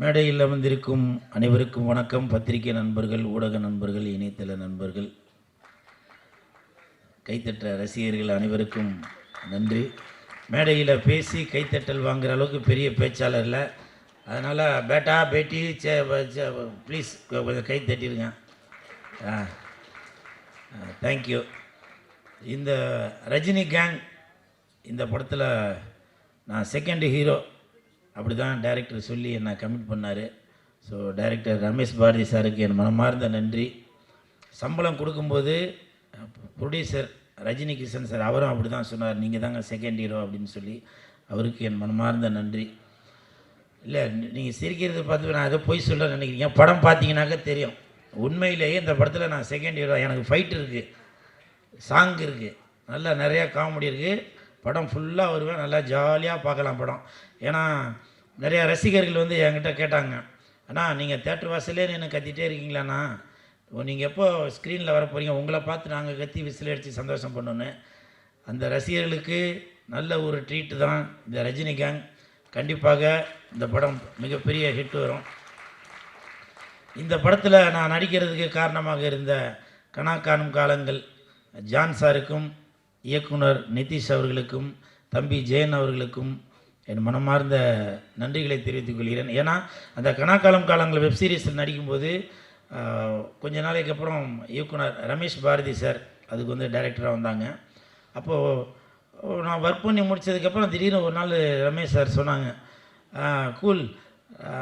மேடையில் அமர்ந்திருக்கும் அனைவருக்கும் வணக்கம். பத்திரிகை நண்பர்கள், ஊடக நண்பர்கள், இணையதள நண்பர்கள், கைத்தட்ட ரசிகர்கள் அனைவருக்கும் நன்றி. மேடையில் பேசி கைத்தட்டல் வாங்குகிற அளவுக்கு பெரிய பேச்சாளர் இல்லை. அதனால் பேட்டா பேட்டி ப்ளீஸ் கொஞ்சம் கை தட்டிடுங்க. தேங்க்யூ. இந்த ரஜினி கேங் இந்த படத்தில் நான் செகண்ட் ஹீரோ அப்படி தான் டைரக்டர் சொல்லி என்னை கமிட் பண்ணார். ஸோ டைரக்டர் ரமேஷ் பாரதி சாருக்கு என் மனமார்ந்த நன்றி. சம்பளம் கொடுக்கும்போது ப்ரொடியூசர் ரஜினி கிஷன் சார் அவரும் அப்படி தான் சொன்னார், நீங்கள் தாங்க செகண்ட் ஹீரோ அப்படின்னு சொல்லி. அவருக்கு என் மனமார்ந்த நன்றி. இல்லை, நீங்கள் சிரிக்கிறது பார்த்து நான் ஏதோ பொய் சொல்ல நினைக்கிறீங்க. படம் பார்த்தீங்கன்னாக்க தெரியும். உண்மையிலேயே இந்த படத்தில் நான் செகண்ட் ஹீரோ. எனக்கு ஃபைட் இருக்குது, சாங் இருக்குது, நல்லா நிறையா காமெடி இருக்குது. படம் ஃபுல்லாக வருவேன், நல்லா ஜாலியாக பார்க்கலாம் படம். ஏன்னா நிறையா ரசிகர்கள் வந்து என்கிட்ட கேட்டாங்க, அண்ணா நீங்கள் தேட்டர் வாசலே நின்று கத்திட்டே இருக்கீங்களாண்ணா, நீங்கள் எப்போ ஸ்க்ரீனில் வர போகிறீங்க, உங்களை பார்த்து நாங்கள் கத்தி விசில் அடித்து சந்தோஷம் பண்ணோன்னு. அந்த ரசிகர்களுக்கு நல்ல ஒரு ட்ரீட்டு தான் இந்த ரஜினி கேங். கண்டிப்பாக இந்த படம் மிகப்பெரிய ஹிட் வரும். இந்த படத்தில் நான் நடிக்கிறதுக்கு காரணமாக இருந்த கனா காணும் காலங்கள் ஜான் சாருக்கும், இயக்குனர் நிதிஷ் அவர்களுக்கும், தம்பி ஜெயன் அவர்களுக்கும் என் மனமார்ந்த நன்றிகளை தெரிவித்துக் கொள்கிறேன். ஏன்னா அந்த கனாக்காலம் காலங்கள் வெப் சீரிஸில் நடிக்கும்போது கொஞ்ச நாளைக்கு அப்புறம் இயக்குனர் ரமேஷ் பாரதி சார் அதுக்கு வந்து டைரக்டராக வந்தாங்க. அப்போது நான் ஒர்க் பண்ணி முடித்ததுக்கப்புறம் திடீர்னு ஒரு நாள் ரமேஷ் சார் சொன்னாங்க, கூல்,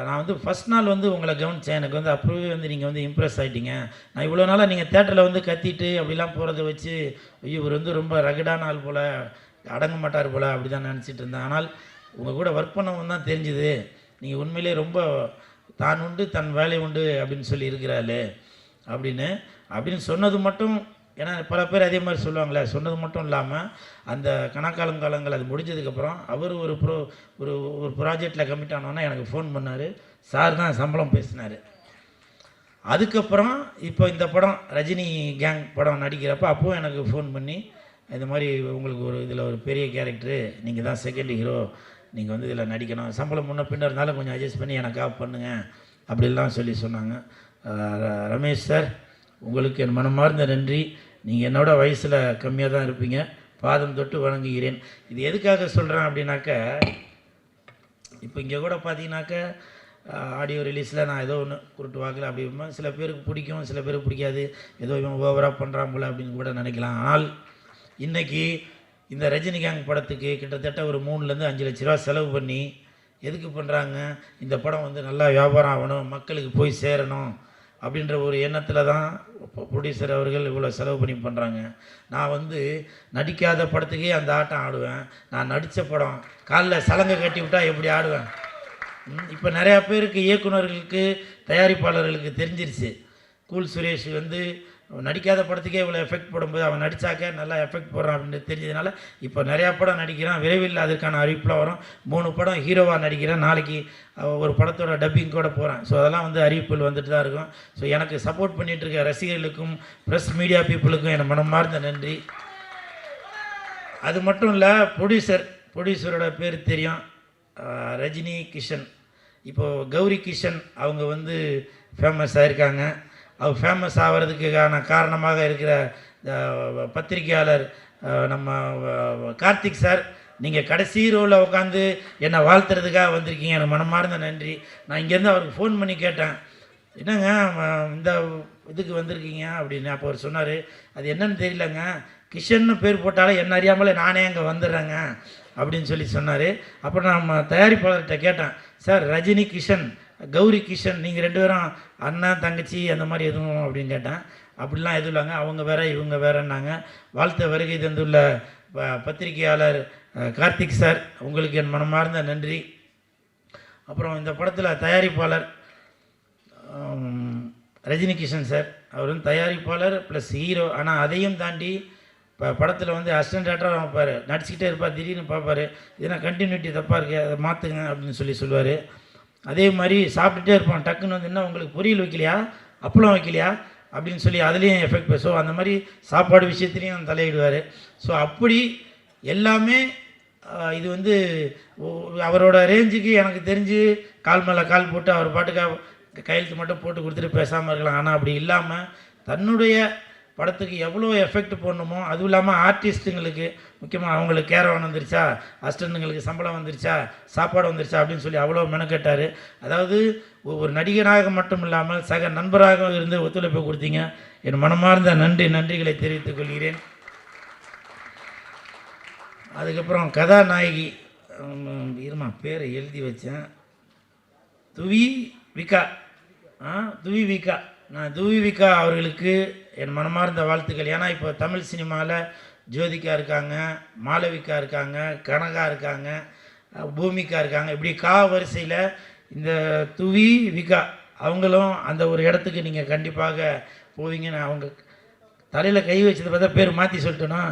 நான் வந்து ஃபஸ்ட் நாள் வந்து உங்களை கவனித்தேன், எனக்கு வந்து அப்போவே வந்து நீங்கள் வந்து இம்ப்ரெஸ் ஆகிட்டீங்க. நான் இவ்வளோ நாளாக நீங்கள் தேட்டரில் வந்து கத்திட்டு அப்படிலாம் போகிறத வச்சு, ஐயோ இவர் வந்து ரொம்ப ரகடான ஆள் போல், அடங்க மாட்டார் போல் அப்படி தான் நினச்சிட்டு இருந்தேன். ஆனால் உங்கள் கூட ஒர்க் பண்ணவும் தான் தெரிஞ்சுது, நீங்கள் உண்மையிலே ரொம்ப தான் உண்டு தன் வேலை உண்டு அப்படின்னு சொல்லி இருக்கிறாள் அப்படின்னு சொன்னது மட்டும். ஏன்னா பல பேர் அதே மாதிரி சொல்லுவாங்களே, சொன்னது மட்டும் இல்லாமல் அந்த கணக்காலம் காலங்கள் அது முடிஞ்சதுக்கப்புறம் அவர் ஒரு ப்ராஜெக்டில் கமிட் ஆனோன்னா எனக்கு ஃபோன் பண்ணார். சார் தான் சம்பளம் பேசினார். அதுக்கப்புறம் இப்போ இந்த படம் ரஜினி கேங் படம் நடிக்கிறப்ப அப்போவும் எனக்கு ஃபோன் பண்ணி, இந்த மாதிரி உங்களுக்கு இதில் ஒரு பெரிய கேரக்டரு, நீங்கள் தான் செகண்ட் ஹீரோ, நீங்கள் வந்து இதில் நடிக்கணும், சம்பளம் முன்ன பின்ன இருந்தாலும் கொஞ்சம் அட்ஜஸ்ட் பண்ணி எனக்காக பண்ணுங்கள் அப்படிலாம் சொல்லி சொன்னாங்க. ரமேஷ் சார், உங்களுக்கு என் மனமார்ந்த நன்றி. நீங்கள் என்னோட வயசில் கம்மியாக தான் இருப்பீங்க, பாதம் தொட்டு வணங்குகிறேன். இது எதுக்காக சொல்கிறேன் அப்படின்னாக்க, இப்போ இங்கே கூட பார்த்தீங்கன்னாக்க ஆடியோ ரிலீஸில் நான் ஏதோ ஒன்று குருட்டு வாக்கில் அப்படி சில பேருக்கு பிடிக்கும், சில பேருக்கு பிடிக்காது, ஏதோ இவன் ஓவராக பண்ணுறான் போல அப்படின்னு கூட நினைக்கலாம். ஆனால் இன்றைக்கி இந்த ரஜினி கேங் படத்துக்கு கிட்டத்தட்ட ஒரு 3 5 லட்ச ரூபா செலவு பண்ணி எதுக்கு பண்ணுறாங்க, இந்த படம் வந்து நல்லா வியாபாரம் ஆகணும், மக்களுக்கு போய் சேரணும் அப்படின்ற ஒரு எண்ணத்தில் தான் ப்ரொடியூசர் அவர்கள் இவ்வளோ செலவு பண்ணி பண்ணுறாங்க. நான் வந்து நடிக்காத படத்துக்கே அந்த ஆட்டம் ஆடுவேன். நான் நடித்த படம் காலில் சலங்கை கட்டி விட்டால் எப்படி ஆடுவேன். இப்போ நிறையா பேருக்கு, இயக்குநர்களுக்கு, தயாரிப்பாளர்களுக்கு தெரிஞ்சிருச்சு, கூல் சுரேஷ் வந்து நடிக்காத படத்துக்கே இவ்வளோ எஃபெக்ட் போடும்போது அவன் நடித்தாக்க நல்லா எஃபெக்ட் போடுறான் அப்படின்னு தெரிஞ்சதுனால இப்போ நிறையா படம் நடிக்கிறான். விரைவில் அதற்கான அறிவிப்புலாம் வரும். 3 படம் ஹீரோவாக நடிக்கிறேன். நாளைக்கு ஒரு படத்தோட டப்பிங் கூட போகிறேன். ஸோ அதெல்லாம் வந்து அறிவிப்புகள் வந்துட்டு தான் இருக்கும். ஸோ எனக்கு சப்போர்ட் பண்ணிகிட்டு இருக்க ரசிகர்களுக்கும் ப்ரெஸ் மீடியா பீப்புளுக்கும் என் மனமார்ந்த நன்றி. அது மட்டும் இல்லை, ப்ரொடியூசரோட பேர் தெரியும், ரஜினி கிஷன். இப்போது கௌரி கிஷன் அவங்க வந்து ஃபேமஸ் ஆகிருக்காங்க. அவர் ஃபேமஸ் ஆகிறதுக்கான காரணமாக இருக்கிற பத்திரிகையாளர் நம்ம கார்த்திக் சார், நீங்கள் கடைசி ரோவில் உட்காந்து என்னை வாழ்த்துறதுக்காக வந்திருக்கீங்க, எனக்கு மனமார்ந்த நன்றி. நான் இங்கேருந்து அவருக்கு ஃபோன் பண்ணி கேட்டேன், என்னங்க இந்த இதுக்கு வந்திருக்கீங்க அப்படின்னு. அப்போ அவர் சொன்னார், அது என்னன்னு தெரியலங்க, கிஷன்னு பேர் போட்டாலே என்ன அறியாமலே நானே அங்கே வந்துடுறேங்க அப்படின்னு சொல்லி சொன்னார். அப்புறம் நம்ம தயாரிப்பாளர்கிட்ட கேட்டேன், சார் ரஜினி கிஷன், கௌரி கிஷன், நீங்கள் 2 பேரும் அண்ணன் தங்கச்சி அந்த மாதிரி எதுவும் அப்படின்னு கேட்டேன். அப்படிலாம் எதுவும் இல்லைங்க, அவங்க வேறு இவங்க வேறுன்னாங்க. வாழ்த்த வருகை தந்துள்ள பத்திரிகையாளர் கார்த்திக் சார், உங்களுக்கு என் மனமார்ந்த நன்றி. அப்புறம் இந்த படத்தில் தயாரிப்பாளர் ரஜினி கிஷன் சார், அவர் வந்து தயாரிப்பாளர் ப்ளஸ் ஹீரோ. ஆனால் அதையும் தாண்டி இப்போ படத்தில் வந்து அசிஸ்டன்ட் டேரக்டராக வைப்பார், நடிச்சுக்கிட்டே இருப்பார். திடீர்னு பார்ப்பார், இதனா கண்டினியூட்டி தப்பாக இருக்கு, அதை மாற்றுங்க அப்படின்னு சொல்லுவார். அதே மாதிரி சாப்பிட்டுட்டே இருப்பான், டக்குன்னு வந்து என்ன உங்களுக்கு பொரியல் வைக்கலையா, அப்பளம் வைக்கலையா அப்படின்னு சொல்லி அதுலேயும் எஃபெக்ட். ஸோ அந்த மாதிரி சாப்பாடு விஷயத்துலேயும் தலையிடுவார். ஸோ அப்படி எல்லாமே இது வந்து அவரோட ரேஞ்சுக்கு எனக்கு தெரிஞ்சு கால் மேலே கால் போட்டு அவர் பாட்டுக்காக கையெழுத்து மட்டும் போட்டு கொடுத்துட்டு பேசாமல் இருக்கலாம். ஆனால் அப்படி இல்லாமல் தன்னுடைய படத்துக்கு எவ்வளோ எஃபெக்ட் போடணுமோ, அதுவும் இல்லாமல் ஆர்டிஸ்ட்டுங்களுக்கு முக்கியமாக அவங்களுக்கு கேரவன் வந்துருச்சா, அசிஸ்டண்ட்டுங்களுக்கு சம்பளம் வந்துருச்சா, சாப்பாடு வந்துருச்சா அப்படின்னு சொல்லி அவ்வளோ மெனக்கட்டார். அதாவது ஒரு நடிகராக மட்டும் இல்லாமல் சக நண்பராக இருந்து ஒத்துழைப்பு கொடுத்தீங்க. என் மனமார்ந்த நன்றிகளை தெரிவித்துக் கொள்கிறேன். அதுக்கப்புறம் கதாநாயகி இருமா பேரை எழுதி வச்சேன், துவி விகா. நான் துவி விகா அவர்களுக்கு என் மனமார்ந்த வாழ்த்துக்கள். ஏன்னா இப்போ தமிழ் சினிமாவில் ஜோதிகா இருக்காங்க, மாளவிகா இருக்காங்க, கனகா இருக்காங்க, பூமிகா இருக்காங்க. இப்படி வரிசையில் இந்த துவி விகா அவங்களும் அந்த ஒரு இடத்துக்கு நீங்கள் கண்டிப்பாக போவீங்கன்னு அவங்க தலையில் கை வச்சதை பார்த்தா பேர் மாற்றி சொல்லிட்டேன்னா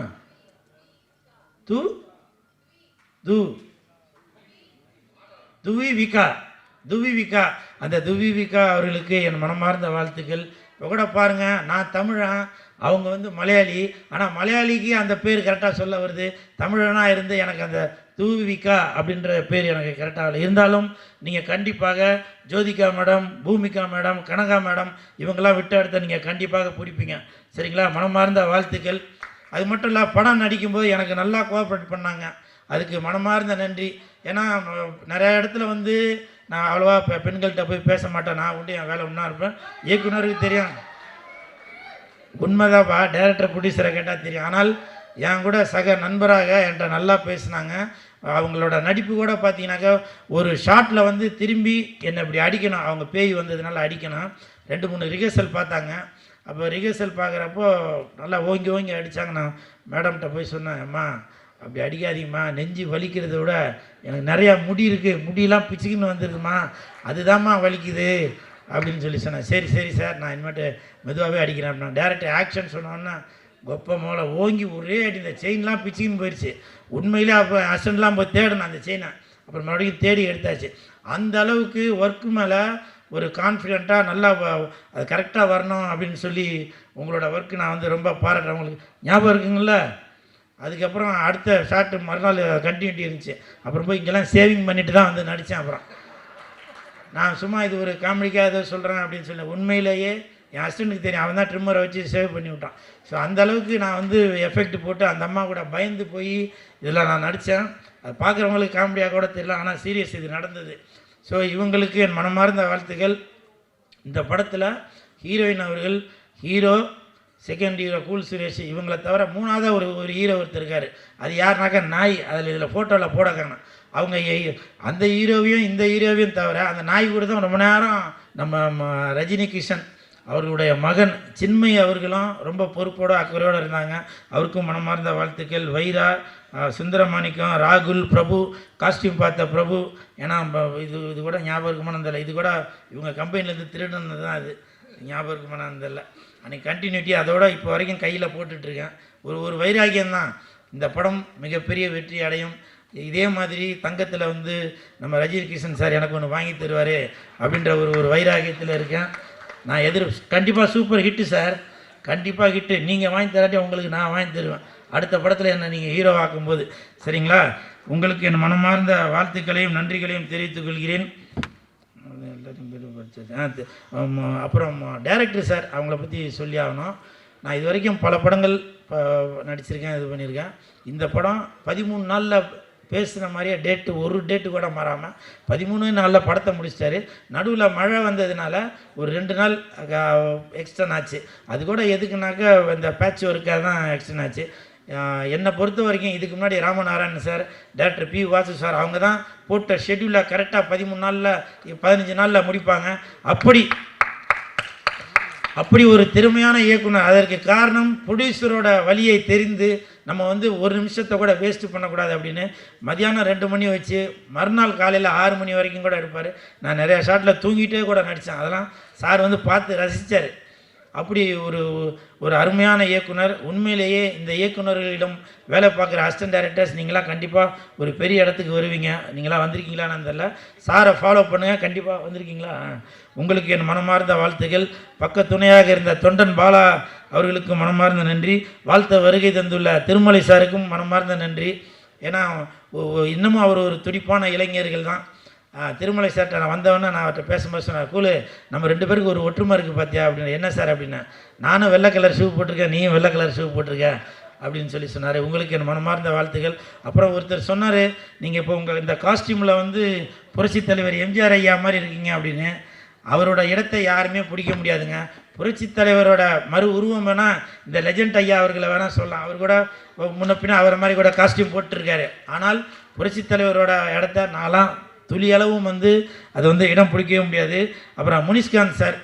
துவி விகா அந்த துவி விகா அவர்களுக்கு என் மனமார்ந்த வாழ்த்துக்கள். இப்போ கூட பாருங்கள், நான் தமிழன், அவங்க வந்து மலையாளி. ஆனால் மலையாளிக்கு அந்த பேர் கரெக்டாக சொல்ல வருது. தமிழனாக இருந்து எனக்கு அந்த துவி விகா அப்படின்ற பேர் எனக்கு கரெக்டாக இருந்தாலும் நீங்கள் கண்டிப்பாக Jyothika madam, Bhumika madam, Kanaka madam இவங்கெல்லாம் விட்டு அடுத்த நீங்கள் கண்டிப்பாக பிடிப்பீங்க. சரிங்களா? மனமார்ந்த வாழ்த்துக்கள். அது மட்டும் இல்லை, படம் நடிக்கும்போது எனக்கு நல்லா கோஆப்ரேட் பண்ணாங்க. அதுக்கு மனமார்ந்த நன்றி. ஏன்னா நிறையா இடத்துல வந்து நான் அவ்வளோவா பெண்கள்கிட்ட போய் பேச மாட்டேன். நான் உண்டு என் வேலை ஒன்றா இருப்பேன். இயக்குனருக்கு தெரியும், உண்மைதான்ப்பா. டைரக்டர் ப்ரொடியூசரை கேட்டால் தெரியும். ஆனால் என் கூட சக நண்பராக என்கிட்ட நல்லா பேசினாங்க. அவங்களோட நடிப்பு கூட பார்த்தீங்கன்னாக்கா ஒரு ஷாட்டில் வந்து திரும்பி என்னை இப்படி அடிக்கணும், அவங்க பேய் வந்ததுனால அடிக்கணும். 2-3 ரிஹர்சல் பார்த்தாங்க. அப்போ ரிஹர்சல் பார்க்குறப்போ நல்லா ஓங்கி அடித்தாங்க. நான் மேடம்கிட்ட போய் சொன்னேன், அம்மா அப்படி அடிக்காதீங்கம்மா, நெஞ்சு வலிக்கிறத விட எனக்கு நிறையா முடி இருக்குது, முடியெல்லாம் பிச்சுக்கின்னு வந்துடுதுமா, அதுதாம்மா வலிக்குது அப்படின்னு சொல்லி சொன்னேன். சரி சார், நான் இனிமேட்டு மெதுவாகவே அடிக்கிறேன் அப்படின்னா. டேரக்டர் ஆக்ஷன் சொன்னோன்னா கொப்பை மூளை ஓங்கி ஒரே அடி, இந்த செயின்லாம் பிச்சுக்கின்னு போயிடுச்சு. உண்மையிலே அப்போ அசிஸ்டண்ட்லாம் போய் தேடணும் அந்த செயினை. அப்புறம் மறுபடியும் தேடி எடுத்தாச்சு. அந்த அளவுக்கு ஒர்க்கு மேலே ஒரு கான்ஃபிடெண்ட்டாக நல்லா அது கரெக்டாக வரணும் அப்படின்னு சொல்லி உங்களோட ஒர்க்கு நான் வந்து ரொம்ப பாராட்டுறேன். உங்களுக்கு ஞாபகம் இருக்குங்கள? அதுக்கப்புறம் அடுத்த ஷார்ட்டு மறுநாள் கண்டினியூட்டி இருந்துச்சு. அப்புறம் போய் இங்கெல்லாம் சேவிங் பண்ணிட்டு தான் வந்து நடித்தேன். அப்புறம் நான் சும்மா இது ஒரு காமெடிக்காக ஏதோ சொல்கிறேன் அப்படின்னு சொல்லி, உண்மையிலேயே என் ஹஸ்பண்டுக்கு தெரியும், அவன் தான் ட்ரிம்மரை வச்சு சேவ் பண்ணி விட்டான். ஸோ அந்தளவுக்கு நான் வந்து எஃபெக்ட் போட்டு அந்த அம்மா கூட பயந்து போய் இதெல்லாம் நான் நடித்தேன். அது பார்க்குறவங்களுக்கு காமெடியாக கூட தெரியல, ஆனால் சீரியஸ் இது நடந்தது. ஸோ இவங்களுக்கு என் மனமார்ந்த வாழ்த்துக்கள். இந்த படத்தில் ஹீரோயின் அவர்கள், hero, second hero cool Suresh, இவங்களை தவிர மூணாவதாக ஒரு ஹீரோ ஒருத்தர் இருக்கார். அது யாருனாக்கா நாய். அதில் இதில் ஃபோட்டோவில் போட காணும். அவங்க அந்த ஹீரோவையும் இந்த ஹீரோவையும் தவிர அந்த நாய் கூட தான் ரொம்ப நேரம் நம்ம ரஜினி கிஷன் அவர்களுடைய மகன் சின்மயி அவர்களும் ரொம்ப பொறுப்போடு அக்கறையோடு இருந்தாங்க. அவருக்கும் மனமார்ந்த வாழ்த்துக்கள். வைரா, சுந்தரமாணிக்கம், ராகுல், பிரபு, காஸ்டியூம் பார்த்த பிரபு. ஏன்னா இது கூட ஞாபகம் இருக்குமானு தெரியல, இது கூட இவங்க கம்பெனிலேருந்து திருடுனது தான். அது ஞாபகம் இருக்குமானு தெரியல. அன்றைக்கி கண்டினியூட்டி அதோட இப்போ வரைக்கும் கையில் போட்டுட்ருக்கேன். ஒரு வைராகியம்தான். இந்த படம் மிகப்பெரிய வெற்றி அடையும். இதே மாதிரி தங்கத்தில் வந்து நம்ம ரஜினி கிஷன் சார் எனக்கு ஒன்று வாங்கி தருவார் அப்படின்ற ஒரு வைராகியத்தில் இருக்கேன். நான் கண்டிப்பாக சூப்பர் ஹிட்டு சார், கண்டிப்பாக ஹிட்டு. நீங்கள் வாங்கி தராட்டி உங்களுக்கு நான் வாங்கி தருவேன் அடுத்த படத்தில் என்ன நீங்கள் ஹீரோ ஆக்கும்போது. சரிங்களா? உங்களுக்கு என் மனமார்ந்த வாழ்த்துக்களையும் நன்றிகளையும் தெரிவித்துக் கொள்கிறேன். அப்புறம் டைரக்டர் சார், அவங்கள பற்றி சொல்லி ஆகணும். நான் இது வரைக்கும் பல படங்கள் நடிச்சிருக்கேன், இது பண்ணியிருக்கேன். இந்த படம் 13 நாளில் பேசுகிற மாதிரியே ஒரு டேட்டு கூட மாறாமல் 13 நாளில் படத்தை முடிச்சிட்டாரு. நடுவில் மழை வந்ததுனால ஒரு 2 நாள் எக்ஸ்டன் ஆச்சு. அது கூட எதுக்குனாக்கா இந்த பேட்ச் ஒர்க்காக தான் எக்ஸ்டன் ஆச்சு. என்னை பொறுத்த வரைக்கும் இதுக்கு முன்னாடி Ramanarayanan sir, director P Vasu sir, அவங்க தான் போட்ட ஷெட்யூலில் கரெக்டாக 13 நாளில் 15 நாளில் முடிப்பாங்க. அப்படி ஒரு திறமையான இயக்குனர். அதற்கு காரணம் ப்ரொடியூசரோட வழியை தெரிந்து நம்ம வந்து ஒரு நிமிஷத்தை கூட வேஸ்ட்டு பண்ணக்கூடாது அப்படின்னு மதியானம் 2 மணி வச்சு மறுநாள் காலையில் 6 மணி வரைக்கும் கூட எடுப்பார். நான் நிறையா ஷாட்டில் தூங்கிட்டே கூட நடித்தேன். அதெல்லாம் சார் வந்து பார்த்து ரசித்தார். அப்படி ஒரு அருமையான இயக்குனர். உண்மையிலேயே இந்த இயக்குனர்களிடம் வேலை பார்க்குற அசிஸ்டன்ட் டைரக்டர்ஸ் நீங்களாம் கண்டிப்பாக ஒரு பெரிய இடத்துக்கு வருவீங்க. நீங்களாம் வந்திருக்கீங்களான்னு தெரியல. சாரை ஃபாலோ பண்ணுங்கள். கண்டிப்பாக வந்திருக்கீங்களா? உங்களுக்கு என் மனமார்ந்த வாழ்த்துக்கள். பக்க துணையாக இருந்த தொண்டன் பாலா அவர்களுக்கும் மனமார்ந்த நன்றி. வாழ்த்த வருகை தந்துள்ள திருமலை சாருக்கும் மனமார்ந்த நன்றி. ஏன்னா இன்னமும் அவர் ஒரு துடிப்பான இளைஞர்கள் தான். திருமலை சார்கிட்ட நான் வந்தவொடனே நான் அவர்கிட்ட பேசும்போது சொன்னேன், கூலு நம்ம 2 பேருக்கு ஒரு ஒற்றுமை இருக்குது பார்த்தியா அப்படின்னு. என்ன சார் அப்படின்னா, நானும் வெள்ளை கலர் ஷூ போட்டிருக்கேன், நீயும் வெள்ளை கலர் ஷூ போட்டிருக்க அப்படின்னு சொல்லி சொன்னார். உங்களுக்கு என் மனமார்ந்த வாழ்த்துக்கள். அப்புறம் ஒருத்தர் சொன்னார், நீங்கள் இப்போ உங்கள் இந்த காஸ்டியூமில் வந்து புரட்சித் தலைவர் எம்ஜிஆர் ஐயா மாதிரி இருக்கீங்க அப்படின்னு. அவரோட இடத்தை யாருமே பிடிக்க முடியாதுங்க. புரட்சித் தலைவரோட மறு உருவம் வேணால் இந்த லெஜண்ட் ஐயா அவர்களை வேணால் சொல்லலாம். அவர் கூட முன்ன பின்ன அவரை மாதிரி கூட காஸ்டியூம் போட்டிருக்காரு. ஆனால் புரட்சித் தலைவரோட இடத்த நான்லாம் துளி அளவும் வந்து அது வந்து இடம் பிடிக்கவே முடியாது. அப்புறம் முனிஷ்காந்த் சார்,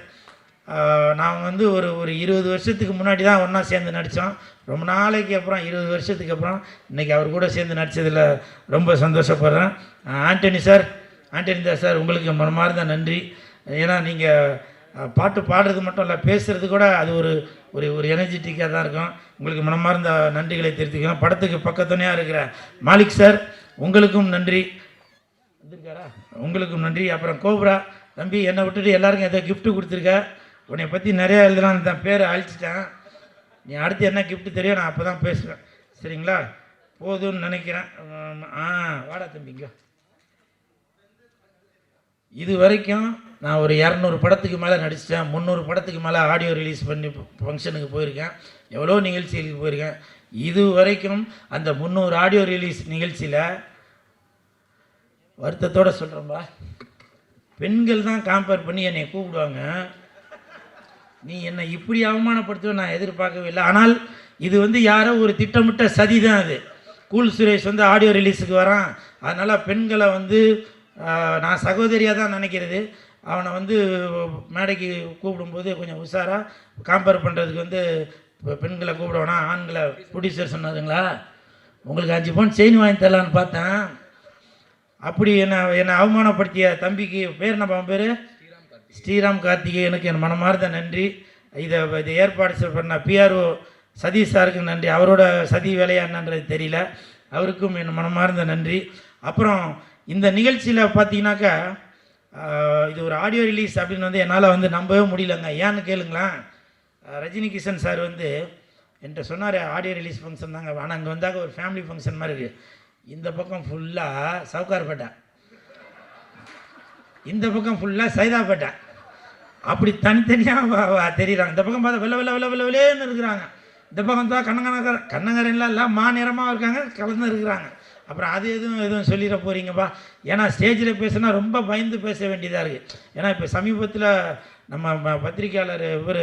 நான் வந்து ஒரு 20 வருஷத்துக்கு முன்னாடி தான் ஒன்றா சேர்ந்து நடித்தோம். ரொம்ப நாளைக்கு அப்புறம் 20 வருஷத்துக்கு அப்புறம் இன்றைக்கி அவர் கூட சேர்ந்து நடித்ததில் ரொம்ப சந்தோஷப்படுறேன். ஆண்டனி சார், ஆண்டனி தாஸ் சார், உங்களுக்கு மனமார்ந்த நன்றி. ஏன்னா நீங்கள் பாட்டு பாடுறது மட்டும் இல்லை, பேசுகிறது கூட அது ஒரு எனர்ஜெட்டிக்காக தான் இருக்கும். உங்களுக்கு மனமார்ந்த நன்றிகளை தெரிவித்துக்கலாம். படத்துக்கு பக்கத்துணையாக இருக்கிற மாலிக் சார், உங்களுக்கும் நன்றி. வந்திருக்காரா? உங்களுக்கும் நன்றி. அப்புறம் கோப்ரா தம்பி, என்னை விட்டுட்டு எல்லாருக்கும் ஏதோ கிஃப்ட்டு கொடுத்துருக்க. உன்னை பற்றி நிறையா எழுதலான்னு தான் பேரை அழிச்சிட்டேன். நீ அடுத்து என்ன கிஃப்ட்டு தெரியும், நான் அப்போ தான் பேசுவேன். சரிங்களா? போதும்னு நினைக்கிறேன். வாடா தம்பிங்க. இது வரைக்கும் நான் ஒரு 200 படத்துக்கு மேலே நடிச்சிட்டேன். 300 படத்துக்கு மேலே ஆடியோ ரிலீஸ் பண்ணி ஃபங்க்ஷனுக்கு போயிருக்கேன். எவ்வளோ நிகழ்ச்சிகளுக்கு போயிருக்கேன். இது வரைக்கும் அந்த 300 ஆடியோ ரிலீஸ் நிகழ்ச்சியில் வருத்தத்தோடு சொல்கிறேன்பா, பெண்கள் தான் காம்பேர் பண்ணி என்னை கூப்பிடுவாங்க. நீ என்னை இப்படி அவமானப்படுத்துவேன் நான் எதிர்பார்க்கவே இல்லை. ஆனால் இது வந்து யாரோ ஒரு திட்டமிட்ட சதி தான். அது கூல் சுரேஷ் வந்து ஆடியோ ரிலீஸுக்கு வரான், அதனால் பெண்களை வந்து நான் சகோதரியாக தான் நினைக்கிறது. அவனை வந்து மேடைக்கு கூப்பிடும்போது கொஞ்சம் உஷாராக காம்பேர் பண்ணுறதுக்கு வந்து பெண்களை கூப்பிடுவானா ஆண்களை ப்ரொடியூசர் சொன்னதுங்களா, உங்களுக்கு 5 பவுன் செயின் வாங்கி தரலான்னு பார்த்தேன். அப்படி என்னை அவமானப்படுத்திய தம்பிக்கு பேர் என்ன பேர்? ஸ்ரீராம் கார்த்திகேயனுக்கு என் மனமார்ந்த நன்றி. இதை ஏற்பாடு பண்ண பிஆர்ஓ சதீஷ் சாருக்கு நன்றி. அவரோட சதி வேலையா என்னன்றது தெரியல, அவருக்கும் என் மனமார்ந்த நன்றி. அப்புறம் இந்த நிகழ்ச்சியில் பார்த்தீங்கன்னாக்கா இது ஒரு ஆடியோ ரிலீஸ் அப்படின்னு வந்து என்னால் வந்து நம்பவே முடியலங்க. ஏன்னு கேளுங்களேன், ரஜினி கிஷன் சார் வந்து என்கிட்ட சொன்னார் ஆடியோ ரிலீஸ் ஃபங்க்ஷன் தாங்க, ஆனால் அங்கே வந்தாக்க ஒரு ஃபேமிலி ஃபங்க்ஷன் மாதிரி இருக்குது. இந்த பக்கம் ஃபுல்லாக சவுகார்பேட்டை, இந்த பக்கம் ஃபுல்லாக சைதாப்பேட்டை, அப்படி தனித்தனியாக தெரியுறாங்க. இந்த பக்கம் பார்த்தா வெள்ளை வெள்ளை வெள்ளை வெள்ளை வெள்ளேன்னு இருக்கிறாங்க. இந்த பக்கம் தான் கண்ணங்கரெல்லாம் எல்லாம் மாநிறமாக இருக்காங்க, கலந்து இருக்கிறாங்க. அப்புறம் அது எதுவும் சொல்லிட போகிறீங்கப்பா. ஏன்னா ஸ்டேஜில் பேசுனா ரொம்ப பயந்து பேச வேண்டியதாக இருக்குது. ஏன்னா இப்போ சமீபத்தில் நம்ம பத்திரிக்கையாளர் இவர்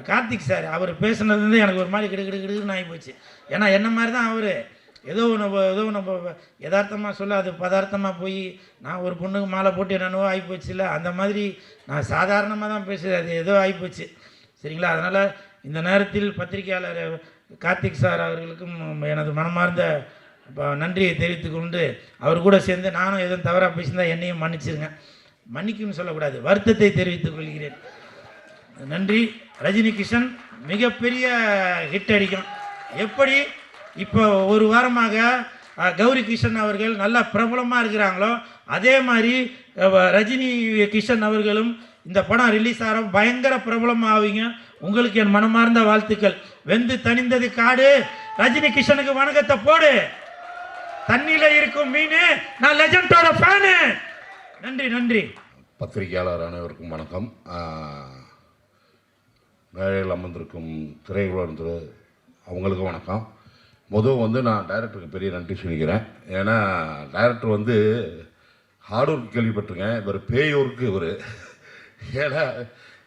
கார்த்திக் சார் அவர் பேசுனதுலேருந்து எனக்கு ஒரு மாதிரி கிடுகிடுன்னு ஆகி போச்சு. ஏன்னா என்ன மாதிரி தான் அவர் ஏதோ நம்ம யதார்த்தமாக சொல்ல அது பதார்த்தமாக போய் நான் ஒரு பொண்ணுக்கு மாலை போட்டு என்னென்னவோ ஆகிப்போச்சு. இல்லை அந்த மாதிரி நான் சாதாரணமாக தான் பேசுகிறேன், அது ஏதோ ஆகிப்போச்சு. சரிங்களா? அதனால் இந்த நேரத்தில் பத்திரிகையாளர் கார்த்திக் சார் அவர்களுக்கும் எனது மனமார்ந்த நன்றியை தெரிவித்துக் கொண்டு, அவர் கூட சேர்ந்து நானும் எதுவும் தவறாக பேசியிருந்தால் என்னையும் மன்னிச்சிருங்க. மன்னிக்கும்னு சொல்லக்கூடாது, வருத்தத்தை தெரிவித்துக் கொள்கிறேன். நன்றி. ரஜினி கிஷன் மிகப்பெரிய ஹிட் அடிக்கும். எப்படி இப்போ ஒரு வாரமாக கௌரி கிஷன் அவர்கள் நல்லா பிரபலமாக இருக்கிறாங்களோ, அதே மாதிரி ரஜினி கிஷன் அவர்களும் இந்த படம் ரிலீஸ் ஆகிற பயங்கர பிரபலமாக ஆவீங்க. உங்களுக்கு என் மனமார்ந்த வாழ்த்துக்கள். வெந்து தணிந்தது காடு, ரஜினி கிஷனுக்கு வணக்கத்தை போடு. தண்ணியில இருக்கும் மீன், நான் லெஜண்டோட ஃபேனு. நன்றி நன்றி. பத்திரிகையாளர் அனைவருக்கும் வணக்கம். மேடையில் அமர்ந்திருக்கும் திரையுலக அவங்களுக்கும் வணக்கம். முதல் வந்து நான் டைரக்டருக்கு பெரிய நன்றி சொல்லிக்கிறேன். ஏன்னா டைரக்டர் வந்து ஹார்ட் ஒர்க் கேள்விப்பட்டிருக்கேன், இவர் பேய் ஒர்க்கு இவர். ஏன்னா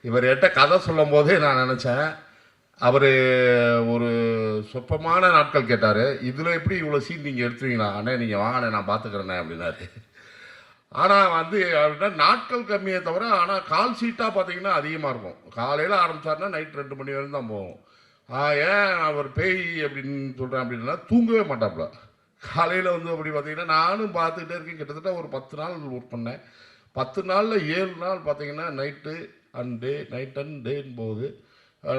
இவர் என்கிட்ட கதை சொல்லும் போதே நான் நினச்சேன், அவர் ஒரு சொற்பமான நாட்கள் கேட்டார், இதில் எப்படி இவ்வளோ சீன் நீங்கள் எடுத்துவீங்களா அண்ணே, நீங்கள் வாங்கண்ணே நான் பார்த்துக்கிறேண்ணே அப்படின்னாரு. ஆனால் வந்து அவர்கிட்ட நாட்கள் கம்மியே தவிர, ஆனால் கால் சீட்டாக பார்த்தீங்கன்னா அதிகமாக இருக்கும். காலையில் ஆரம்பித்தாருன்னா நைட் 2 மணி வரைக்கும் தான் போகும். ஏன் அவர் பேய் அப்படின்னு சொல்கிறேன் அப்படின்னா, தூங்கவே மாட்டாப்புல. காலையில் வந்து அப்படி பார்த்தீங்கன்னா நானும் பார்த்துக்கிட்டே இருக்கேன். கிட்டத்தட்ட ஒரு 10 நாள் ஒர்க் பண்ணேன். 10 நாளில் 7 நாள் பார்த்தீங்கன்னா night and day, night and டேன்னு போகுது.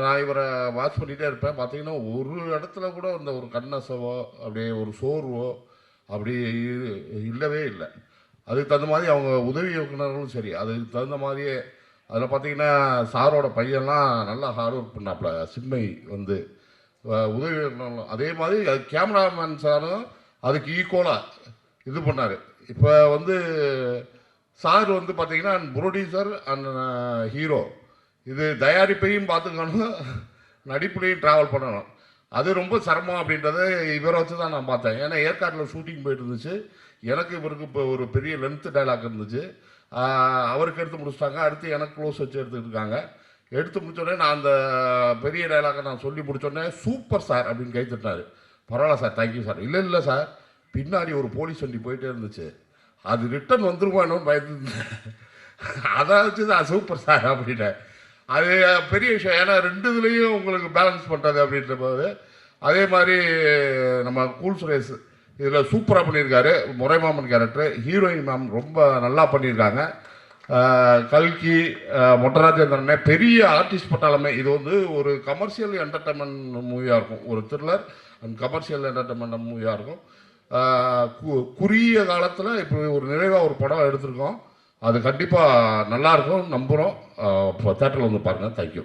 நான் இவரை வாட்ச் பண்ணிகிட்டே இருப்பேன். பார்த்தீங்கன்னா ஒரு இடத்துல கூட இந்த ஒரு கண்ணசவோ அப்படியே ஒரு சோர்வோ அப்படி இல்லவே இல்லை. அதுக்கு தகுந்த மாதிரி அவங்க உதவி இயக்குனர்களும் சரி, அதுக்கு தகுந்த மாதிரியே அதில் பார்த்தீங்கன்னா சாரோட பையன்லாம் நல்லா ஹார்ட் ஒர்க் பண்ணாப்புல. சின்மை வந்து உதவி இயக்குனர்களும் அதே மாதிரி, அது கேமராமேன் சாரும் அதுக்கு ஈக்குவலாக இது பண்ணார். இப்போ வந்து சார் வந்து பார்த்தீங்கன்னா ப்ரொடியூசர் அண்ட் ஹீரோ, இது தயாரிப்பையும் பார்த்துக்கணும், நடிப்புலையும் ட்ராவல் பண்ணணும். அது ரொம்ப சிரமம் அப்படின்றத இவரை வச்சு தான் நான் பார்த்தேன். ஏன்னா ஏற்காட்டில் ஷூட்டிங் போயிட்டு இருந்துச்சு, எனக்கு இவருக்கு இப்போ ஒரு பெரிய லென்த்து டைலாக் இருந்துச்சு, அவருக்கு எடுத்து முடிச்சிட்டாங்க. அடுத்து எனக்கு க்ளோஸ் வச்சு எடுத்துக்கிட்டு இருக்காங்க. எடுத்து முடிச்சோடனே நான் அந்த பெரிய டைலாக்கை நான் சொல்லி முடிச்சோடனே சூப்பர் சார் அப்படின்னு கை தட்டினார். பரவாயில்ல சார், தேங்க்யூ சார். இல்லை இல்லை சார், பின்னாடி ஒரு போலீஸ் வண்டி போயிட்டே இருந்துச்சு, அது ரிட்டன் வந்துருவானோன்னு பயந்து அதை வச்சு தான் சூப்பர் சார் அப்படின்ட்டேன். அது பெரிய விஷயம். ஏன்னா ரெண்டு இதுலேயும் உங்களுக்கு பேலன்ஸ் பண்ணுறது அப்படின்ற போது, அதே மாதிரி நம்ம கூல் சுரேஷ் இதில் சூப்பராக பண்ணியிருக்காரு. முறைமாமன் கேரக்டர், ஹீரோயின் மேம் ரொம்ப நல்லா பண்ணியிருக்காங்க. கல்கி, மொட்டராஜேந்திரனே பெரிய ஆர்டிஸ்ட் பட்டாலுமே இது வந்து ஒரு கமர்ஷியல் என்டர்டைன்மெண்ட் மூவியாக இருக்கும், ஒரு த்ரில்லர் அண்ட் கமர்ஷியல் என்டர்டைன்மெண்ட் மூவியாக இருக்கும். குறுகிய காலத்தில் இப்போ ஒரு நிறைவாக ஒரு படம் எடுத்திருக்கோம். அது கண்டிப்பாக நல்லாயிருக்கும் நம்புகிறோம். இப்போ தேட்டரில் வந்து பாருங்கள். தேங்க்யூ.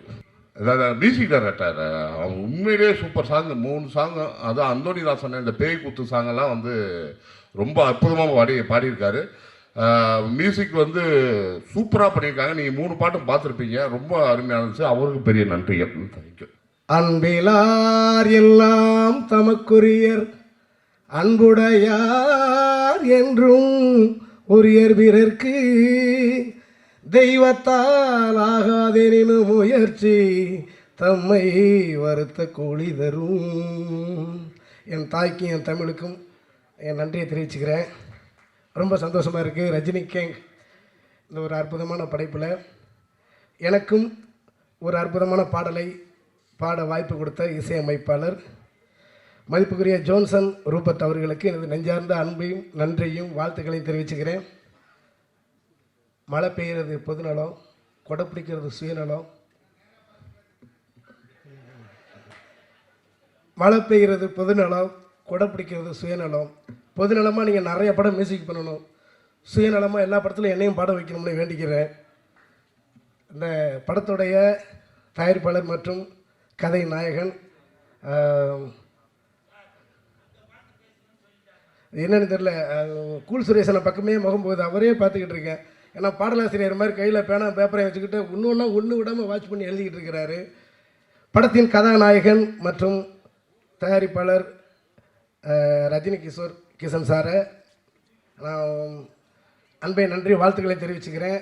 அதாவது மியூசிக் டைரக்டர் அவங்க உண்மையிலேயே சூப்பர் சாங், 3 சாங்கு, அதுவும் அந்தோனிதாசன் இந்த பேய் குத்து சாங்கெல்லாம் வந்து ரொம்ப அற்புதமாக பாடியிருக்காரு. மியூசிக் வந்து சூப்பராக பண்ணியிருக்காங்க. நீங்கள் 3 பாட்டும் பார்த்துருப்பீங்க, ரொம்ப அருமையாக இருந்துச்சு. அவருக்கு பெரிய நன்றி. தேங்க்யூ. அன்பிலார் எல்லாம் தமக்குரியர், அன்புடையார் என்றும் உரியர் பிறர்க்கு, தெய்வத்தால் ஆகாதெனினும் முயற்சி தம்மை வருத்த கூலி தரும். என் தாய்க்கும் என் தமிழுக்கும் என் நன்றியை தெரிவிச்சுக்கிறேன். ரொம்ப சந்தோஷமாக இருக்குது. ரஜினி கேங் இந்த ஒரு அற்புதமான படைப்பில் எனக்கும் ஒரு அற்புதமான பாடலை பாட வாய்ப்பு கொடுத்த இசையமைப்பாளர் மதிப்புக்குரிய ஜோன்சன் ரூபர்ட் அவர்களுக்கு எனது நெஞ்சார்ந்த அன்பையும் நன்றியும் வாழ்த்துக்களையும் தெரிவிச்சுக்கிறேன். மழை பெய்கிறது பொதுநலம், கொடை பிடிக்கிறது சுயநலம். மழை பெய்கிறது பொதுநலம், கொடை பிடிக்கிறது சுயநலம். பொதுநலமாக நீங்கள் நிறைய படம் மியூசிக் பண்ணணும், சுயநலமாக எல்லா படத்துலையும் என்னையும் பாட வைக்கணும்னு வேண்டிக்கிறேன். இந்த படத்துடைய தயாரிப்பாளர் மற்றும் கதை நாயகன் என்னன்னு தெரில, கூல் சுரேசனை பக்கமே முகம் போகுது, அவரே பார்த்துக்கிட்டு இருக்கேன். ஏன்னா பாடலாசிரியர் மாதிரி கையில் பேனா பேப்பரை வச்சுக்கிட்டு ஒன்று விடாமல் வாட்ச் பண்ணி எழுதிக்கிட்டு இருக்கிறாரு. படத்தின் கதாநாயகன் மற்றும் தயாரிப்பாளர் ரஜினி கிஷன் சாரை நான் அன்பை நன்றி வாழ்த்துக்களை தெரிவிச்சுக்கிறேன்.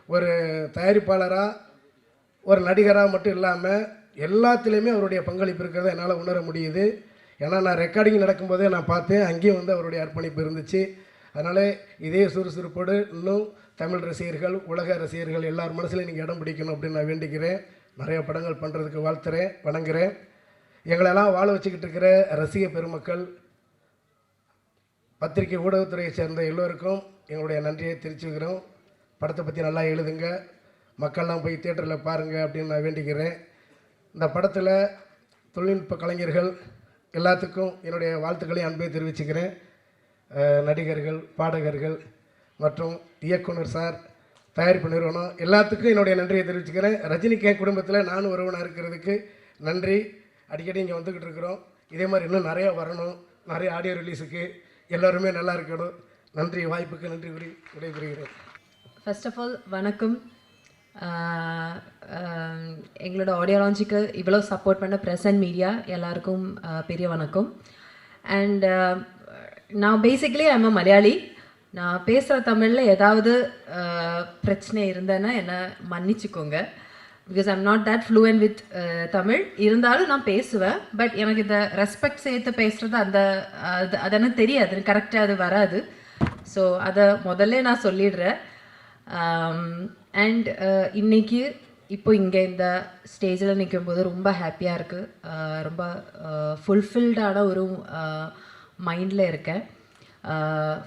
ஒரு தயாரிப்பாளராக ஒரு நடிகராக மட்டும் இல்லாமல் எல்லாத்துலேயுமே அவருடைய பங்களிப்பு இருக்கிறத என்னால் உணர முடியுது. ஏன்னா நான் ரெக்கார்டிங் நடக்கும்போதே நான் பார்த்தேன், அங்கேயும் வந்து அவருடைய அர்ப்பணிப்பு இருந்துச்சு. அதனால் இதே சுறுசுறுப்போடு இன்னும் தமிழ் ரசிகர்கள், உலக ரசிகர்கள் எல்லார் மனசுலையும் நீங்கள் இடம் பிடிக்கணும் அப்படின்னு நான் வேண்டிக்கிறேன். நிறைய படங்கள் பண்ணுறதுக்கு வாழ்த்துறேன், வணங்குறேன். எங்களெல்லாம் வாழ வச்சுக்கிட்டு இருக்கிற ரசிக பெருமக்கள், பத்திரிகை ஊடகத்துறையை சேர்ந்த எல்லோருக்கும் எங்களுடைய நன்றியை தெரிவிச்சுக்கிறோம். படத்தை பற்றி நல்லா எழுதுங்க, மக்கள்லாம் போய் தியேட்டரில் பாருங்கள் அப்படின்னு நான் வேண்டிக்கிறேன். இந்த படத்தில் தொழில்நுட்ப கலைஞர்கள் எல்லாத்துக்கும் என்னுடைய வாழ்த்துக்களையும் அன்பை தெரிவிச்சுக்கிறேன். நடிகர்கள், பாடகர்கள் மற்றும் இயக்குனர் சார், தயாரிப்பு நிறுவனம் எல்லாத்துக்கும் என்னுடைய நன்றியை தெரிவிச்சுக்கிறேன். ரஜினி கேங் குடும்பத்தில் நானும் ஒருவனாக இருக்கிறதுக்கு நன்றி. அடிக்கடி இங்கே வந்துக்கிட்டு இருக்கிறோம். இதே மாதிரி இன்னும் நிறையா வரணும், நிறைய ஆடியோ ரிலீஸுக்கு எல்லோருமே நல்லா இருக்கணும். நன்றி, வாய்ப்புக்கு நன்றி கூறி விடைபெறுகிறேன். ஃபர்ஸ்ட் ஆஃப் ஆல் வணக்கம். எங்களோட ஆடியோ லான்ச்சுக்கு இவ்வளோ சப்போர்ட் பண்ண ப்ரெஸ் அண்ட் மீடியா எல்லாருக்கும் பெரிய வணக்கம். அண்ட் நான் பேசிக்கலி ஐம் அ மலையாளி. நான் பேசுகிற தமிழில் ஏதாவது பிரச்சனை இருந்தேன்னா என்னை மன்னிச்சுக்கோங்க. Because I'm not that fluent with Tamil. இருந்தாலும் நான் பேசுவேன். பட் எனக்கு இந்த ரெஸ்பெக்ட் சேர்த்து பேசுகிறது அது எனக்கு தெரியாது, கரெக்டாக அது வராது. ஸோ அதை முதல்ல நான் சொல்லிடுறேன். அண்ட் இன்னைக்கு இப்போ இங்கே இந்த ஸ்டேஜில் நிற்கும்போது ரொம்ப ஹாப்பியாக இருக்குது. ரொம்ப ஃபுல்ஃபில்டான ஒரு மைண்டில் இருக்கேன்.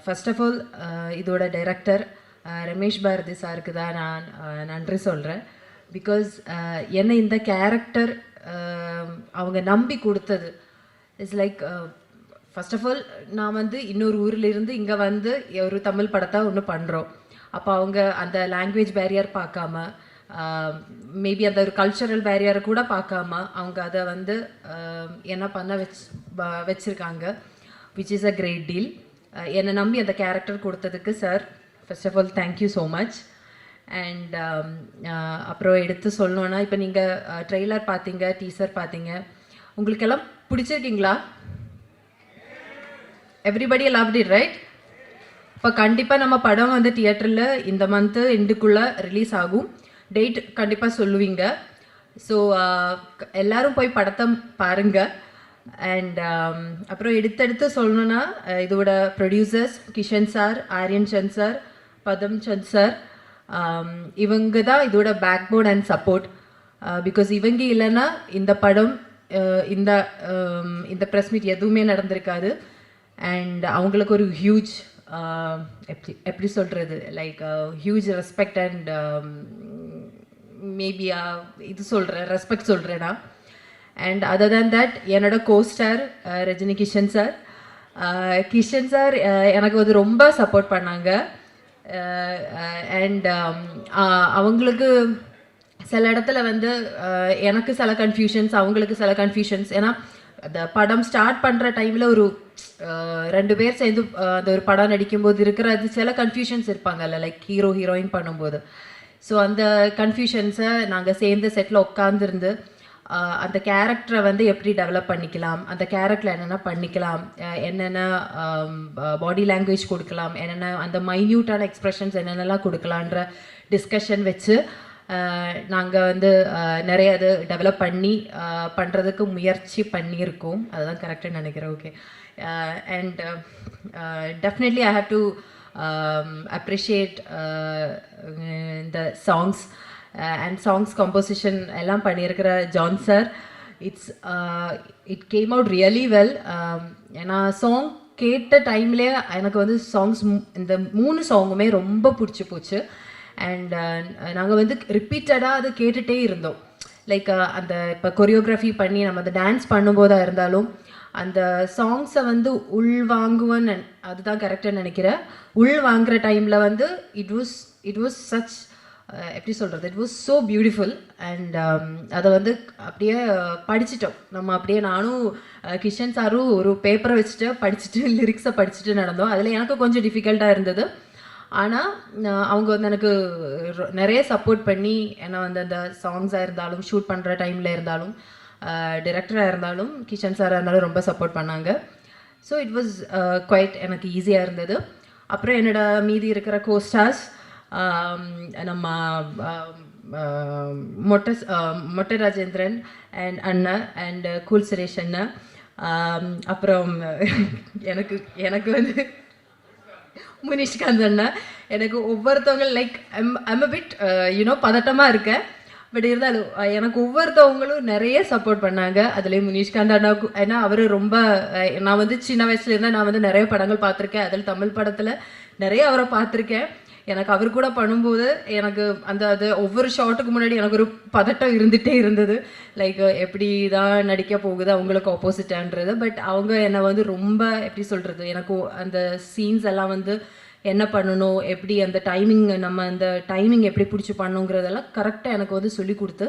ஃபர்ஸ்ட் ஆஃப் ஆல் இதோட டைரக்டர் ரமேஷ் பாரதி சாருக்கு தான் நான் நன்றி சொல்கிறேன். பிகாஸ் என்னை இந்த கேரக்டர் அவங்க நம்பி கொடுத்தது it's like, first of all நான் வந்து இன்னொரு ஊர்லேருந்து இங்கே வந்து ஒரு தமிழ் படத்தை ஒன்று பண்ணுறோம். அப்போ அவங்க அந்த லாங்குவேஜ் பேரியர் பார்க்காம, மேபி அந்த ஒரு கல்ச்சரல் பேரியரை கூட பார்க்காம அவங்க அதை வந்து என்ன பண்ண வச்சுருக்காங்க. Which is a great deal. என்னை நம்பி அந்த கேரக்டர் கொடுத்ததுக்கு sir first of all thank you so much. And அப்புறம் எடுத்து சொல்லணுன்னா, இப்போ நீங்கள் ட்ரெய்லர் பார்த்தீங்க, டீசர் பார்த்தீங்க, உங்களுக்கெல்லாம் பிடிச்சிருக்கீங்களா? Everybody loved it right? இப்போ கண்டிப்பாக நம்ம படம் வந்து தியேட்டரில் இந்த மந்த்து எண்டுக்குள்ளே ரிலீஸ் ஆகும். டேட் கண்டிப்பாக சொல்லுவீங்க. ஸோ எல்லோரும் போய் படத்தை பாருங்கள். அண்ட் அப்புறம் எடுத்தெடுத்து சொல்லணுன்னா, இதோட producers Kishan sir, Aryan Chand sir, Padam Chand sir, இவங்க தான் இதோட back board and support. Because இவங்க இல்லைன்னா இந்த படம் இந்த ப்ரெஸ் மீட் எதுவுமே நடந்திருக்காது. அண்ட் அவங்களுக்கு ஒரு ஹியூஜ் எப்படி சொல்கிறது, like huge respect and maybe இது சொல்கிறேன், ரெஸ்பெக்ட் சொல்கிறேன்னா. அண்ட் அதர் தேன் தட் என்னோட co-star Rajini Kishan sir. Kishan sir எனக்கு வந்து ரொம்ப சப்போர்ட் பண்ணாங்க. அண்ட் அவங்களுக்கு சில இடத்துல வந்து எனக்கு சில கன்ஃபியூஷன்ஸ், அவங்களுக்கு சில கன்ஃபியூஷன்ஸ். ஏன்னா அந்த படம் ஸ்டார்ட் பண்ணுற டைமில் ஒரு 2 பேர் சேர்ந்து அந்த ஒரு படம் நடிக்கும்போது இருக்கிறது சில கன்ஃபியூஷன்ஸ் இருப்பாங்கல்ல, லைக் ஹீரோ ஹீரோயின் பண்ணும்போது. ஸோ அந்த கன்ஃபியூஷன்ஸை நாங்கள் சேர்ந்து செட்டில் உட்காந்துருந்து அந்த கேரக்டரை வந்து எப்படி டெவலப் பண்ணிக்கலாம், அந்த கேரக்டரில் என்னென்ன பண்ணிக்கலாம், என்னென்ன பாடி லாங்குவேஜ் கொடுக்கலாம், என்னென்ன அந்த மைன்யூட்டான எக்ஸ்ப்ரெஷன்ஸ் என்னென்னலாம் கொடுக்கலான்ற டிஸ்கஷன் வச்சு நாங்கள் வந்து நிறைய அது டெவலப் பண்ணி பண்ணுறதுக்கு முயற்சி பண்ணியிருக்கோம். அதுதான் கரெக்டாக நினைக்கிறேன். Okay. And definitely I have to appreciate the songs and songs composition எல்லாம் பண்ணியிருக்கிற John sir. It came out really well. ஏன்னா சாங் கேட்ட டைம்லேயே எனக்கு வந்து சாங்ஸ் இந்த 3 சாங்குமே ரொம்ப பிடிச்சி போச்சு. அண்ட் நாங்கள் வந்து ரிப்பீட்டடாக அது கேட்டுகிட்டே இருந்தோம். லைக் அந்த இப்போ கொரியோகிராஃபி பண்ணி நம்ம அந்த டான்ஸ் பண்ணும்போதாக இருந்தாலும் அந்த சாங்ஸை வந்து உள்வாங்குவேன்னு அதுதான் கரெக்டாக நினைக்கிறேன். உள் வாங்குகிற டைமில் வந்து இட் வாஸ் சச் எப்படி சொல்கிறது, it was so beautiful. And அதை வந்து அப்படியே படிச்சிட்டோம் நம்ம. அப்படியே நானும் கிஷன் சாரும் ஒரு பேப்பரை வச்சுட்டு படிச்சுட்டு லிரிக்ஸை படிச்சுட்டு நடந்தோம். அதில் எனக்கு கொஞ்சம் டிஃபிகல்ட்டாக இருந்தது. ஆனால் அவங்க வந்து எனக்கு நிறைய சப்போர்ட் பண்ணி என்னை வந்து அந்த சாங்ஸாக இருந்தாலும் ஷூட் பண்ணுற டைமில் இருந்தாலும் டிரெக்டராக இருந்தாலும் கிஷன் சாராக இருந்தாலும் ரொம்ப சப்போர்ட் பண்ணாங்க. ஸோ இட் வாஸ் குவைட் எனக்கு ஈஸியாக இருந்தது. அப்புறம் என்னோட மீதி இருக்கிற கோஸ்டார்ஸ் நம்ம மொட்டை ராஜேந்திரன் அண்ட் அண்ணன் அண்ட் கூல் சுரேஷ் அண்ணன். அப்புறம் எனக்கு வந்து முனிஷ்காந்த் அண்ணன். எனக்கு ஒவ்வொருத்தவங்க லைக் ஐம் அ பிட் பதட்டமாக இருக்கேன். பட் இருந்தாலும் எனக்கு ஒவ்வொருத்தவங்களும் நிறைய சப்போர்ட் பண்ணாங்க. அதுலேயும் முனிஷ்காந்த் அண்ணாவுக்கு, ஏன்னா அவர் ரொம்ப நான் வந்து சின்ன வயசுலேருந்தேன் நான் வந்து நிறைய படங்கள் பார்த்துருக்கேன். அதில் தமிழ் படத்தில் நிறைய அவரை பார்த்துருக்கேன். எனக்கு அவர் கூட பண்ணும்போது எனக்கு அது ஒவ்வொரு ஷாட்டுக்கு முன்னாடி எனக்கு ஒரு பதட்டம் இருந்துகிட்டே இருந்தது. லைக் எப்படி தான் நடிக்க போகுது அவங்களுக்கு ஆப்போசிட்டான்றது. பட் அவங்க என்னை வந்து ரொம்ப எப்படி சொல்கிறது, எனக்கு அந்த சீன்ஸ் எல்லாம் வந்து என்ன பண்ணணும், எப்படி அந்த டைமிங் நம்ம அந்த டைமிங் எப்படி பிடிச்சி பண்ணணுங்கிறதெல்லாம் கரெக்டாக எனக்கு வந்து சொல்லி கொடுத்து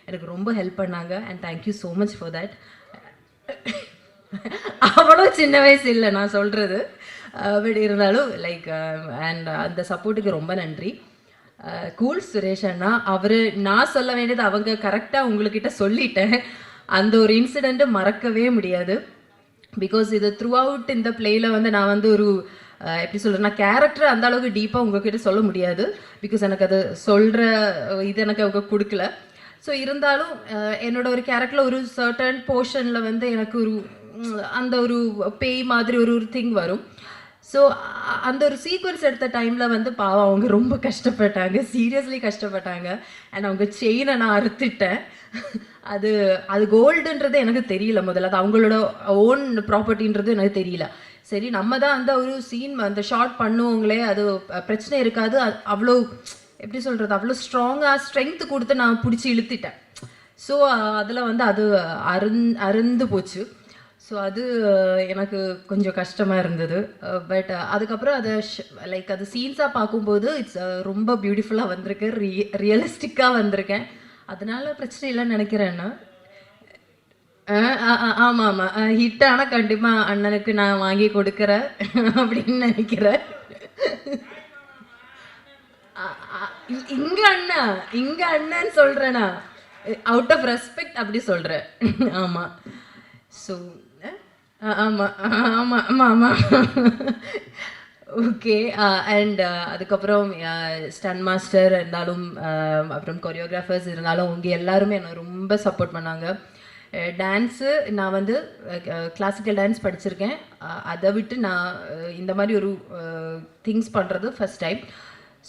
எனக்கு ரொம்ப ஹெல்ப் பண்ணாங்க. And thank you so much for that. அவ்வளோ சின்ன வயசு இல்லை நான் சொல்கிறது, பட் இருந்தாலும் லைக் அண்ட் அந்த சப்போர்ட்டுக்கு ரொம்ப நன்றி. கூல் சுரேஷ் அண்ணா, அவர் நான் சொல்ல வேண்டியது அவங்க கரெக்டாக உங்கள்கிட்ட சொல்லிட்டேன். அந்த ஒரு இன்சிடெண்ட்டு மறக்கவே முடியாது. பிகாஸ் இது த்ரூ அவுட் இந்த பிளேயில் வந்து நான் வந்து ஒரு எப்படி சொல்கிறேன், நான் கேரக்டர் அந்த அளவுக்கு டீப்பாக உங்ககிட்ட சொல்ல முடியாது. பிகாஸ் எனக்கு அது சொல்கிற இது எனக்கு அவங்க கொடுக்கல. ஸோ இருந்தாலும் என்னோட ஒரு கேரக்டரில் ஒரு சர்டன் போர்ஷனில் வந்து எனக்கு ஒரு அந்த ஒரு பேய் மாதிரி ஒரு திங் வரும். ஸோ அந்த ஒரு சீக்வன்ஸ் எடுத்த டைமில் வந்து பாவம் அவங்க ரொம்ப கஷ்டப்பட்டாங்க, சீரியஸ்லி கஷ்டப்பட்டாங்க. அண்ட் அவங்க செயினை நான் அறுத்துட்டேன். அது கோல்டுன்றது எனக்கு தெரியல முதல்ல, அது அவங்களோட ஓன் ப்ராப்பர்ட்டின்றது எனக்கு தெரியல. சரி நம்ம தான் அந்த ஒரு சீன் அந்த ஷார்ட் பண்ணுவோங்களே, அது பிரச்சனை இருக்காது. அவ்வளோ எப்படி சொல்கிறது, அவ்வளோ ஸ்ட்ராங்காக ஸ்ட்ரென்த்து கொடுத்து நான் பிடிச்சி இழுத்துட்டேன். ஸோ அதில் வந்து அது அருந்து போச்சு. ஸோ அது எனக்கு கொஞ்சம் கஷ்டமாக இருந்தது. பட் அதுக்கப்புறம் அதை லைக் அது சீன்ஸாக பார்க்கும்போது இட்ஸ் ரொம்ப பியூட்டிஃபுல்லாக வந்திருக்கு, ரியலிஸ்டிக்காக வந்திருக்கேன். அதனால பிரச்சனை இல்லைன்னு நினைக்கிறேன்னா. ஆமாம் ஆமாம், ஹிட் ஆனால் கண்டிப்பாக அண்ணனுக்கு நான் வாங்கி கொடுக்குறேன் அப்படின்னு நினைக்கிறேன். இங்க அண்ணன்னு சொல்றேனா, அவுட் ஆஃப் ரெஸ்பெக்ட் அப்படி சொல்றேன். ஆமா. ஸோ ஆமா ஆமா ஆமா ஆமா. ஓகே. அண்ட் அதுக்கப்புறம் ஸ்டன் மாஸ்டர் இருந்தாலும் அப்புறம் கொரியோகிராஃபர்ஸ் இருந்தாலும் அவங்க எல்லாருமே என்னை ரொம்ப சப்போர்ட் பண்ணாங்க. டான்ஸு நான் வந்து கிளாசிக்கல் டான்ஸ் படிச்சிருக்கேன். அதை விட்டு நான் இந்த மாதிரி ஒரு திங்ஸ் பண்ணுறது ஃபஸ்ட் டைம்.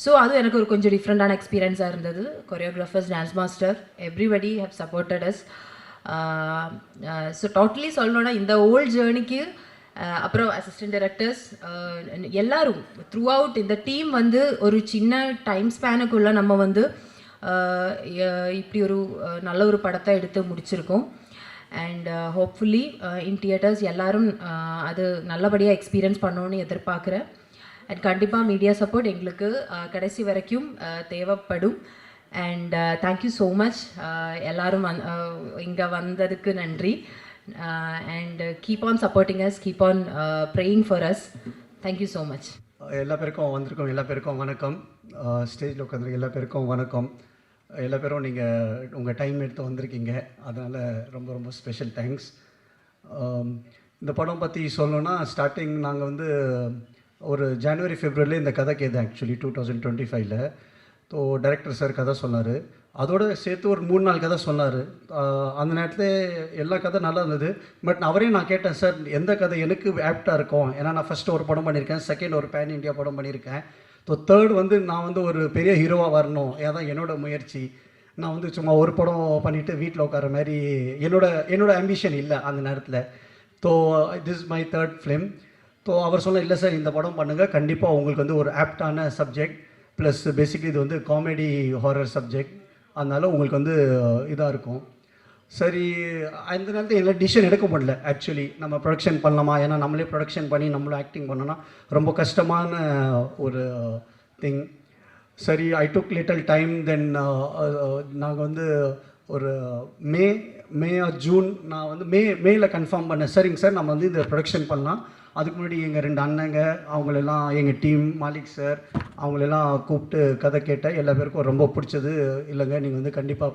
ஸோ அது எனக்கு ஒரு கொஞ்சம் டிஃப்ரெண்ட்டான எக்ஸ்பீரியன்ஸாக இருந்தது. Choreographers, dance master, everybody have supported us. So totally சொல்லணுன்னா இந்த ஓல்ட் ஜேர்னிக்கு அப்புறம் அசிஸ்டன்ட் டைரக்டர்ஸ் எல்லாரும் த்ரூ அவுட் இந்த டீம் வந்து ஒரு சின்ன டைம் ஸ்பேனுக்குள்ளே நம்ம வந்து இப்படி ஒரு நல்ல ஒரு படத்தை எடுத்து முடிச்சிருக்கோம். அண்ட் ஹோப்ஃபுல்லி இன் தியேட்டர்ஸ் எல்லாரும் அது நல்லபடியாக எக்ஸ்பீரியன்ஸ் பண்ணணுன்னு எதிர்பார்க்குறேன். அண்ட் கண்டிப்பாக மீடியா சப்போர்ட் எங்களுக்கு கடைசி வரைக்கும் தேவைப்படும். அண்ட் தேங்க்யூ ஸோ மச் எல்லோரும் இங்கே வந்ததுக்கு நன்றி. And keep on supporting us, keep on praying for us. Thank you so much. எல்லா பேருக்கும் வந்திருக்கோம், எல்லா பேருக்கும் வணக்கம். ஸ்டேஜில் உட்காந்துருக்க எல்லா பேருக்கும் வணக்கம். எல்லா பேரும் நீங்கள் உங்கள் டைம் எடுத்து வந்திருக்கீங்க, அதனால் ரொம்ப ரொம்ப ஸ்பெஷல் தேங்க்ஸ். இந்த படம் பற்றி சொல்லணுன்னா ஸ்டார்டிங் நாங்கள் வந்து ஒரு ஜனவரி ஃபெப்ரவரியில் இந்த கதை Ketu actually 2025. So director sir கதை சொன்னார், அதோடு சேர்த்து ஒரு 3-4 கதை சொன்னார். அந்த நேரத்தில் எல்லா கதை நல்லா இருந்தது. பட் அவரையும் நான் கேட்டேன், சார் எந்த கதை எனக்கு ஆப்டாக இருக்கும், ஏன்னா நான் ஃபஸ்ட்டு ஒரு படம் பண்ணியிருக்கேன், செகண்ட் ஒரு பேன் இண்டியா படம் பண்ணியிருக்கேன். ஸோ தேர்ட் வந்து நான் வந்து ஒரு பெரிய ஹீரோவாக வரணும், அதான் என்னோடய முயற்சி. நான் வந்து சும்மா ஒரு படம் பண்ணிவிட்டு வீட்டில் உட்கார மாதிரி என்னோட ஆம்பிஷன் இல்லை அந்த நேரத்தில். So this is my third film. So அவர் சொன்ன, இல்லை சார் இந்த படம் பண்ணுங்கள், கண்டிப்பாக உங்களுக்கு வந்து ஒரு ஆப்டான சப்ஜெக்ட், ப்ளஸ் பேசிக்லி இது வந்து காமெடி ஹாரர் சப்ஜெக்ட், அதனால் உங்களுக்கு வந்து இதாக இருக்கும். சரி, அந்த நேரத்தில் எல்லாம் டிசிஷன் எடுக்க முடியல ஆக்சுவலி. நம்ம ப்ரொடக்ஷன் பண்ணலாமா, ஏன்னா நம்மளே ப்ரொடக்ஷன் பண்ணி நம்மளும் ஆக்டிங் பண்ணோன்னா ரொம்ப கஷ்டமான ஒரு திங். சரி, ஐ டுக் லிட்டில் டைம். தென் நாங்கள் வந்து ஒரு மே ஆர் ஜூன் நான் வந்து மேல கன்ஃபார்ம் பண்ணேன், சரிங்க சார் நம்ம வந்து இந்த ப்ரொடக்ஷன் பண்ணலாம். அதுக்கு முன்னாடி எங்கள் 2 அண்ணங்க அவங்களெல்லாம், எங்கள் டீம் மாலிக் சார் அவங்களெல்லாம் கூப்பிட்டு கதை கேட்டேன். எல்லா பேருக்கும் ரொம்ப பிடிச்சது. இல்லைங்க நீங்கள் வந்து கண்டிப்பாக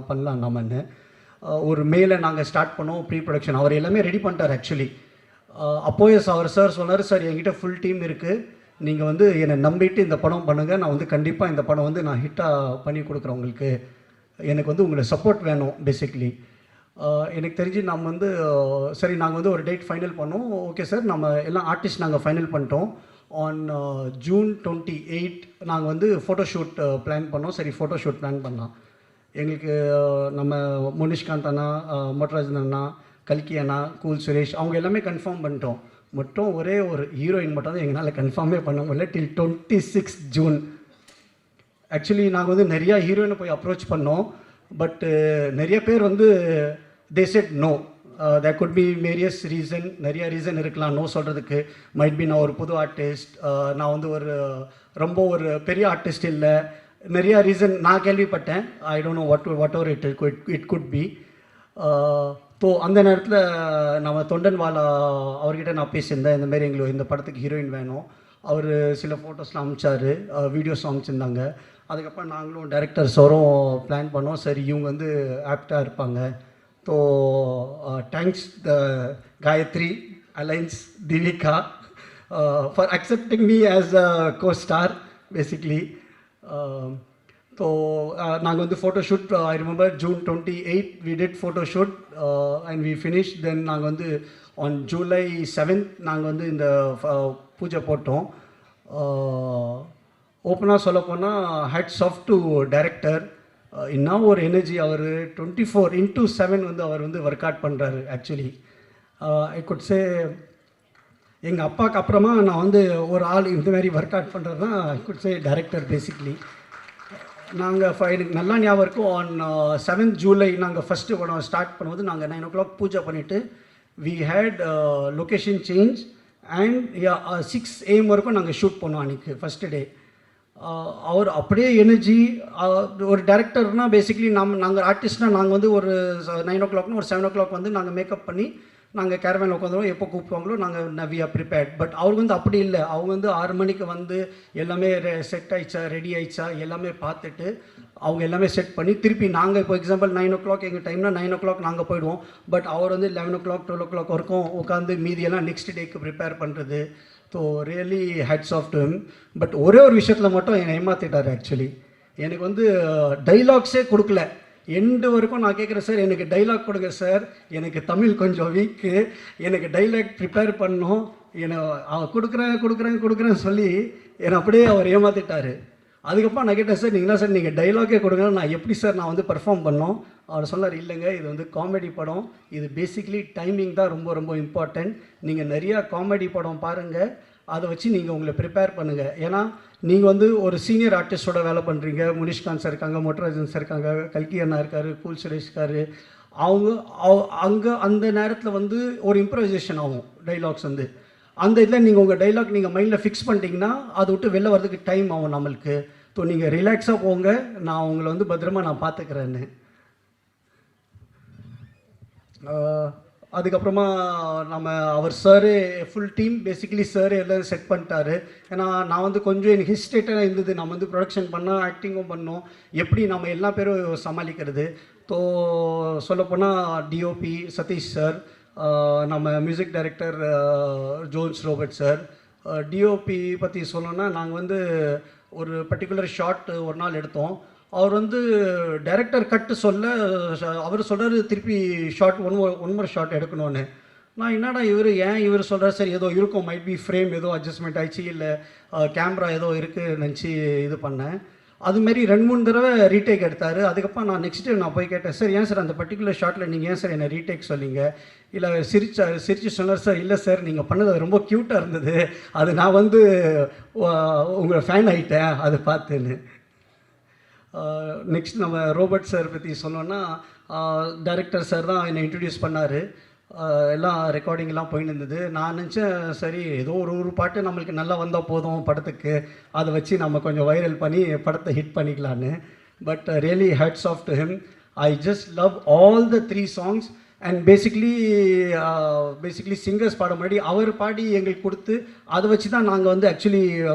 பண்ணலாம் நம்மன்னு. ஒரு மேல நாங்கள் ஸ்டார்ட் பண்ணோம் ப்ரீ ப்ரொடக்ஷன். அவர் எல்லாமே ரெடி பண்ணிட்டார் ஆக்சுவலி. அப்போயே அவர் சார் சொன்னார், சார் என்கிட்ட ஃபுல் டீம் இருக்குது, நீங்கள் வந்து என்னை நம்பிட்டு இந்த படம் பண்ணுங்கள், நான் வந்து கண்டிப்பாக இந்த படம் வந்து நான் ஹிட்டாக பண்ணி கொடுக்குறேன் உங்களுக்கு, எனக்கு வந்து உங்களை சப்போர்ட் வேணும் பேசிக்லி. எனக்கு தெரிஞ்சு நம்ம வந்து சரி நாங்கள் வந்து ஒரு டேட் ஃபைனல் பண்ணோம். ஓகே சார், நம்ம எல்லாம் ஆர்டிஸ்ட் நாங்கள் ஃபைனல் பண்ணிட்டோம். ஆன் June 28 நாங்கள் வந்து ஃபோட்டோஷூட் பிளான் பண்ணோம். சரி ஃபோட்டோஷூட் பிளான் பண்ணலாம். எங்களுக்கு நம்ம முனிஷ்காந்த் அண்ணா, மொட்டராஜன் அண்ணா, கல்கி அண்ணா, கூல் சுரேஷ் அவங்க எல்லாமே கன்ஃபார்ம் பண்ணிட்டோம். மட்டும் ஒரே ஒரு ஹீரோயின் மட்டும் தான் எங்களால் கன்ஃபார்மே பண்ண முடியல டில் 26 ஜூன். ஆக்சுவலி நாங்கள் வந்து நிறையா ஹீரோயினை போய் அப்ரோச் பண்ணோம். பட் நிறைய பேர் வந்து they said no. There could be various reason, நிறைய ரீசன் இருக்கலாம் நோ சொல்கிறதுக்கு. மைட் பி நான் ஒரு புது ஆர்டிஸ்ட், நான் வந்து ரொம்ப ஒரு பெரிய ஆர்டிஸ்ட் இல்லை, நிறையா ரீசன் நான் கேள்விப்பட்டேன். I don't know what ever it could be. So அந்த நேரத்தில் நம்ம தொண்டன்வாலா அவர்கிட்ட நான் பேசியிருந்தேன், இந்தமாரி எங்களுக்கு இந்த படத்துக்கு ஹீரோயின் வேணும். அவர் சில ஃபோட்டோஸ்லாம் அனுப்பிச்சார், வீடியோஸ் அனுப்பிச்சிருந்தாங்க. அதுக்கப்புறம் நாங்களும் டைரக்டர்ஸோரும் பிளான் பண்ணோம், சரி இவங்க வந்து ஆப்டாக இருப்பாங்க. ஸோ தேங்க்ஸ் த காயத்ரி அலைன்ஸ் Divika for accepting me as a co-star basically. So நாங்கள் வந்து photoshoot, I remember June 28 we did photoshoot and we finished. Then நாங்கள் வந்து on July 7th நாங்கள் வந்து இந்த பூஜை போட்டோம். ஓப்பனாக சொல்ல போனால் ஹேட்ஸ் ஆஃப் டு டைரக்டர். இன்னும் ஒரு எனர்ஜி, அவர் 24/7 வந்து அவர் வந்து ஒர்க் அவுட் பண்ணுறாரு ஆக்சுவலி. ஐ குட் சே எங்கள் அப்பாவுக்கு அப்புறமா நான் வந்து ஒரு ஆள் இந்த மாதிரி ஒர்க் அவுட் பண்ணுறதுனா I could say director basically. நாங்கள் எனக்கு நல்லா ஞாபகம் இருக்கும், ஆன் 7th July நாங்கள் ஃபஸ்ட்டு படம் ஸ்டார்ட் பண்ணும்போது நாங்கள் 9 o'clock பூஜை பண்ணிவிட்டு we had location change and 6 AM வரைக்கும் நாங்கள் ஷூட் பண்ணோம் அன்றைக்கி ஃபஸ்ட்டு டே. அவர் அப்படியே எனர்ஜி. ஒரு டேரக்டர்னால் பேசிக்கலி நாங்கள் ஆர்டிஸ்ட்னால் நாங்கள் வந்து ஒரு 9 o'clock ஒரு 7 o'clock வந்து நாங்கள் மேக்கப் பண்ணி நாங்கள் கேரவேனில் உட்காந்துருவோம். எப்போ கூப்பிடுவாங்களோ நாங்கள் வி ஆர் ப்ரிப்பேர்ட். பட் அவருக்கு வந்து அப்படி இல்லை. அவங்க வந்து 6 மணிக்கு வந்து எல்லாமே செட் ஆயிடுச்சா, ரெடி ஆயிடுச்சா எல்லாமே பார்த்துட்டு அவங்க எல்லாமே செட் பண்ணி திருப்பி நாங்கள் இப்போ எக்ஸாம்பிள் 9 o'clock எங்கள் டைம்னா 9 o'clock நாங்கள் போயிடுவோம். பட் அவர் வந்து 11 o'clock 12 o'clock வரைக்கும் உட்காந்து மீதியெல்லாம் நெக்ஸ்ட் டேக்கு ப்ரிப்பேர் பண்ணுறது. So really hats off to him. But ஒரே ஒரு விஷயத்தில் மட்டும் என்னை ஏமாற்றிட்டார். ஆக்சுவலி எனக்கு வந்து டைலாக்ஸே கொடுக்கல. எண்டு வரைக்கும் நான் கேட்குறேன், சார் எனக்கு டைலாக் கொடுங்க சார், எனக்கு தமிழ் கொஞ்சம் வீக்கு, எனக்கு டைலாக் ப்ரிப்பேர் பண்ணணும், என்னை அவன் கொடுக்குறேன்னு சொல்லி என்னை அப்படியே அவர் ஏமாற்றிட்டார். அதுக்கப்புறம் நான் கேட்டேன், சார் நீங்களா சார் நீங்கள் டைலாக்கே கொடுங்க, நான் எப்படி சார் நான் வந்து பர்ஃபார்ம் பண்ணோம்? அவர் சொன்னார், இல்லைங்க இது வந்து காமெடி படம், இது பேசிக்லி டைமிங் தான் ரொம்ப ரொம்ப இம்பார்ட்டண்ட். நீங்கள் நிறையா காமெடி படம் பாருங்கள், அதை வச்சு நீங்கள் உங்களை ப்ரிப்பேர் பண்ணுங்கள். ஏன்னா நீங்கள் வந்து ஒரு சீனியர் ஆர்டிஸ்டோட வேலை பண்ணுறீங்க. முனிஷ்காந்த் சார் இருக்காங்க, மொட்டராஜன் சார் இருக்காங்க, கல்கி அண்ணா இருக்கார், கூல் சுரேஷ் இருக்கார். அங்கே அந்த நேரத்தில் வந்து ஒரு இம்ப்ரவைசேஷன் ஆகும் டைலாக்ஸ் வந்து. அந்த இதில் நீங்கள் உங்கள் டைலாக் நீங்கள் மைண்டில் ஃபிக்ஸ் பண்ணிட்டீங்கன்னா அதை விட்டு வெளில வர்றதுக்கு டைம் ஆகும் நம்மளுக்கு. ஸோ நீங்கள் ரிலாக்ஸாக போங்க, நான் உங்களை வந்து பத்திரமா நான் பார்த்துக்கிறேன்னு. அதுக்கப்புறமா நம்ம அவர் sir full team basically sir எல்லாம் செட் பண்ணிட்டாரு. ஏன்னா நான் வந்து கொஞ்சம் எனக்கு ஹெசிடேட்டாக இருந்தது. நம்ம வந்து ப்ரொடக்ஷன் பண்ணோம், ஆக்டிங்கும் பண்ணோம், எப்படி நம்ம எல்லா பேரும் சமாளிக்கிறது. ஸோ சொல்லப்போனால் டிஓபி சதீஷ் சார், நம்ம music director Jones Robert sir. DOP பற்றி சொல்லணுன்னா நாங்கள் வந்து ஒரு பர்டிகுலர் ஷாட் ஒரு நாள் எடுத்தோம். அவர் வந்து டைரக்டர் கட்டு சொல்ல அவர் சொல்கிறார் திருப்பி ஷார்ட் ஒன் மோர் ஷார்ட் எடுக்கணும்னு. நான் என்னடா இவர் சொல்கிறார், சரி ஏதோ இருக்கும், மைட் பி ஃப்ரேம் ஏதோ அட்ஜஸ்ட்மெண்ட் ஆயிடுச்சு, இல்லை கேமரா ஏதோ இருக்குது நினச்சி இது பண்ணேன். அதுமாரி 2-3 தடவை ரீடேக் எடுத்தார். அதுக்கப்புறம் நான் நெக்ஸ்ட் நான் போய் கேட்டேன், சார் ஏன் சார் அந்த பர்டிகுலர் ஷாட்டில் நீங்கள் ஏன் சார் என்னை ரீடேக் சொன்னீங்க? இல்லை சிரிச்சு சொன்னார், சார் இல்லை சார் நீங்கள் பண்ணது ரொம்ப க்யூட்டாக இருந்தது, அது நான் வந்து உங்களை ஃபேன் ஆகிட்டேன் அதை பார்த்துன்னு. நெக்ஸ்ட் நம்ம ரோபர்ட் சார் பற்றி சொன்னோன்னா, டைரக்டர் சார் தான் என்னை இன்ட்ரடியூஸ் பண்ணார். எல்லாம் ரெக்கார்டிங்லாம் போயின்னு இருந்தது. நான் நினச்சேன், சரி ஏதோ ஒரு பாட்டு நம்மளுக்கு நல்லா வந்தால் போதும் படத்துக்கு, அதை வச்சு நம்ம கொஞ்சம் வைரல் பண்ணி படத்தை ஹிட் பண்ணிக்கலான்னு. But really hats off to him. I just love all the 3 songs. And basically singers பாட முன்னாடி அவர் பாடி எங்களுக்கு கொடுத்து அதை வச்சு தான் நாங்கள் வந்து ஆக்சுவலி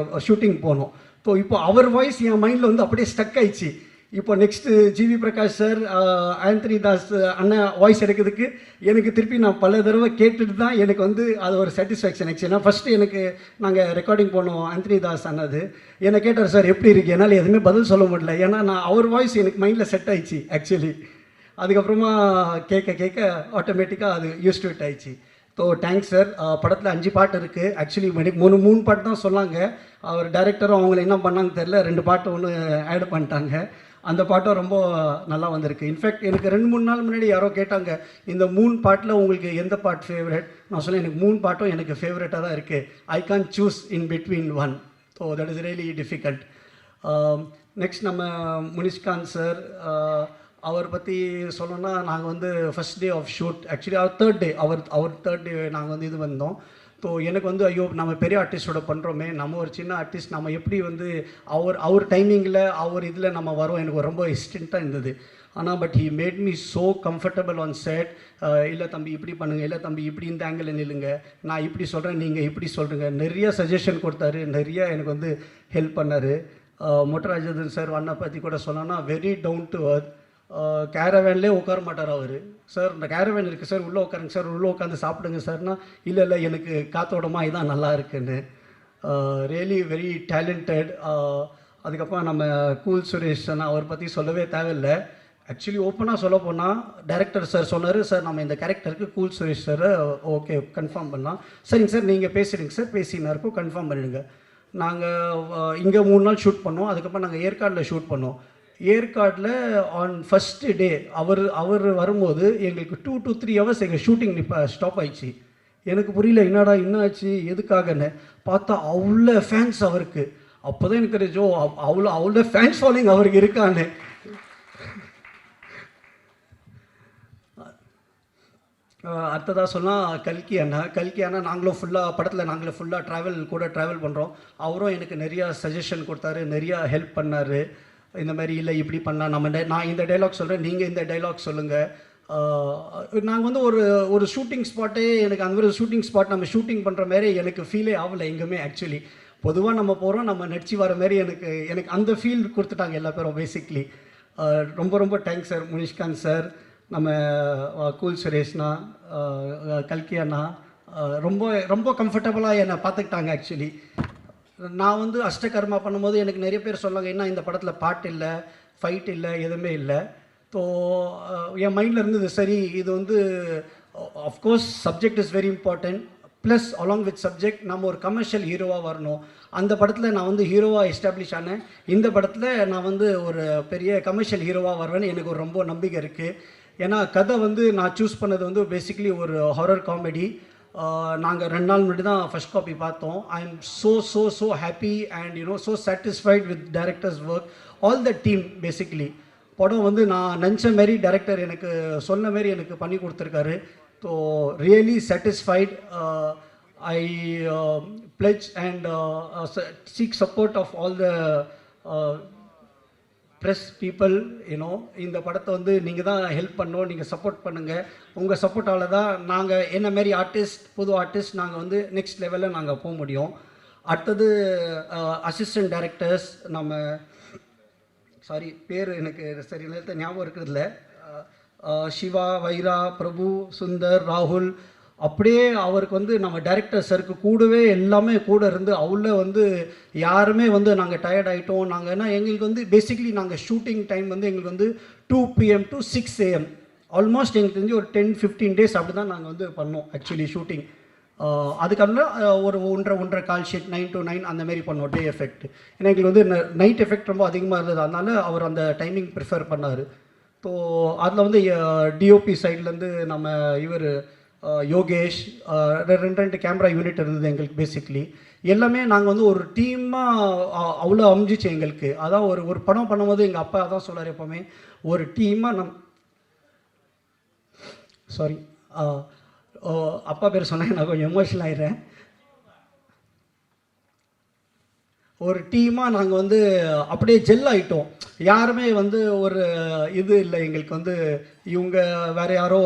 ஷூட்டிங் போனோம். ஸோ இப்போ அவர் வாய்ஸ் என் மைண்டில் வந்து அப்படியே ஸ்டக் ஆயிடுச்சு. இப்போ next GV Prakash sir, Anthony Das அண்ணன் வாய்ஸ் எடுக்கிறதுக்கு எனக்கு திருப்பி நான் பல தடவை கேட்டுட்டு தான் எனக்கு வந்து அது ஒரு சாட்டிஸ்ஃபேக்ஷன் ஆச்சு. ஏன்னா ஃபஸ்ட்டு எனக்கு நாங்கள் ரெக்கார்டிங் பண்ணோம் ஆந்தனி தாஸ் அண்ணது, என்னை கேட்டார், சார் எப்படி இருக்குது, என்னால் எதுவுமே பதில் சொல்ல முடியல. ஏன்னா நான் அவர் வாய்ஸ் எனக்கு மைண்டில் செட் ஆயிடுச்சு ஆக்சுவலி. அதுக்கப்புறமா கேட்க ஆட்டோமேட்டிக்காக அது யூஸ் டு இட் ஆயிடுச்சு. So thanks sir. படத்தில் 5 பாட்டு இருக்குது. ஆக்சுவலி 3 பாட்டு தான் சொன்னாங்க. அவர் டைரக்டரும் அவங்கள என்ன பண்ணாங்க தெரில, 2 பாட்டு ஒன்று ஆட் பண்ணிட்டாங்க. அந்த பாட்டும் ரொம்ப நல்லா வந்திருக்கு. இன்ஃபேக்ட் எனக்கு 2-3 நாள் முன்னாடி யாரோ கேட்டாங்க, இந்த 3 பாட்டில் உங்களுக்கு எந்த பாட்டு ஃபேவரட்? நான் சொன்னேன், எனக்கு 3 பாட்டும் எனக்கு ஃபேவரட்டாக தான் இருக்குது. I can choose in between one. So that is really difficult. Next நம்ம முனிஷ்காந்த் சார், அவர் பற்றி சொல்லணும்னா, நாங்கள் வந்து first day of shoot, actually அவர் தேர்ட் டே நாங்கள் வந்து இது வந்தோம். ஸோ எனக்கு வந்து ஐயோ நம்ம பெரிய ஆர்டிஸ்டோட பண்ணுறோமே, நம்ம ஒரு சின்ன ஆர்டிஸ்ட், நம்ம எப்படி வந்து அவர் டைமிங்கில் அவர் இதில் நம்ம வரோம், எனக்கு ரொம்ப ஹெசிடென்ட்டாக இருந்தது. ஆனால் but he made me so comfortable on set. இல்லை தம்பி இப்படி பண்ணுங்கள், இல்லை தம்பி இப்படி இந்த ஆங்கிளில் நில்லுங்க, நான் இப்படி சொல்கிறேன் நீங்கள் இப்படி சொல்கிறீங்க, நிறைய சஜஷன் கொடுத்தாரு, நிறைய எனக்கு வந்து ஹெல்ப் பண்ணார். மொட்டராஜன் சார் அண்ணா பற்றி கூட சொன்னோன்னா, வெரி டவுன் டு அர்த். கேரவேன்லேயே உட்கார மாட்டார் அவர். சார் இந்த கேரவேன் இருக்குது சார், உள்ளே உட்காருங்க சார், உள்ளே உட்காந்து சாப்பிடுங்க சார்னா, இல்லை எனக்கு காத்தோடமா இதான் நல்லா இருக்குன்னு. Really very talented. அதுக்கப்புறம் நம்ம கூல் சுரேஷ் அவர் பற்றி சொல்லவே தேவையில்லை. ஆக்சுவலி ஓப்பனாக சொல்ல போனால் டைரக்டர் சார் சொன்னார், சார் நம்ம இந்த கேரக்டருக்கு cool Suresh sir okay confirm பண்ணலாம். சரிங்க சார் நீங்கள் பேசுகிறீங்க சார், பேசினா இருக்கும் கன்ஃபார்ம் பண்ணிடுங்க. நாங்கள் இங்கே 3 நாள் ஷூட் பண்ணோம். அதுக்கப்புறம் நாங்கள் ஏற்காடில் ஷூட் பண்ணோம். ஏற்காடில் ஆன் ஃபஸ்ட்டு டே அவர் வரும்போது எங்களுக்கு 2 to 3 hours எங்கள் ஷூட்டிங் இப்போ ஸ்டாப் ஆயிடுச்சு. எனக்கு புரியல, என்னடா என்ன ஆச்சு எதுக்காகன்னு பார்த்தா அவ்வளோ ஃபேன்ஸ் அவருக்கு. அப்போ தான் எனக்கு தெரிஞ்சோ அவ்வளோ ஃபேன்ஸ் ஃபாலோயிங் அவருக்கு இருக்கான்னு. அடுத்ததாக சொன்னால் கல்கி அண்ணா நாங்களும் ஃபுல்லாக ட்ராவல் பண்ணுறோம். அவரும் எனக்கு நிறையா சஜஷன் கொடுத்தாரு, நிறையா ஹெல்ப் பண்ணார். இந்த மாதிரி இல்லை இப்படி பண்ணால் நான் இந்த டைலாக் சொல்கிறேன், நீங்கள் இந்த டைலாக் சொல்லுங்கள். நாங்கள் வந்து ஒரு ஷூட்டிங் ஸ்பாட்டே எனக்கு அந்த மாதிரி ஷூட்டிங் ஸ்பாட் நம்ம ஷூட்டிங் பண்ணுற மாதிரி எனக்கு ஃபீலே ஆகலை எங்கேயுமே. ஆக்சுவலி பொதுவாக நம்ம போகிறோம், நம்ம நடிச்சு வர மாதிரி எனக்கு அந்த ஃபீல் கொடுத்துட்டாங்க எல்லா பேரும் பேசிக்லி. ரொம்ப ரொம்ப தேங்க்ஸ் சார், முனிஷ்காந்த் சார், நம்ம கூல் சுரேஷ்னா, கல்கி அண்ணா ரொம்ப ரொம்ப கம்ஃபர்டபுளாக என்னை பார்த்துக்கிட்டாங்க. ஆக்சுவலி நான் வந்து அஷ்டகர்மா பண்ணும்போது எனக்கு நிறைய பேர் சொன்னாங்க, என்ன இந்த படத்தில் பாட்டு இல்லை, ஃபைட் இல்லை, எதுவுமே இல்லை. ஸோ என் மைண்டில் இருந்தது, சரி இது வந்து of course subject is very important, plus along with subject நம்ம ஒரு கமர்ஷியல் ஹீரோவாக வரணும். அந்த படத்தில் நான் வந்து ஹீரோவாக எஸ்டாப்ளிஷ் ஆனேன், இந்த படத்தில் நான் வந்து ஒரு பெரிய கமர்ஷியல் ஹீரோவாக வருவேன்னு எனக்கு ஒரு ரொம்ப நம்பிக்கை இருக்குது. ஏன்னா கதை வந்து நான் சூஸ் பண்ணது வந்து பேசிக்லி ஒரு ஹாரர் காமெடி. நாங்கள் 2 நாள் முன்னாடி தான் ஃபர்ஸ்ட் காப்பி பார்த்தோம். ஐ am so happy and so satisfied with directors work, all the team. Basically படம் வந்து நான் நினச்ச மாரி டைரக்டர் எனக்கு சொன்ன மாரி எனக்கு பண்ணி கொடுத்துருக்காரு. So really satisfied. I pledge and seek support of all the press people. இந்த படத்தை வந்து நீங்கள் தான் ஹெல்ப் பண்ணணும், நீங்கள் சப்போர்ட் பண்ணுங்கள். உங்கள் சப்போர்ட்டால் தான் நாங்கள் என்ன மாரி புது ஆர்டிஸ்ட் நாங்கள் வந்து நெக்ஸ்ட் லெவலில் நாங்கள் போக முடியும். அடுத்தது அசிஸ்டன்ட் டைரக்டர்ஸ், நம்ம பேர் எனக்கு சரி நேரத்தை ஞாபகம் இருக்கிறதில்ல, சிவா, வைரா, பிரபு, சுந்தர், ராகுல், அப்படியே அவருக்கு வந்து நம்ம டைரக்டர் சருக்கு கூடவே எல்லாமே கூட இருந்து அவ்வளோ வந்து யாருமே வந்து நாங்கள் டயர்ட் ஆகிட்டோம். நாங்கள் ஏன்னா எங்களுக்கு வந்து பேசிக்லி நாங்கள் ஷூட்டிங் டைம் வந்து எங்களுக்கு வந்து 2 PM to 6 AM ஆல்மோஸ்ட் எங்களுக்கு தெரிஞ்சு ஒரு 10-15 days அப்படி தான் நாங்கள் வந்து பண்ணோம் ஆக்சுவலி ஷூட்டிங். அதுக்கப்புறம் ஒரு 1.5 கால் ஷீட் 9 to 9 அந்த மாதிரி பண்ணோம் டே எஃபெக்ட். ஏன்னா எங்களுக்கு வந்து நைட் எஃபெக்ட் ரொம்ப அதிகமாக இருந்தது, அதனால அவர் அந்த டைமிங் ப்ரிஃபர் பண்ணார். ஸோ அதில் வந்து டிஓபி சைட்லேருந்து நம்ம இவர் யோகேஷ், 2 கேமரா யூனிட் இருந்தது எங்களுக்கு. பேசிக்லி எல்லாமே நாங்கள் வந்து ஒரு டீமாக அவ்வளோ அமைஞ்சிச்சு எங்களுக்கு. அதான் ஒரு படம் பண்ணும்போது எங்கள் அப்பா அதான் சொல்லார் எப்போவுமே, ஒரு டீமாக அப்பா பேர் சொன்னேன், நான் கொஞ்சம் எமோஷனல் ஆயிடுறேன். ஒரு டீமாக நாங்கள் வந்து அப்படியே ஜெல் ஆகிட்டோம். யாருமே வந்து ஒரு இது இல்லை எங்களுக்கு வந்து இவங்க வேறு யாரோ,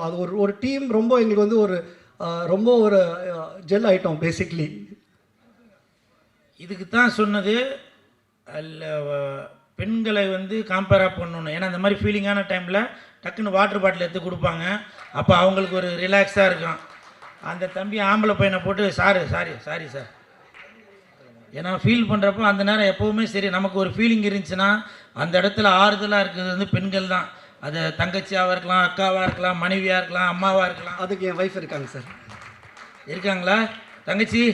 அது ஒரு டீம் ரொம்ப எங்களுக்கு வந்து ரொம்ப ஒரு ஜெல் ஆகிட்டோம் பேசிக்லி. இதுக்கு தான் சொன்னது பெண்களை வந்து கம்பேராக பண்ணணும். ஏன்னா இந்த மாதிரி ஃபீலிங்கான டைமில் டக்குன்னு வாட்டர் பாட்டில் எடுத்து கொடுப்பாங்க, அப்போ அவங்களுக்கு ஒரு ரிலாக்ஸாக இருக்கும். அந்த தம்பி ஆம்பளை பையனை போட்டு சாரி சார் ஏன்னா ஃபீல் பண்ணுறப்போ அந்த நேரம் எப்போவுமே சரி நமக்கு ஒரு ஃபீலிங் இருந்துச்சுன்னா அந்த இடத்துல ஆறுதலாக இருக்கிறது வந்து பெண்கள் தான். அது தங்கச்சியாவாக இருக்கலாம், அக்காவாக இருக்கலாம், மனைவியாக இருக்கலாம், அம்மாவாக இருக்கலாம். அதுக்கு என் ஒய்ஃப் இருக்காங்க சார். இருக்காங்களா தங்கச்சி?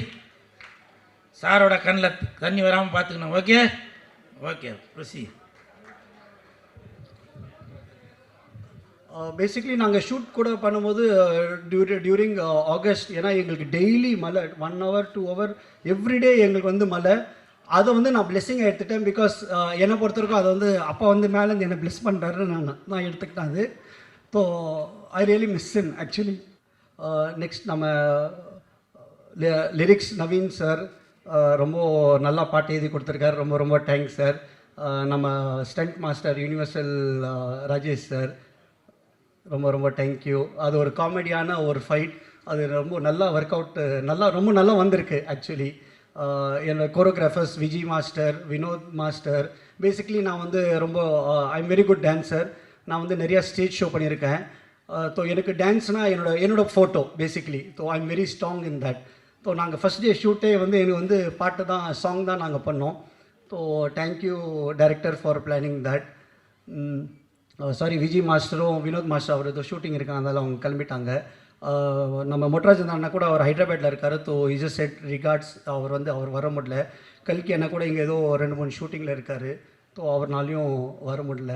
சாரோட கண்ணில் தண்ணி வராமல் பார்த்துக்கணும். ஓகே ப்ரொசி. பேசிக்லி நாங்கள் ஷூட் கூட பண்ணும்போது டியூரிங் ஆகஸ்ட், ஏன்னா எங்களுக்கு டெய்லி மழை, 1 hour 2 hour எவ்ரிடே எங்களுக்கு வந்து மழை. அதை வந்து நான் பிளெஸ்ஸிங்காக எடுத்துட்டேன். பிகாஸ் என்னை பொறுத்தவரைக்கும் அதை வந்து அப்பா வந்து மேலேருந்து என்னை பிளெஸ் பண்ணுறாரு, நான் எடுத்துக்கிட்டேன் அது. So I really miss him actually. Next நம்ம லிரிக்ஸ் நவீன் சார் ரொம்ப நல்லா பாட்டு எழுதி கொடுத்துருக்காரு, ரொம்ப ரொம்ப தேங்க்ஸ் சார். நம்ம stunt master universal Rajesh sir, ரொம்ப ரொம்ப தேங்க்யூ. அது ஒரு காமெடியான ஒரு ஃபைட், அது ரொம்ப நல்லா ஒர்க் அவுட், ரொம்ப நல்லா வந்திருக்கு ஆக்சுவலி. என்னோட choreographers Vijay master, Vinod master. Basically நான் வந்து ரொம்ப I am very good dancer. நான் வந்து நிறையா ஸ்டேஜ் ஷோ பண்ணியிருக்கேன். ஸோ எனக்கு டான்ஸ்னால் என்னோட photo basically. So I am very strong in that. So நாங்கள் ஃபஸ்ட் டே ஷூட்டே வந்து எனக்கு வந்து பாட்டு தான், சாங் தான் நாங்கள் பண்ணோம். So thank you director for planning that. Vijay மாஸ்டரும் வினோத் மாஸ்டர் அவர் ஏதோ ஷூட்டிங் இருக்காங்க, அதனால் அவங்க கிளம்பிட்டாங்க. நம்ம மொட்ராஜன் அண்ணா கூட அவர் ஹைதராபாத்தில் இருக்கார். ஸோ இஸ் செட் ரிகார்ட்ஸ், அவர் வர முடியல. கல்கி அண்ணா கூட இங்கே ஏதோ 2-3 ஷூட்டிங்கில் இருக்கார். ஸோ அவர்னாலையும் வர முடியல.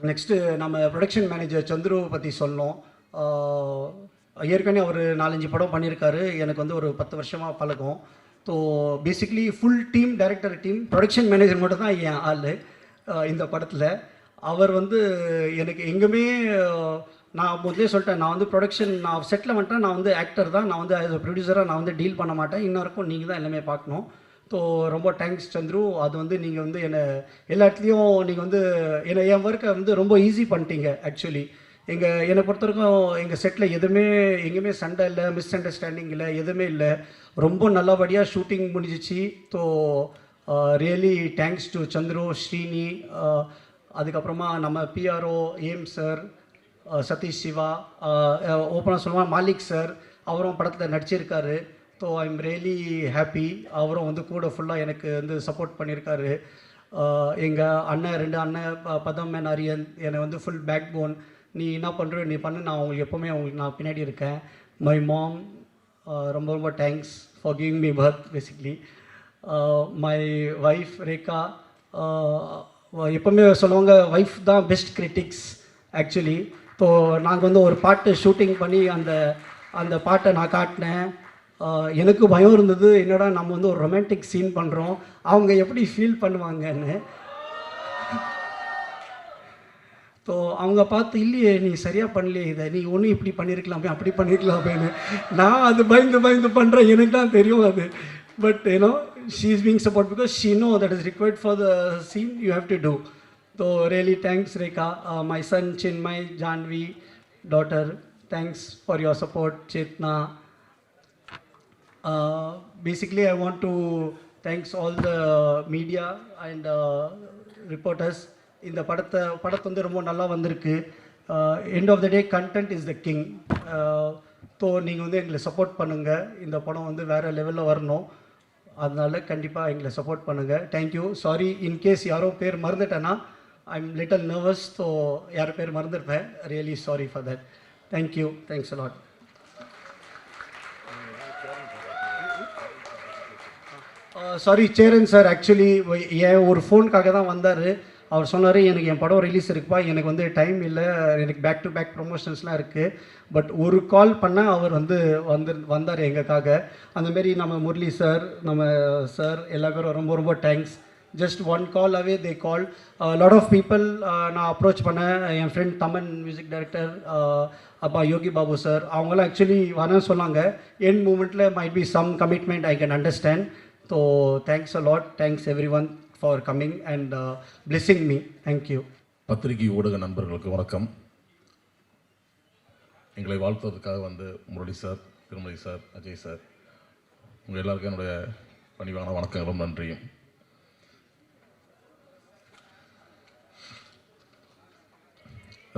நெக்ஸ்ட்டு நம்ம ப்ரொடக்ஷன் மேனேஜர் சந்துரு பற்றி சொன்னோம். ஏற்கனவே அவர் 4-5 படம் பண்ணியிருக்காரு, எனக்கு வந்து ஒரு 10 வருஷமாக பழக்கம். So basically full team, director team, production manager மட்டும் தான் என் ஆள் இந்த படத்தில். அவர் வந்து எனக்கு எங்கேயுமே நான் முதலே சொல்லிட்டேன், நான் வந்து ப்ரொடக்ஷன் நான் செட்டில் வந்துட்டேன், நான் வந்து ஆக்டர் தான், நான் வந்து ஆஸ் அ ப்ரொடியூசராக நான் வந்து டீல் பண்ண மாட்டேன், இன்னும் இருக்கும் நீங்கள் தான் எல்லாமே பார்க்கணும். ஸோ ரொம்ப தேங்க்ஸ் சந்துரு. அது வந்து நீங்கள் வந்து என்னை எல்லா இடத்துலையும் நீங்கள் வந்து என் ஒர்க்கை வந்து ரொம்ப ஈஸி பண்ணிட்டீங்க. ஆக்சுவலி என்னை பொறுத்த வரைக்கும் எங்கள் செட்டில் எதுவுமே எங்கேயுமே சண்டை இல்லை, மிஸ் அண்டர்ஸ்டாண்டிங் இல்லை, எதுவுமே இல்லை. ரொம்ப நல்லபடியாக ஷூட்டிங் முடிஞ்சிச்சு. So really thanks to Chandru, Srini, அதுக்கப்புறமா நம்ம பிஆர்ஓ ஏம் சார், சதீஷ் சிவா, ஓப்பனாக சொல்லுவாங்க மாலிக் சார், அவரும் படத்தில் நடிச்சிருக்காரு. So I am really happy. அவரும் வந்து கூட ஃபுல்லாக எனக்கு வந்து சப்போர்ட் பண்ணியிருக்காரு. எங்கள் அண்ணன் 2 அண்ணன் பதம் அண்ட் அரியன் என்னை வந்து ஃபுல் பேக் போன், நீ என்ன பண்ணுற நீ பண்ணு, நான் உங்களுக்கு எப்போவுமே உங்களுக்கு நான் பின்னாடி இருக்கேன். மை மாம், ரொம்ப ரொம்ப thanks for giving me birth basically. My wife Rekha, எப்போவுமே சொல்லுவாங்க ஒய்ஃப் தான் பெஸ்ட் கிரிட்டிக்ஸ் ஆக்சுவலி. ஸோ நாங்கள் வந்து ஒரு பாட்டு ஷூட்டிங் பண்ணி அந்த பாட்டை நான் காட்டினேன். எனக்கு பயம் இருந்தது, என்னடா நம்ம வந்து ஒரு ரொமான்டிக் சீன் பண்ணுறோம், அவங்க எப்படி ஃபீல் பண்ணுவாங்கன்னு. ஸோ அவங்க பார்த்து, இல்லையே நீ சரியாக பண்ணலையே, இதை நீ ஒன்றும் இப்படி பண்ணியிருக்கலாமே அப்படி பண்ணியிருக்கலாமேன்னு. நான் அது பயந்து பண்ணுறேன், எனக்கு தான் தெரியும் அது. But you know she is being support because she know that is required for the scene you have to do. So really thanks Rekha. My son Chinmay, Jahnavi daughter, thanks for your support. Chetna. Basically, I want to thanks all the media and reporters. இந்த படத்தை வந்து ரொம்ப நல்லா வந்திருக்கு. End of the day content is the king. So நீங்கள் வந்து எங்களை support பண்ணுங்கள், இந்த படம் வந்து வேறு லெவலில் வரணும். அதனால கண்டிப்பாக எங்களை சப்போர்ட் பண்ணுங்கள். தேங்க்யூ. சாரி இன்கேஸ் யாரோ பேர் மறந்துட்டேன்னா, I am little nervous. So யாரோ பேர் மறந்துருப்பேன், really sorry for that. Thank you. Thanks a lot. Sorry Cheran sir, actually என் ஒரு ஃபோனுக்காக தான் வந்தார். அவர் சொன்னார், எனக்கு என் படம் ரிலீஸ் இருக்குப்பா, எனக்கு வந்து டைம் இல்லை, எனக்கு பேக் டு பேக் ப்ரொமோஷன்ஸ்லாம் இருக்குது. பட் ஒரு கால் பண்ணால் அவர் வந்தார் எங்களுக்காக. அந்தமாரி நம்ம முரளி சார், நம்ம சார் எல்லா பேரும் ரொம்ப ரொம்ப thanks. Just one call away they call. Lot of people நான் அப்ரோச் பண்ணேன். என் ஃப்ரெண்ட் தமன் மியூசிக் டைரக்டர், அப்பா யோகி பாபு சார், அவங்களாம் ஆக்சுவலி வரேன்னு சொன்னாங்க. என் மூமெண்ட்டில் might be some commitment, I can understand. So thanks a lot, thanks everyone for coming and blessing me. Thank you. பத்திரிகை ஊடக நண்பர்களுக்கு வணக்கம். எங்களை வாழ்த்துவதற்காக வந்து முரளி சார், திருமதி சார், அஜய் சார், உங்கள் எல்லாருக்கும் என்னுடைய பணிவான வணக்கங்களும் நன்றியும்.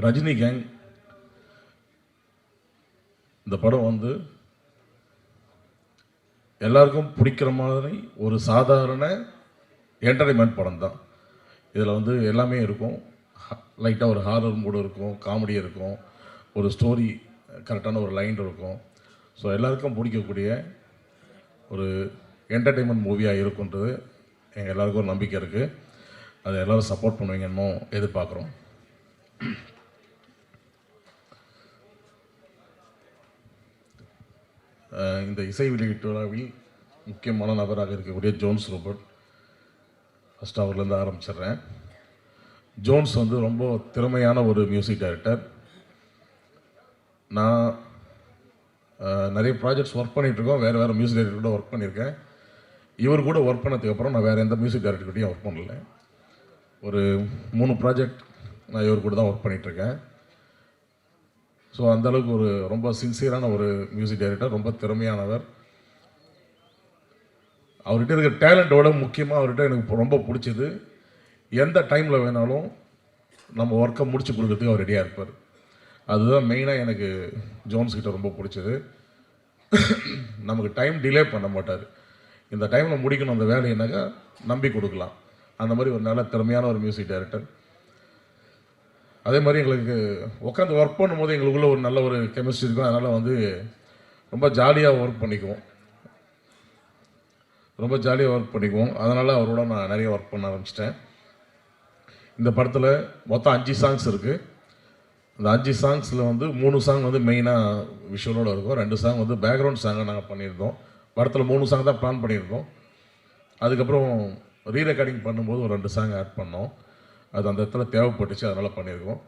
ரஜினி கேங் இந்த படம் வந்து எல்லாருக்கும் பிடிக்கிற மாதிரி ஒரு சாதாரண என்டர்டைன்மெண்ட் படம் தான். இதில் வந்து எல்லாமே இருக்கும். லைட்டாக ஒரு ஹாரர் மூடு இருக்கும், காமெடி இருக்கும், ஒரு ஸ்டோரி கரெக்டான ஒரு லைன் இருக்கும். ஸோ எல்லாருக்கும் பிடிக்கக்கூடிய ஒரு என்டர்டெயின்மெண்ட் மூவியாக இருக்குன்றது எங்கள் எல்லாருக்கும் ஒரு நம்பிக்கை இருக்குது. அதை எல்லோரும் சப்போர்ட் பண்ணுவீங்கன்னு எதிர்பார்க்குறோம். இந்த இசை வெளியீட்டு விழாவில் முக்கியமான நபராக இருக்கக்கூடிய ஜோன்ஸ் ரோபர்ட், ஃபஸ்ட்டு அவர்லேருந்து ஆரம்பிச்சிடுறேன். ஜோன்ஸ் வந்து ரொம்ப திறமையான ஒரு மியூசிக் டைரக்டர். நான் நிறைய ப்ராஜெக்ட்ஸ் ஒர்க் பண்ணிகிட்ருக்கோம், வேறு மியூசிக் டைரக்டர் கூட ஒர்க் பண்ணியிருக்கேன். இவர் கூட ஒர்க் பண்ணதுக்கப்புறம் நான் வேறு எந்த மியூசிக் டைரக்டர்கிட்டையும் ஒர்க் பண்ணல. ஒரு 3 ப்ராஜெக்ட் நான் இவர் கூட தான் ஒர்க் பண்ணிகிட்ருக்கேன். ஸோ அந்தளவுக்கு ஒரு ரொம்ப சின்சியரான ஒரு மியூசிக் டைரக்டர், ரொம்ப திறமையானவர். அவர்கிட்ட இருக்கிற டேலண்ட்டோட முக்கியமாக அவர்கிட்ட எனக்கு ரொம்ப பிடிச்சது, எந்த டைமில் வேணாலும் நம்ம ஒர்க்கை முடிச்சு கொடுக்குறதுக்கு அவர் ரெடியாக இருப்பார். அதுதான் மெயினாக எனக்கு ஜோன்ஸ்கிட்ட ரொம்ப பிடிச்சது. நமக்கு டைம் டிலே பண்ண மாட்டார். இந்த டைமில் முடிக்கணும் அந்த வேலையினாக்கா நம்பி கொடுக்கலாம். அந்த மாதிரி ஒரு நல்ல திறமையான ஒரு மியூசிக் டைரக்டர். அதே மாதிரி எங்களுக்கு உட்காந்து ஒர்க் பண்ணும்போது எங்களுக்குள்ள ஒரு நல்ல ஒரு கெமிஸ்ட்ரி இருக்கும். அதனால் வந்து ரொம்ப ஜாலியாக ஒர்க் பண்ணிக்குவோம். அதனால் அவரோட நான் நிறைய ஒர்க் பண்ண ஆரம்பிச்சிட்டேன். இந்த படத்தில் மொத்தம் 5 சாங்ஸ் இருக்குது. அந்த 5 சாங்ஸில் வந்து 3 சாங் வந்து மெயினாக விஷுவலோடு இருக்கும், 2 சாங் வந்து பேக்ரவுண்ட் சாங்கை நாங்கள் பண்ணியிருந்தோம். படத்தில் 3 சாங் தான் பிளான் பண்ணியிருந்தோம். அதுக்கப்புறம் ரீரெக்கார்டிங் பண்ணும்போது ஒரு 2 சாங் ஆட் பண்ணோம். அது அந்த இடத்துல தேவைப்பட்டுச்சு, அதனால் பண்ணியிருக்கோம்.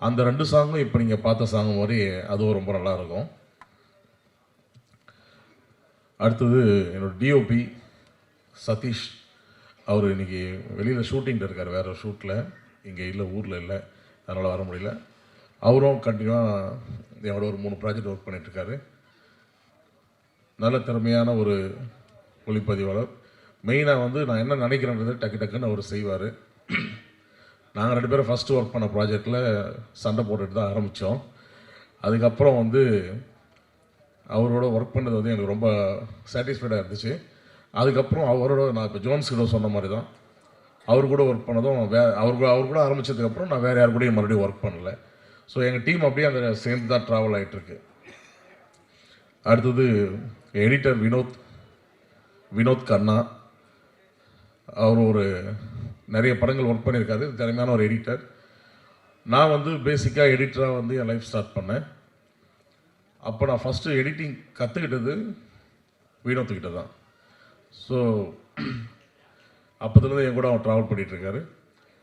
அந்த 2 சாங்கும் இப்போ நீங்கள் பார்த்த சாங் மாதிரி அதுவும் ரொம்ப நல்லாயிருக்கும். அடுத்தது என்னோட டிஓபி சதீஷ், அவர் இன்றைக்கி வெளியில் ஷூட்டிங்கில் இருக்கார், வேறு ஷூட்டில், இங்கே இல்லை, ஊரில் இல்லை, அதனால் வர முடியல. அவரும் கண்டினியூவாக என்னோட ஒரு 3 ப்ராஜெக்ட் ஒர்க் பண்ணிகிட்ருக்காரு. நல்ல திறமையான ஒரு ஒளிப்பதிவாளர். மெயினாக வந்து நான் என்ன நினைக்கிறேன்றது டக்கு டக்குன்னு அவர் செய்வார். நாங்கள் 2 பேரும் ஃபஸ்ட்டு ஒர்க் பண்ண ப்ராஜெக்டில் சண்டை போட்டுட்டு தான் ஆரம்பித்தோம். அதுக்கப்புறம் வந்து அவரோட ஒர்க் பண்ணது வந்து எனக்கு ரொம்ப சாட்டிஸ்ஃபைடாக இருந்துச்சு. அதுக்கப்புறம் அவரோட நான் இப்போ ஜோன்ஸ் கிட்ட சொன்ன மாதிரி தான், அவர் கூட ஒர்க் பண்ணதும் அவர் கூட ஆரம்பித்ததுக்கப்புறம் நான் வேறு யார் கூடயும் மறுபடியும் ஒர்க் பண்ணலை. ஸோ எங்கள் டீம் அப்படியே அந்த சேர்ந்து தான் ட்ராவல் ஆகிட்டுருக்கு. அடுத்தது எடிட்டர் வினோத் கண்ணா, அவர் ஒரு நிறைய படங்கள் ஒர்க் பண்ணியிருக்காரு, திறமையான ஒரு எடிட்டர். நான் வந்து பேசிக்காக எடிட்டராக வந்து என் லைஃப் ஸ்டார்ட் பண்ணேன். அப்போ நான் ஃபஸ்ட்டு எடிட்டிங் கற்றுக்கிட்டது வினோத்துக்கிட்ட தான். ஸோ அப்போதுலேருந்து என் கூட அவன் ட்ராவல் பண்ணிகிட்ருக்காரு.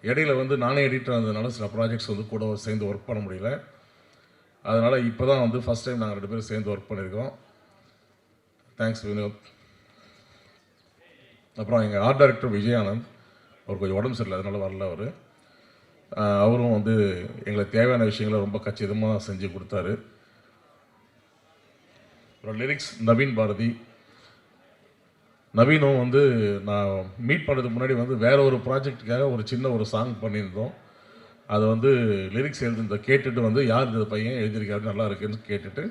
இடையில வந்து நானே எடிட்டராக இருந்ததுனால சில ப்ராஜெக்ட்ஸ் வந்து கூட சேர்ந்து ஒர்க் பண்ண முடியல. அதனால் இப்போ தான் வந்து ஃபஸ்ட் டைம் நாங்கள் 2 பேரும் சேர்ந்து ஒர்க் பண்ணியிருக்கோம். தேங்க்ஸ் வினோத். அப்புறம் எங்கள் ஆர்ட் டைரக்டர் விஜயானந்த், அவர் கொஞ்சம் உடம்பு சரியில்லை, அதனால் வரல. அவரும் வந்து எங்களுக்கு தேவையான விஷயங்களை ரொம்ப கச்சிதமாக செஞ்சு கொடுத்தாரு. அப்புறம் லிரிக்ஸ் நவீன் பாரதி. நவீனும் வந்து நான் மீட் பண்ணுறதுக்கு முன்னாடி வந்து வேறு ஒரு ப்ராஜெக்டுக்காக ஒரு சின்ன ஒரு சாங் பண்ணியிருந்தோம். அதை வந்து லிரிக்ஸ் எழுதிருந்த கேட்டுட்டு வந்து யார் இந்த பையன் எழுதியிருக்காரு நல்லா இருக்குன்னு கேட்டுட்டு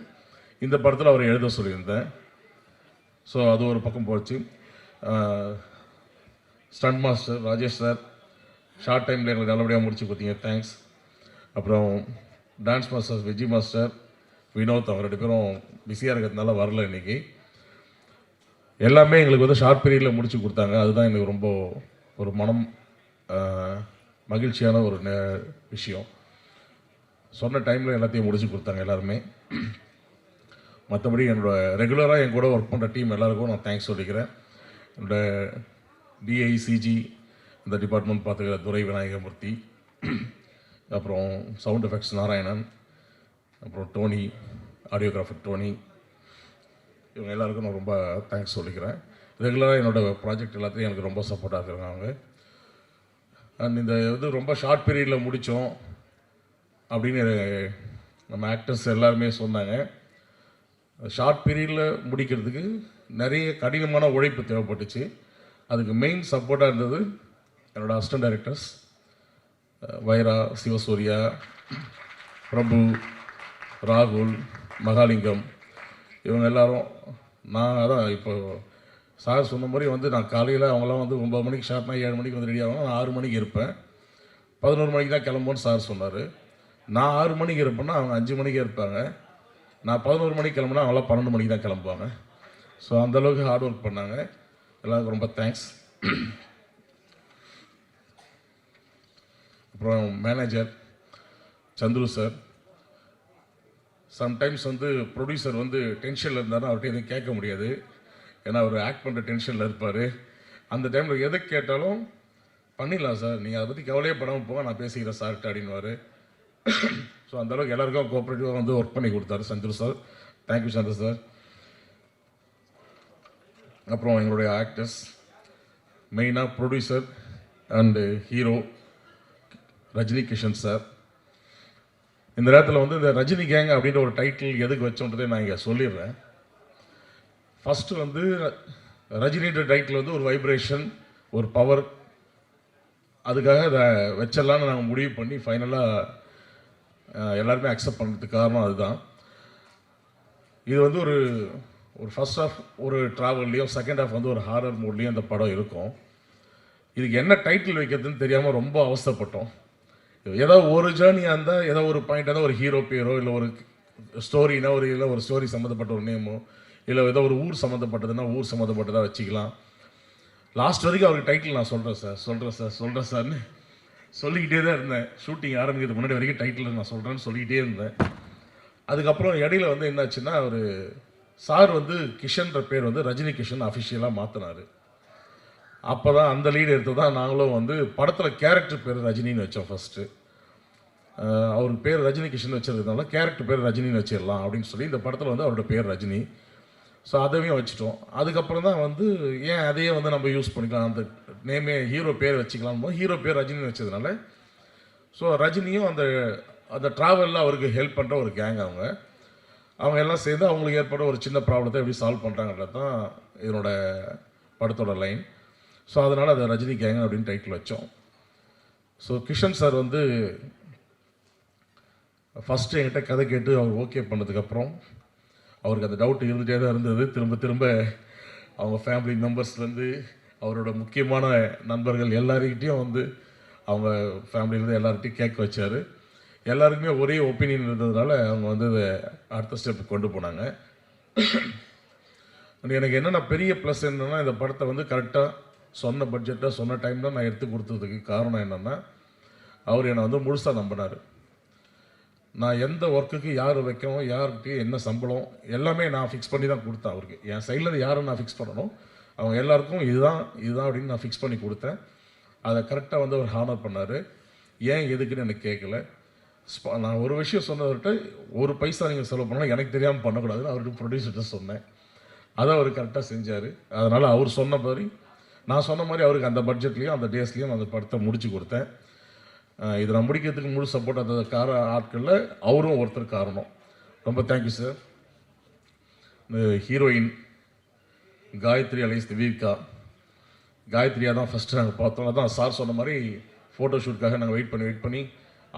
இந்த படத்தில் அவர் எழுத சொல்லியிருந்தேன். ஸோ அது ஒரு பக்கம் போச்சு. Stunt master Rajesh sir, short டைமில் எங்களுக்கு நல்லபடியாக முடிச்சு கொடுத்தீங்க, தேங்க்ஸ். அப்புறம் dance master Vijay master, Vinod, அவங்க 2 பேரும் பிஸியாக இருக்கிறதுனால வரல இன்றைக்கி. எல்லாமே எங்களுக்கு வந்து ஷார்ட் பீரியடில் முடிச்சு கொடுத்தாங்க. அதுதான் எனக்கு ரொம்ப ஒரு மனம் மகிழ்ச்சியான ஒரு விஷயம். சொன்ன டைமில் எல்லாத்தையும் முடிச்சு கொடுத்தாங்க எல்லாருமே. மற்றபடி ரெகுலராக என் கூட ஒர்க் பண்ணுற டீம் எல்லாருக்கும் நான் தேங்க்ஸ் சொல்லிக்கிறேன். என்னோடய டிஐசிஜி இந்த டிபார்ட்மெண்ட் பார்த்துக்கிற துரை விநாயகமூர்த்தி, அப்புறம் சவுண்ட் எஃபெக்ட்ஸ் நாராயணன், அப்புறம் டோனி, ஆடியோகிராஃபர் டோனி, இவங்க எல்லாருக்கும் நான் ரொம்ப தேங்க்ஸ் சொல்லிக்கிறேன். ரெகுலராக என்னோடய ப்ராஜெக்ட் எல்லாத்தையும் எனக்கு ரொம்ப சப்போர்ட்டாக இருக்கிறாங்க. அண்ட் இந்த இது ரொம்ப ஷார்ட் பீரியடில் முடித்தோம் அப்படின்னு நம்ம ஆக்டர்ஸ் எல்லாருமே சொன்னாங்க. ஷார்ட் பீரியடில் முடிக்கிறதுக்கு நிறைய கடினமான உழைப்பு தேவைப்பட்டுச்சு. அதுக்கு மெயின் சப்போர்ட்டாக இருந்தது என்னோடய அசிஸ்டன்ட் டைரக்டர்ஸ் வைரா, சிவசூர்யா, பிரபு, ராகுல், மகாலிங்கம், இவங்க எல்லாரும். நான் அதான் இப்போ சார் சொன்ன மாதிரி வந்து நான் காலையில் அவங்களாம் வந்து 9 மணிக்கு ஷார்ட்னா 7 மணிக்கு வந்து ரெடி ஆகணும். நான் 6 மணிக்கு இருப்பேன். 11 மணிக்கு தான் கிளம்புன்னு சார் சொன்னார். நான் 6 மணிக்கு இருப்பேன்னா அவங்க 5 மணிக்கு இருப்பாங்க. நான் 11 மணிக்கு கிளம்புனா அவங்களாம் 12 மணிக்கு தான் கிளம்புவாங்க. ஸோ அந்தளவுக்கு ஹார்ட் ஒர்க் பண்ணாங்க. எல்லாருக்கும் ரொம்ப தேங்க்ஸ். அப்புறம் மேனேஜர் சந்துரு சார், சம்டைம்ஸ் வந்து ப்ரொடியூசர் வந்து டென்ஷனில் இருந்தாலும் அவர்கிட்ட எதுவும் கேட்க முடியாது. ஏன்னா அவர் ஆக்ட் பண்ணுற டென்ஷனில் இருப்பார். அந்த டைமில் எதை கேட்டாலும் பண்ணிடலாம் சார், நீங்கள் அதை பற்றி கவலையே படாமல் போக, நான் பேசிக்கிறேன் சார்கிட்ட அப்படின்வார். ஸோ அந்தளவுக்கு எல்லாருக்கும் கோஆப்ரேட்டிவாக வந்து ஒர்க் பண்ணி கொடுத்தாரு Chandru sir. Thank you Chandru sir. அப்புறம் எங்களுடைய ஆக்டர்ஸ், மெயினாக producer and hero Rajini Kishan sir. இந்த நேரத்தில் வந்து இந்த ரஜினி கேங் அப்படின்ற ஒரு டைட்டில் எதுக்கு வச்சோன்றதே நான் இங்கே சொல்லிடுறேன். ஃபஸ்ட்டு வந்து ரஜினின்ற டைட்டில் வந்து ஒரு வைப்ரேஷன், ஒரு பவர், அதுக்காக அதை வச்சிடலான்னு நாங்கள் முடிவு பண்ணி ஃபைனலாக எல்லாருமே அக்செப்ட் பண்ணுறதுக்கு காரணம் அதுதான். இது வந்து ஒரு ஃபர்ஸ்ட் ஆஃப் ஒரு ட்ராவல்லையும், செகண்ட் ஆஃப் வந்து ஒரு ஹாரர் மூட்லேயும் அந்த படம் இருக்கும். இதுக்கு என்ன டைட்டில் வைக்கிறதுன்னு தெரியாமல் ரொம்ப அவஸ்தைப்பட்டோம். ஏதோ ஒரு ஜேர்னியாக இருந்தால், ஏதோ ஒரு பாயிண்ட் இருந்தால், ஒரு ஹீரோ பேரோ, இல்லை ஒரு ஸ்டோரினா இல்லை ஒரு ஸ்டோரி சம்மந்தப்பட்ட ஒரு நேமோ, இல்லை ஏதோ ஒரு ஊர் சம்மந்தப்பட்டதுன்னா ஊர் சம்மந்தப்பட்டதாக வச்சுக்கலாம். லாஸ்ட் வரைக்கும் அவருக்கு டைட்டில் நான் சொல்கிறேன் சார்னு சொல்லிக்கிட்டே தான் இருந்தேன். ஷூட்டிங் ஆரம்பிக்கிறதுக்கு முன்னாடி வரைக்கும் டைட்டில் நான் சொல்கிறேன்னு சொல்லிக்கிட்டே இருந்தேன். அதுக்கப்புறம் இடையில வந்து என்னாச்சுன்னா, அவர் சார் வந்து கிஷன்ற பேர் வந்து ரஜினி கிஷன் அஃபிஷியலாக மாற்றினார். அப்போ தான் அந்த லீடு எடுத்து தான் நாங்களும் வந்து படத்தில் கேரக்டர் பேர் ரஜினின்னு வச்சோம் ஃபஸ்ட்டு. அவருக்கு பேர் ரஜினி கிருஷ்ணன் வச்சதுனால கேரக்டர் பேர் ரஜினின்னு வச்சிடலாம் அப்படின்னு சொல்லி இந்த படத்தில் வந்து அவரோட பேர் ரஜினி. ஸோ அதையும் வச்சுட்டோம். அதுக்கப்புறம் தான் வந்து ஏன் அதையே வந்து நம்ம யூஸ் பண்ணிக்கலாம், அந்த நேமே ஹீரோ பேர் வச்சுக்கலாம். ஹீரோ பேர் ரஜினின்னு வச்சதுனால ஸோ ரஜினியும் அந்த அந்த ட்ராவலில் அவருக்கு ஹெல்ப் பண்ணுற ஒரு கேங் அவங்க எல்லாம் சேர்ந்து அவங்களுக்கு ஏற்பட்ட ஒரு சின்ன ப்ராப்ளத்தை எப்படி சால்வ் பண்ணுறாங்கன்றது தான் இதனோட படத்தோட லைன். ஸோ அதனால் அதை ரஜினி கேங் அப்படின்னு டைட்டில் வச்சோம். ஸோ கிஷன் சார் வந்து ஃபஸ்ட்டு என்கிட்ட கதை கேட்டு அவர் ஓகே பண்ணதுக்கப்புறம் அவருக்கு அந்த டவுட் இருந்துகிட்டே தான் இருந்தது. திரும்ப திரும்ப அவங்க ஃபேமிலி மெம்பர்ஸ்லேருந்து அவரோட முக்கியமான நண்பர்கள் எல்லாருக்கிட்டையும் வந்து அவங்க ஃபேமிலியிலேருந்து எல்லார்கிட்டையும் கேட்க வச்சார். எல்லாருக்குமே ஒரே ஒப்பீனியன் இருந்ததுனால அவங்க வந்து அதை அடுத்த ஸ்டெப் கொண்டு போனாங்க. எனக்கு என்னென்ன பெரிய ப்ளஸ் என்னென்னா, இந்த படத்தை வந்து கரெக்டாக சொன்ன பட்ஜெட்டாக சொன்ன டைம் தான் நான் எடுத்து கொடுத்ததுக்கு காரணம் என்னென்னா, அவர் என்னை வந்து முழுசாக நம்பினார். நான் எந்த ஒர்க்குக்கு யார் வைக்கணும், யாருக்கு என்ன சம்பளம் எல்லாமே நான் ஃபிக்ஸ் பண்ணி தான் கொடுத்தேன் அவருக்கு. என் சைட்லேருந்து யாரும் நான் ஃபிக்ஸ் பண்ணணும், அவங்க எல்லாருக்கும் இதுதான் அப்படின்னு நான் ஃபிக்ஸ் பண்ணி கொடுத்தேன். அதை கரெக்டாக வந்து அவர் ஹானர் பண்ணார். ஏன் எதுக்குன்னு எனக்கு கேட்கல. நான் ஒரு விஷயம் சொன்னவர்கிட்ட, ஒரு பைசா நீங்கள் செலவு பண்ணால் எனக்கு தெரியாமல் பண்ணக்கூடாதுன்னு அவர்கிட்ட ப்ரொடியூசர்கிட்ட சொன்னேன். அதை அவர் கரெக்டாக செஞ்சார். அதனால் அவர் சொன்ன மாதிரி நான் சொன்ன மாதிரி அவருக்கு அந்த பட்ஜெட்லேயும் அந்த டேஸ்லேயும் அந்த படத்தை முடிச்சு கொடுத்தேன். இதை நான் முடிக்கிறதுக்கு முழு சப்போர்ட் அந்த ஆட்களில் அவரும் ஒருத்தர் காரணம். ரொம்ப தேங்க்யூ சார். இந்த ஹீரோயின் காயத்ரி அலைஸ் திவிகா, காயத்ரியாக தான் ஃபஸ்ட்டு நாங்கள் பார்த்தோம். அதான் சார் சொன்ன மாதிரி ஃபோட்டோ ஷூட்காக நாங்கள் வெயிட் பண்ணி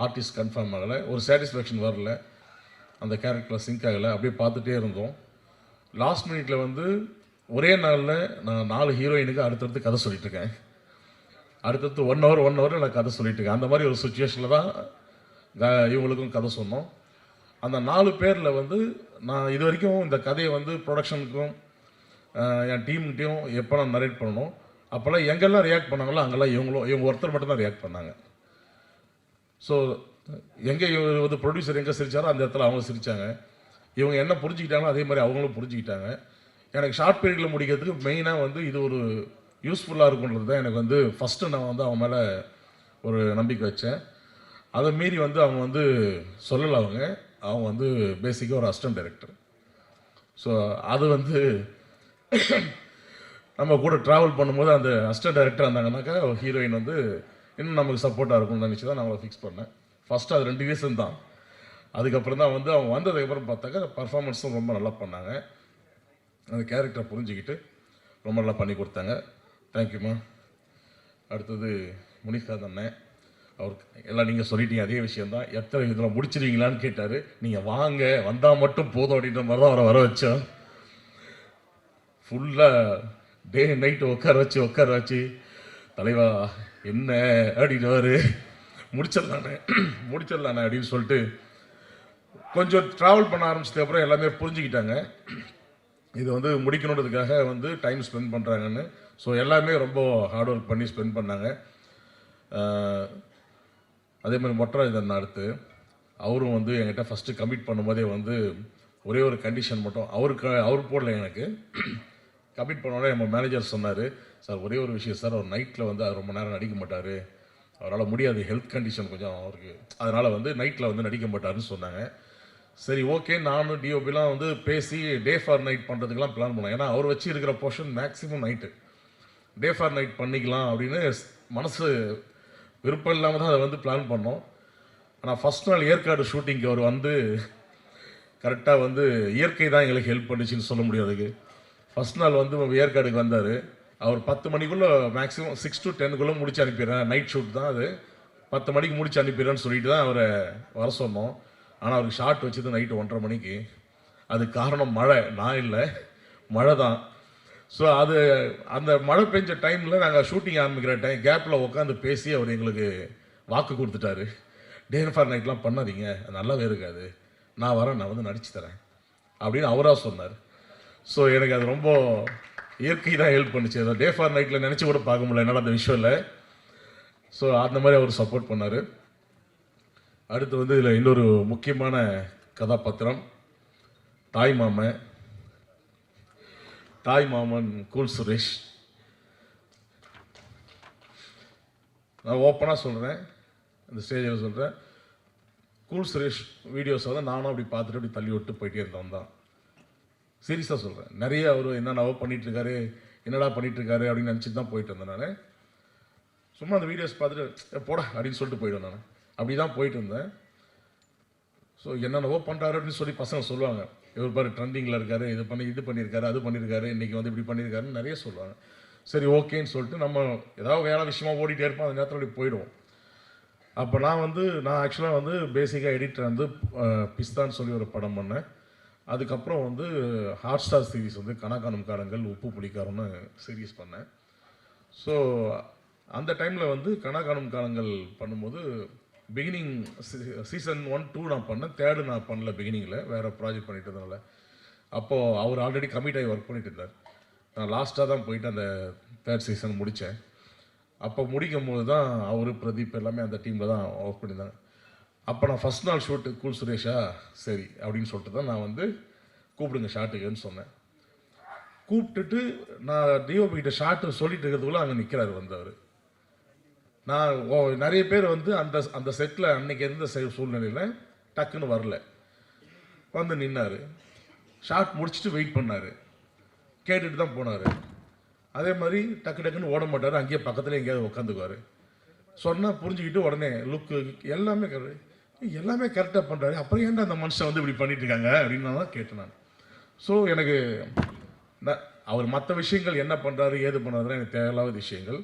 ஆர்டிஸ்ட் கன்ஃபார்ம் ஆகலை, ஒரு சாட்டிஸ்ஃபேக்ஷன் வரல, அந்த கேரக்டரில் சிங்க் ஆகலை, அப்படியே பார்த்துட்டே இருந்தோம். லாஸ்ட் மினிட்ல வந்து ஒரே நாளில் நான் 4 ஹீரோயினுக்கு அடுத்தடுத்து கதை சொல்லிட்டுருக்கேன். அடுத்தடுத்து 1 ஹவர் நான் கதை சொல்லிட்டுருக்கேன். அந்த மாதிரி ஒரு சுச்சுவேஷனில் தான் இவங்களுக்கும் கதை சொன்னோம். அந்த 4 பேரில் வந்து நான் இது வரைக்கும் இந்த கதையை வந்து ப்ரொடக்ஷனுக்கும் என் டீம்கிட்டையும் எப்போ நான் நரேட் பண்ணணும், அப்போல்லாம் எங்கெல்லாம் ரியாக்ட் பண்ணாங்களோ அங்கெல்லாம் இவங்க ஒருத்தர் மட்டும்தான் ரியாக்ட் பண்ணாங்க. ஸோ எங்கே இவர் வந்து ப்ரொடியூசர் எங்கே சிரித்தாரோ அந்த இடத்துல அவங்க சிரித்தாங்க. இவங்க என்ன புரிஞ்சுக்கிட்டாங்களோ அதே மாதிரி அவங்களும் புரிஞ்சுக்கிட்டாங்க. எனக்கு ஷார்ட் பீரியடில் முடிக்கிறதுக்கு மெயினாக வந்து இது ஒரு யூஸ்ஃபுல்லாக இருக்குன்றது தான் எனக்கு வந்து ஃபஸ்ட்டு நான் வந்து அவங்க மேலே ஒரு நம்பிக்கை வச்சேன். அதை மீறி வந்து அவங்க வந்து சொல்லலை, அவங்க வந்து பேசிக்காக ஒரு அசிஸ்டன்ட் டைரக்டர். ஸோ அது வந்து நம்ம கூட ட்ராவல் பண்ணும்போது அந்த அசிஸ்டன்ட் டைரக்டர் இருந்தாங்கன்னாக்கா ஹீரோயின் வந்து இன்னும் நமக்கு சப்போர்ட்டாக இருக்கும்னு நினச்சி தான் நான் அவங்களை ஃபிக்ஸ் பண்ணேன். ஃபஸ்ட்டு அது 2 ரீசன் தான். அதுக்கப்புறம் தான் வந்து அவங்க வந்ததுக்கப்புறம் பார்த்தாக்கா பர்ஃபார்மன்ஸும் ரொம்ப நல்லா பண்ணாங்க. அந்த கேரக்டரை புரிஞ்சுக்கிட்டு ரொம்ப நல்லா பண்ணி கொடுத்தாங்க. தேங்க்யூம்மா. அடுத்தது முனிஷ்காந்த் அண்ணன், அவருக்கு எல்லாம் நீங்கள் சொல்லிட்டீங்க, அதே விஷயந்தான். எத்தனை இதில் முடிச்சிருவீங்களான்னு கேட்டார். நீங்கள் வாங்க, வந்தால் மட்டும் போதும் அப்படின்ற மாதிரி தான் அவரை வர வச்சோம். ஃபுல்லாக டே நைட்டு உட்கார வச்சு தலைவா என்ன அப்படின்னுவார், முடிச்சிடலானே அப்படின்னு சொல்லிட்டு கொஞ்சம் ட்ராவல் பண்ண ஆரம்பிச்சதுக்கப்புறம் எல்லாமே புரிஞ்சுக்கிட்டாங்க இது வந்து முடிக்கணுன்றதுக்காக வந்து டைம் ஸ்பெண்ட் பண்ணுறாங்கன்னு. ஸோ எல்லாமே ரொம்ப ஹார்ட் ஒர்க் பண்ணி ஸ்பெண்ட் பண்ணாங்க. அதே மாதிரி மொட்டராஜன் அடுத்து அவரும் வந்து என்கிட்ட ஃபஸ்ட்டு கமிட் பண்ணும்போதே வந்து ஒரே ஒரு கண்டிஷன் மட்டும் அவர் போடல. எனக்கு கமிட் பண்ணோடனே நம்ம மேனேஜர் சொன்னார், சார் ஒரே ஒரு விஷயம் சார், அவர் நைட்டில் வந்து ரொம்ப நேரம் நடிக்க மாட்டார், அவரால் முடியாது, ஹெல்த் கண்டிஷன் கொஞ்சம் அவருக்கு, அதனால் வந்து நைட்டில் வந்து நடிக்க மாட்டாருன்னு சொன்னாங்க. சரி ஓகே, நானும் டிஓபிலாம் வந்து பேசி டே ஃபார் நைட் பண்ணுறதுக்கெலாம் பிளான் பண்ணேன். ஏன்னா அவர் வச்சு இருக்கிற portion maximum night, day for night பண்ணிக்கலாம் அப்படின்னு மனசு விருப்பம் இல்லாமல் தான் அதை வந்து பிளான் பண்ணோம். ஆனால் ஃபஸ்ட் நாள் ஏற்காடு ஷூட்டிங்க்கு அவர் வந்து கரெக்டாக வந்து இயற்கை தான் எங்களுக்கு ஹெல்ப் பண்ணிச்சின்னு சொல்ல முடியாதுக்கு. ஃபஸ்ட் நாள் வந்து ஏற்காடுக்கு வந்தார். அவர் 10 மணிக்குள்ளே மேக்ஸிமம் 6 to 10 முடிச்சு அனுப்பிடுறேன், நைட் ஷூட் தான் அது, 10 மணிக்கு முடிச்சு அனுப்பிடுறேன்னு சொல்லிட்டு தான் அவரை வர சொன்னோம். ஆனால் அவருக்கு ஷார்ட் வச்சது நைட்டு 1:30 மணிக்கு. அது காரணம் மழை, நான் இல்லை, மழை தான். ஸோ அது அந்த மழை பெஞ்ச டைமில் நாங்கள் ஷூட்டிங் ஆரம்பிக்கிற கேப்பில் உட்காந்து பேசி அவர் எங்களுக்கு வாக்கு கொடுத்துட்டாரு, டே ஃபார் நைட்லாம் பண்ணாதீங்க, நல்லாவே இருக்காது, நான் வரேன், நான் வந்து நடிச்சு தரேன் அப்படின்னு அவராக சொன்னார். ஸோ எனக்கு அது ரொம்ப இயற்கை தான் ஹெல்ப் பண்ணிச்சு. அதை டே ஃபார் நைட்டில் நினச்சி கூட பார்க்க முடியல என்னால் அந்த விஷயம். ஸோ அந்த மாதிரி அவர் சப்போர்ட் பண்ணார். அடுத்து வந்து இதில் இன்னொரு முக்கியமான கதாபாத்திரம் தாய் மாமன் கூல் சுரேஷ். நான் ஓப்பனாக சொல்கிறேன், இந்த ஸ்டேஜில் சொல்கிறேன், கூல் சுரேஷ் வீடியோஸ் வந்து நானும் அப்படி பார்த்துட்டு அப்படி தள்ளி விட்டு போயிட்டே இருந்தோம் தான். சீரியஸாக சொல்கிறேன். நிறைய அவர் என்னென்னவோ பண்ணிகிட்ருக்காரு, என்னடா பண்ணிகிட்ருக்காரு அப்படின்னு நினச்சிட்டு தான் போயிட்டு இருந்தேன் நான். சும்மா அந்த வீடியோஸ் பார்த்துட்டு போடா அப்படின்னு சொல்லிட்டு போயிடுவேன் நான். அப்படி தான் போயிட்டு இருந்தேன். ஸோ என்னென்னவோ பண்ணுறாரு அப்படின்னு சொல்லி பசங்க சொல்லுவாங்க. இவர் பாரு ட்ரெண்டிங்கில் இருக்காரு, இது பண்ணியிருக்காரு, அது பண்ணியிருக்காரு, இன்றைக்கி வந்து இப்படி பண்ணியிருக்காருன்னு நிறைய சொல்லுவாங்க. சரி ஓகேன்னு சொல்லிட்டு நம்ம ஏதாவது வேலை விஷயமா ஓடிட்டே இருப்போம். அந்த நேரத்தில் அப்படி போயிடுவோம். அப்போ நான் ஆக்சுவலாக வந்து பேசிக்காக எடிட்டர் வந்து பிஸ்தான்னு சொல்லி ஒரு படம் பண்ணேன். அதுக்கப்புறம் வந்து ஹாட் ஸ்டார் சீரிஸ் வந்து கணக்கானும் காலங்கள், உப்பு புளிக்காரம்னு சீரீஸ் பண்ணேன். ஸோ அந்த டைமில் வந்து கணக்கானும் காலங்கள் பண்ணும்போது பிகினிங் சீசன் 1, 2 நான் பண்ணேன். 3 நான் பண்ணல பிகினிங்கில், வேறு ப்ராஜெக்ட் பண்ணிட்டு இருந்தனால. அப்போது அவர் ஆல்ரெடி கமிட் ஆகி ஒர்க் பண்ணிட்டு இருந்தார். நான் லாஸ்ட்டாக தான் போயிட்டு அந்த 3rd சீசன் முடித்தேன். அப்போ முடிக்கும் போது தான் அவர் பிரதீப் எல்லாமே அந்த டீமில் தான் ஒர்க் பண்ணியிருந்தாங்க. அப்போ நான் ஃபஸ்ட் நாள் ஷூட்டு கூல் சுரேஷா சரி அப்படின்னு சொல்லிட்டு தான் நான் வந்து கூப்பிடுங்க ஷாட்டுக்குன்னு சொன்னேன். கூப்பிட்டுட்டு நான் டிஓபிகிட்ட ஷாட்டு சொல்லிட்டு இருக்கிறதுக்குள்ள அங்கே நிற்கிறாரு வந்தவர். நான் நிறைய பேர் வந்து அந்த செட்டில் அன்றைக்கி இருந்த சூழ்நிலையில் டக்குன்னு வரல, வந்து நின்னார். ஷாட் முடிச்சுட்டு வெயிட் பண்ணார், கேட்டுட்டு தான் போனார். அதே மாதிரி டக்குன்னு ஓட மாட்டார், அங்கேயே பக்கத்தில் எங்கேயாவது உட்காந்துக்குவார். சொன்னால் புரிஞ்சுக்கிட்டு உடனே லுக்கு எல்லாமே கரெக்டாக பண்ணுறாரு. அப்புறம் ஏன்டா அந்த மனுஷன் வந்து இப்படி பண்ணிட்டு இருக்காங்க அப்படின்னு தான் கேட்டேன் நான். ஸோ எனக்கு அவர் மற்ற விஷயங்கள் என்ன பண்ணுறாரு ஏது பண்ணுறதுலாம் எனக்கு தேவையில்லாத விஷயங்கள்.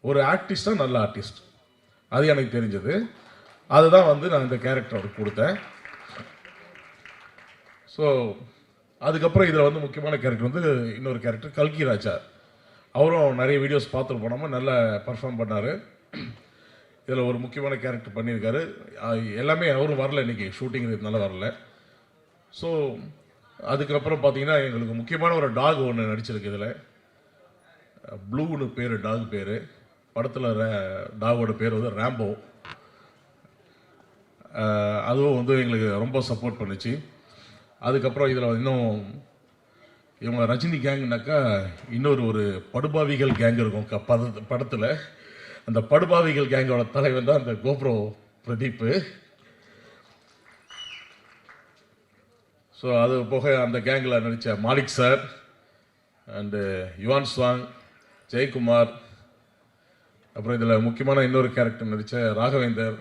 ஒரு ஆர்டிஸ்டாக நல்ல ஆர்டிஸ்ட், அது எனக்கு தெரிஞ்சது. அதுதான் வந்து நான் இந்த கேரக்டர் அவருக்கு கொடுத்தேன். ஸோ அதுக்கப்புறம் இதில் வந்து முக்கியமான கேரக்டர் வந்து இன்னொரு கேரக்டர் கல்கி ராஜா. அவரும் நிறைய வீடியோஸ் பார்த்துட்டு போனாமல் நல்லா பர்ஃபார்ம் பண்ணார். இதில் ஒரு முக்கியமான கேரக்டர் பண்ணியிருக்காரு. எல்லாமே அவரும் வரல, இன்றைக்கி ஷூட்டிங் இதனால வரல. ஸோ அதுக்கப்புறம் பார்த்தீங்கன்னா எங்களுக்கு முக்கியமான ஒரு டாக் ஒன்று நடிச்சிருக்கு இதில். ப்ளூன்னு பேர் டாக் பேர். படத்தில் டாகோட பேர் வந்து ரேம்போ. அதுவும் வந்து எங்களுக்கு ரொம்ப சப்போர்ட் பண்ணிச்சு. அதுக்கப்புறம் இதில் இன்னும் இவங்க ரஜினி கேங்குனாக்கா இன்னொரு ஒரு படுபாவிகள் கேங் இருக்கும் படத்தில். அந்த படுபாவிகள் கேங்கோட தலைவன் தான் அந்த கோப்ரோ பிரதீப். ஸோ அது போக அந்த கேங்கில் நடித்த Malik sir and Yuan ஸ்வாங், Jayakumar, அப்புறம் இதில் முக்கியமான இன்னொரு கேரக்டர் நடித்த ராகவேந்தர்,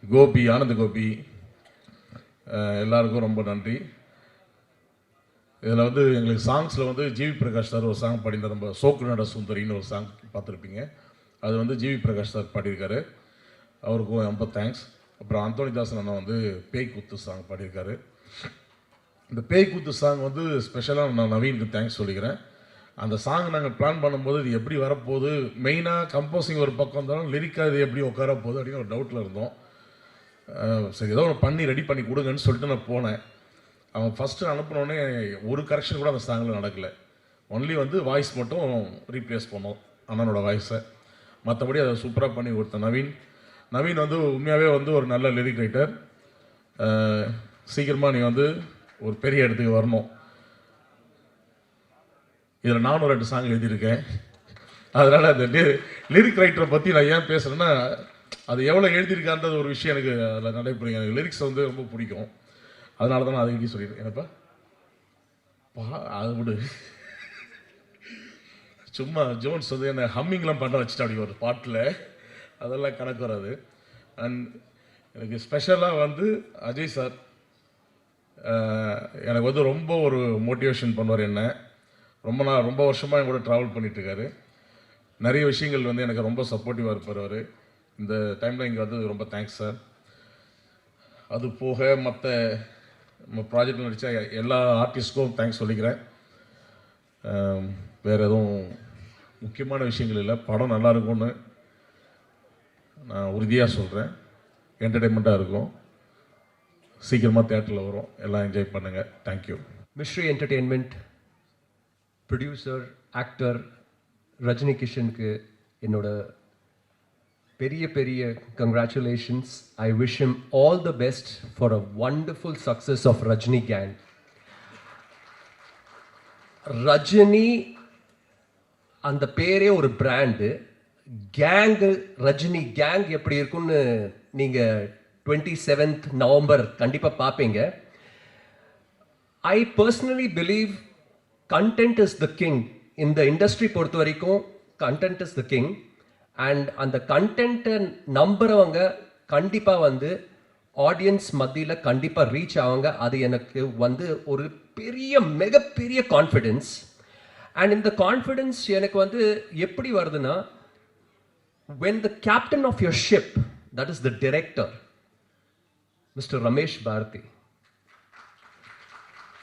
கோபி, ஆனந்த கோபி, எல்லாருக்கும் ரொம்ப நன்றி. இதில் வந்து எங்களுக்கு சாங்ஸில் வந்து ஜிவி பிரகாஷ் சார் ஒரு சாங் பாடினார். நம்ம சோக்கு நட சுந்தரின்னு ஒரு சாங் பார்த்துருப்பீங்க. அது வந்து ஜிவி பிரகாஷ் சார் பாடியிருக்காரு. அவருக்கும் ரொம்ப தேங்க்ஸ். அப்புறம் அந்தோனிதாசன் அண்ணா வந்து பேய் கூத்து சாங் பாடியிருக்காரு. இந்த பேய் கூத்து சாங் வந்து ஸ்பெஷலாக நான் நவீனுக்கு தேங்க்ஸ் சொல்லிக்கிறேன். அந்த சாங் நாங்கள் பிளான் பண்ணும்போது இது எப்படி வரப்போகுது, மெயினாக கம்போசிங் ஒரு பக்கம் இருந்தாலும் லிரிக்காக இது எப்படி உட்கார போகுது அப்படின்னு ஒரு டவுட்டில் இருந்தோம். சரி ஏதோ ஒன்று பண்ணி ரெடி பண்ணி கொடுங்கன்னு சொல்லிட்டு நான் போனேன். அவன் ஃபஸ்ட்டு அனுப்பினோடனே ஒரு கரெக்ஷன் கூட அந்த சாங்கில் நடக்கலை. ஒன்லி வந்து வாய்ஸ் மட்டும் ரீப்ளேஸ் பண்ணோம், அண்ணனோட வாய்ஸை. மற்றபடி அதை சூப்பராக பண்ணி கொடுத்தேன். நவீன் வந்து உண்மையாகவே வந்து ஒரு நல்ல லிரிக் ரைட்டர். சீக்கிரமாக நீ வந்து ஒரு பெரிய இடத்துக்கு வரணும். இதில் நானும் 2 சாங் எழுதியிருக்கேன். அதனால் அந்த லிரிக் ரைட்டரை பற்றி நான் ஏன் பேசுகிறேன்னா, அது எவ்வளோ எழுதியிருக்கான்றது ஒரு விஷயம் எனக்கு அதில் நடைபெறுங்க. எனக்கு லிரிக்ஸ் வந்து ரொம்ப பிடிக்கும். அதனால தான் நான் அதை எழுதி சொல்லியிருக்கேன். என்னப்பா அது விடு, சும்மா ஜோன்ஸ் வந்து என்னை ஹம்மிங்லாம் பண்ண வச்சுட்டு அப்படி ஒரு பாட்டில், அதெல்லாம் கணக்கு வராது. அண்ட் எனக்கு ஸ்பெஷலாக வந்து அஜய் சார் எனக்கு வந்து ரொம்ப ஒரு மோட்டிவேஷன் பண்ணுவார். என்ன ரொம்ப வருஷமாக என் கூட ட்ராவல் பண்ணிகிட்ருக்காரு. நிறைய விஷயங்கள் வந்து எனக்கு ரொம்ப சப்போர்ட்டிவாக இருப்பார் அவர். இந்த டைமில் இங்கே வந்து ரொம்ப தேங்க்ஸ் சார். அது போக மற்ற நம்ம ப்ராஜெக்டில் நடித்த எல்லா ஆர்டிஸ்ட்க்கும் தேங்க்ஸ் சொல்லிக்கிறேன். வேறு எதுவும் முக்கியமான விஷயங்கள் இல்லை. படம் நல்லா இருக்கும்னு நான் உறுதியாக சொல்கிறேன். என்டர்டெயின்மெண்ட்டாக இருக்கும். சீக்கிரமாக தியேட்டரில் வரும். எல்லாம் என்ஜாய் பண்ணுங்கள். Thank you. Mystery entertainment producer actor Rajini கிஷனுக்கு என்னோட பெரிய congratulations. I wish him all the best for a wonderful success of Rajini Gang. Rajini அந்த பேரே ஒரு பிராண்டு. கேங்கு ரஜினி கேங் எப்படி இருக்குன்னு நீங்கள் 27th நவம்பர் கண்டிப்பாக பார்ப்பீங்க. I personally believe content is the king. இந்த இண்டஸ்ட்ரி பொறுத்த வரைக்கும் content is the king. And அந்த கண்டென்ட்டை நம்புறவங்க கண்டிப்பாக வந்து ஆடியன்ஸ் மத்தியில் கண்டிப்பாக ரீச் ஆவாங்க. அது எனக்கு வந்து ஒரு மிகப்பெரிய கான்ஃபிடென்ஸ். அண்ட் இந்த கான்ஃபிடென்ஸ் எனக்கு வந்து எப்படி வருதுன்னா, when the captain of your ship, that is the director, Mr. Ramesh Bharati,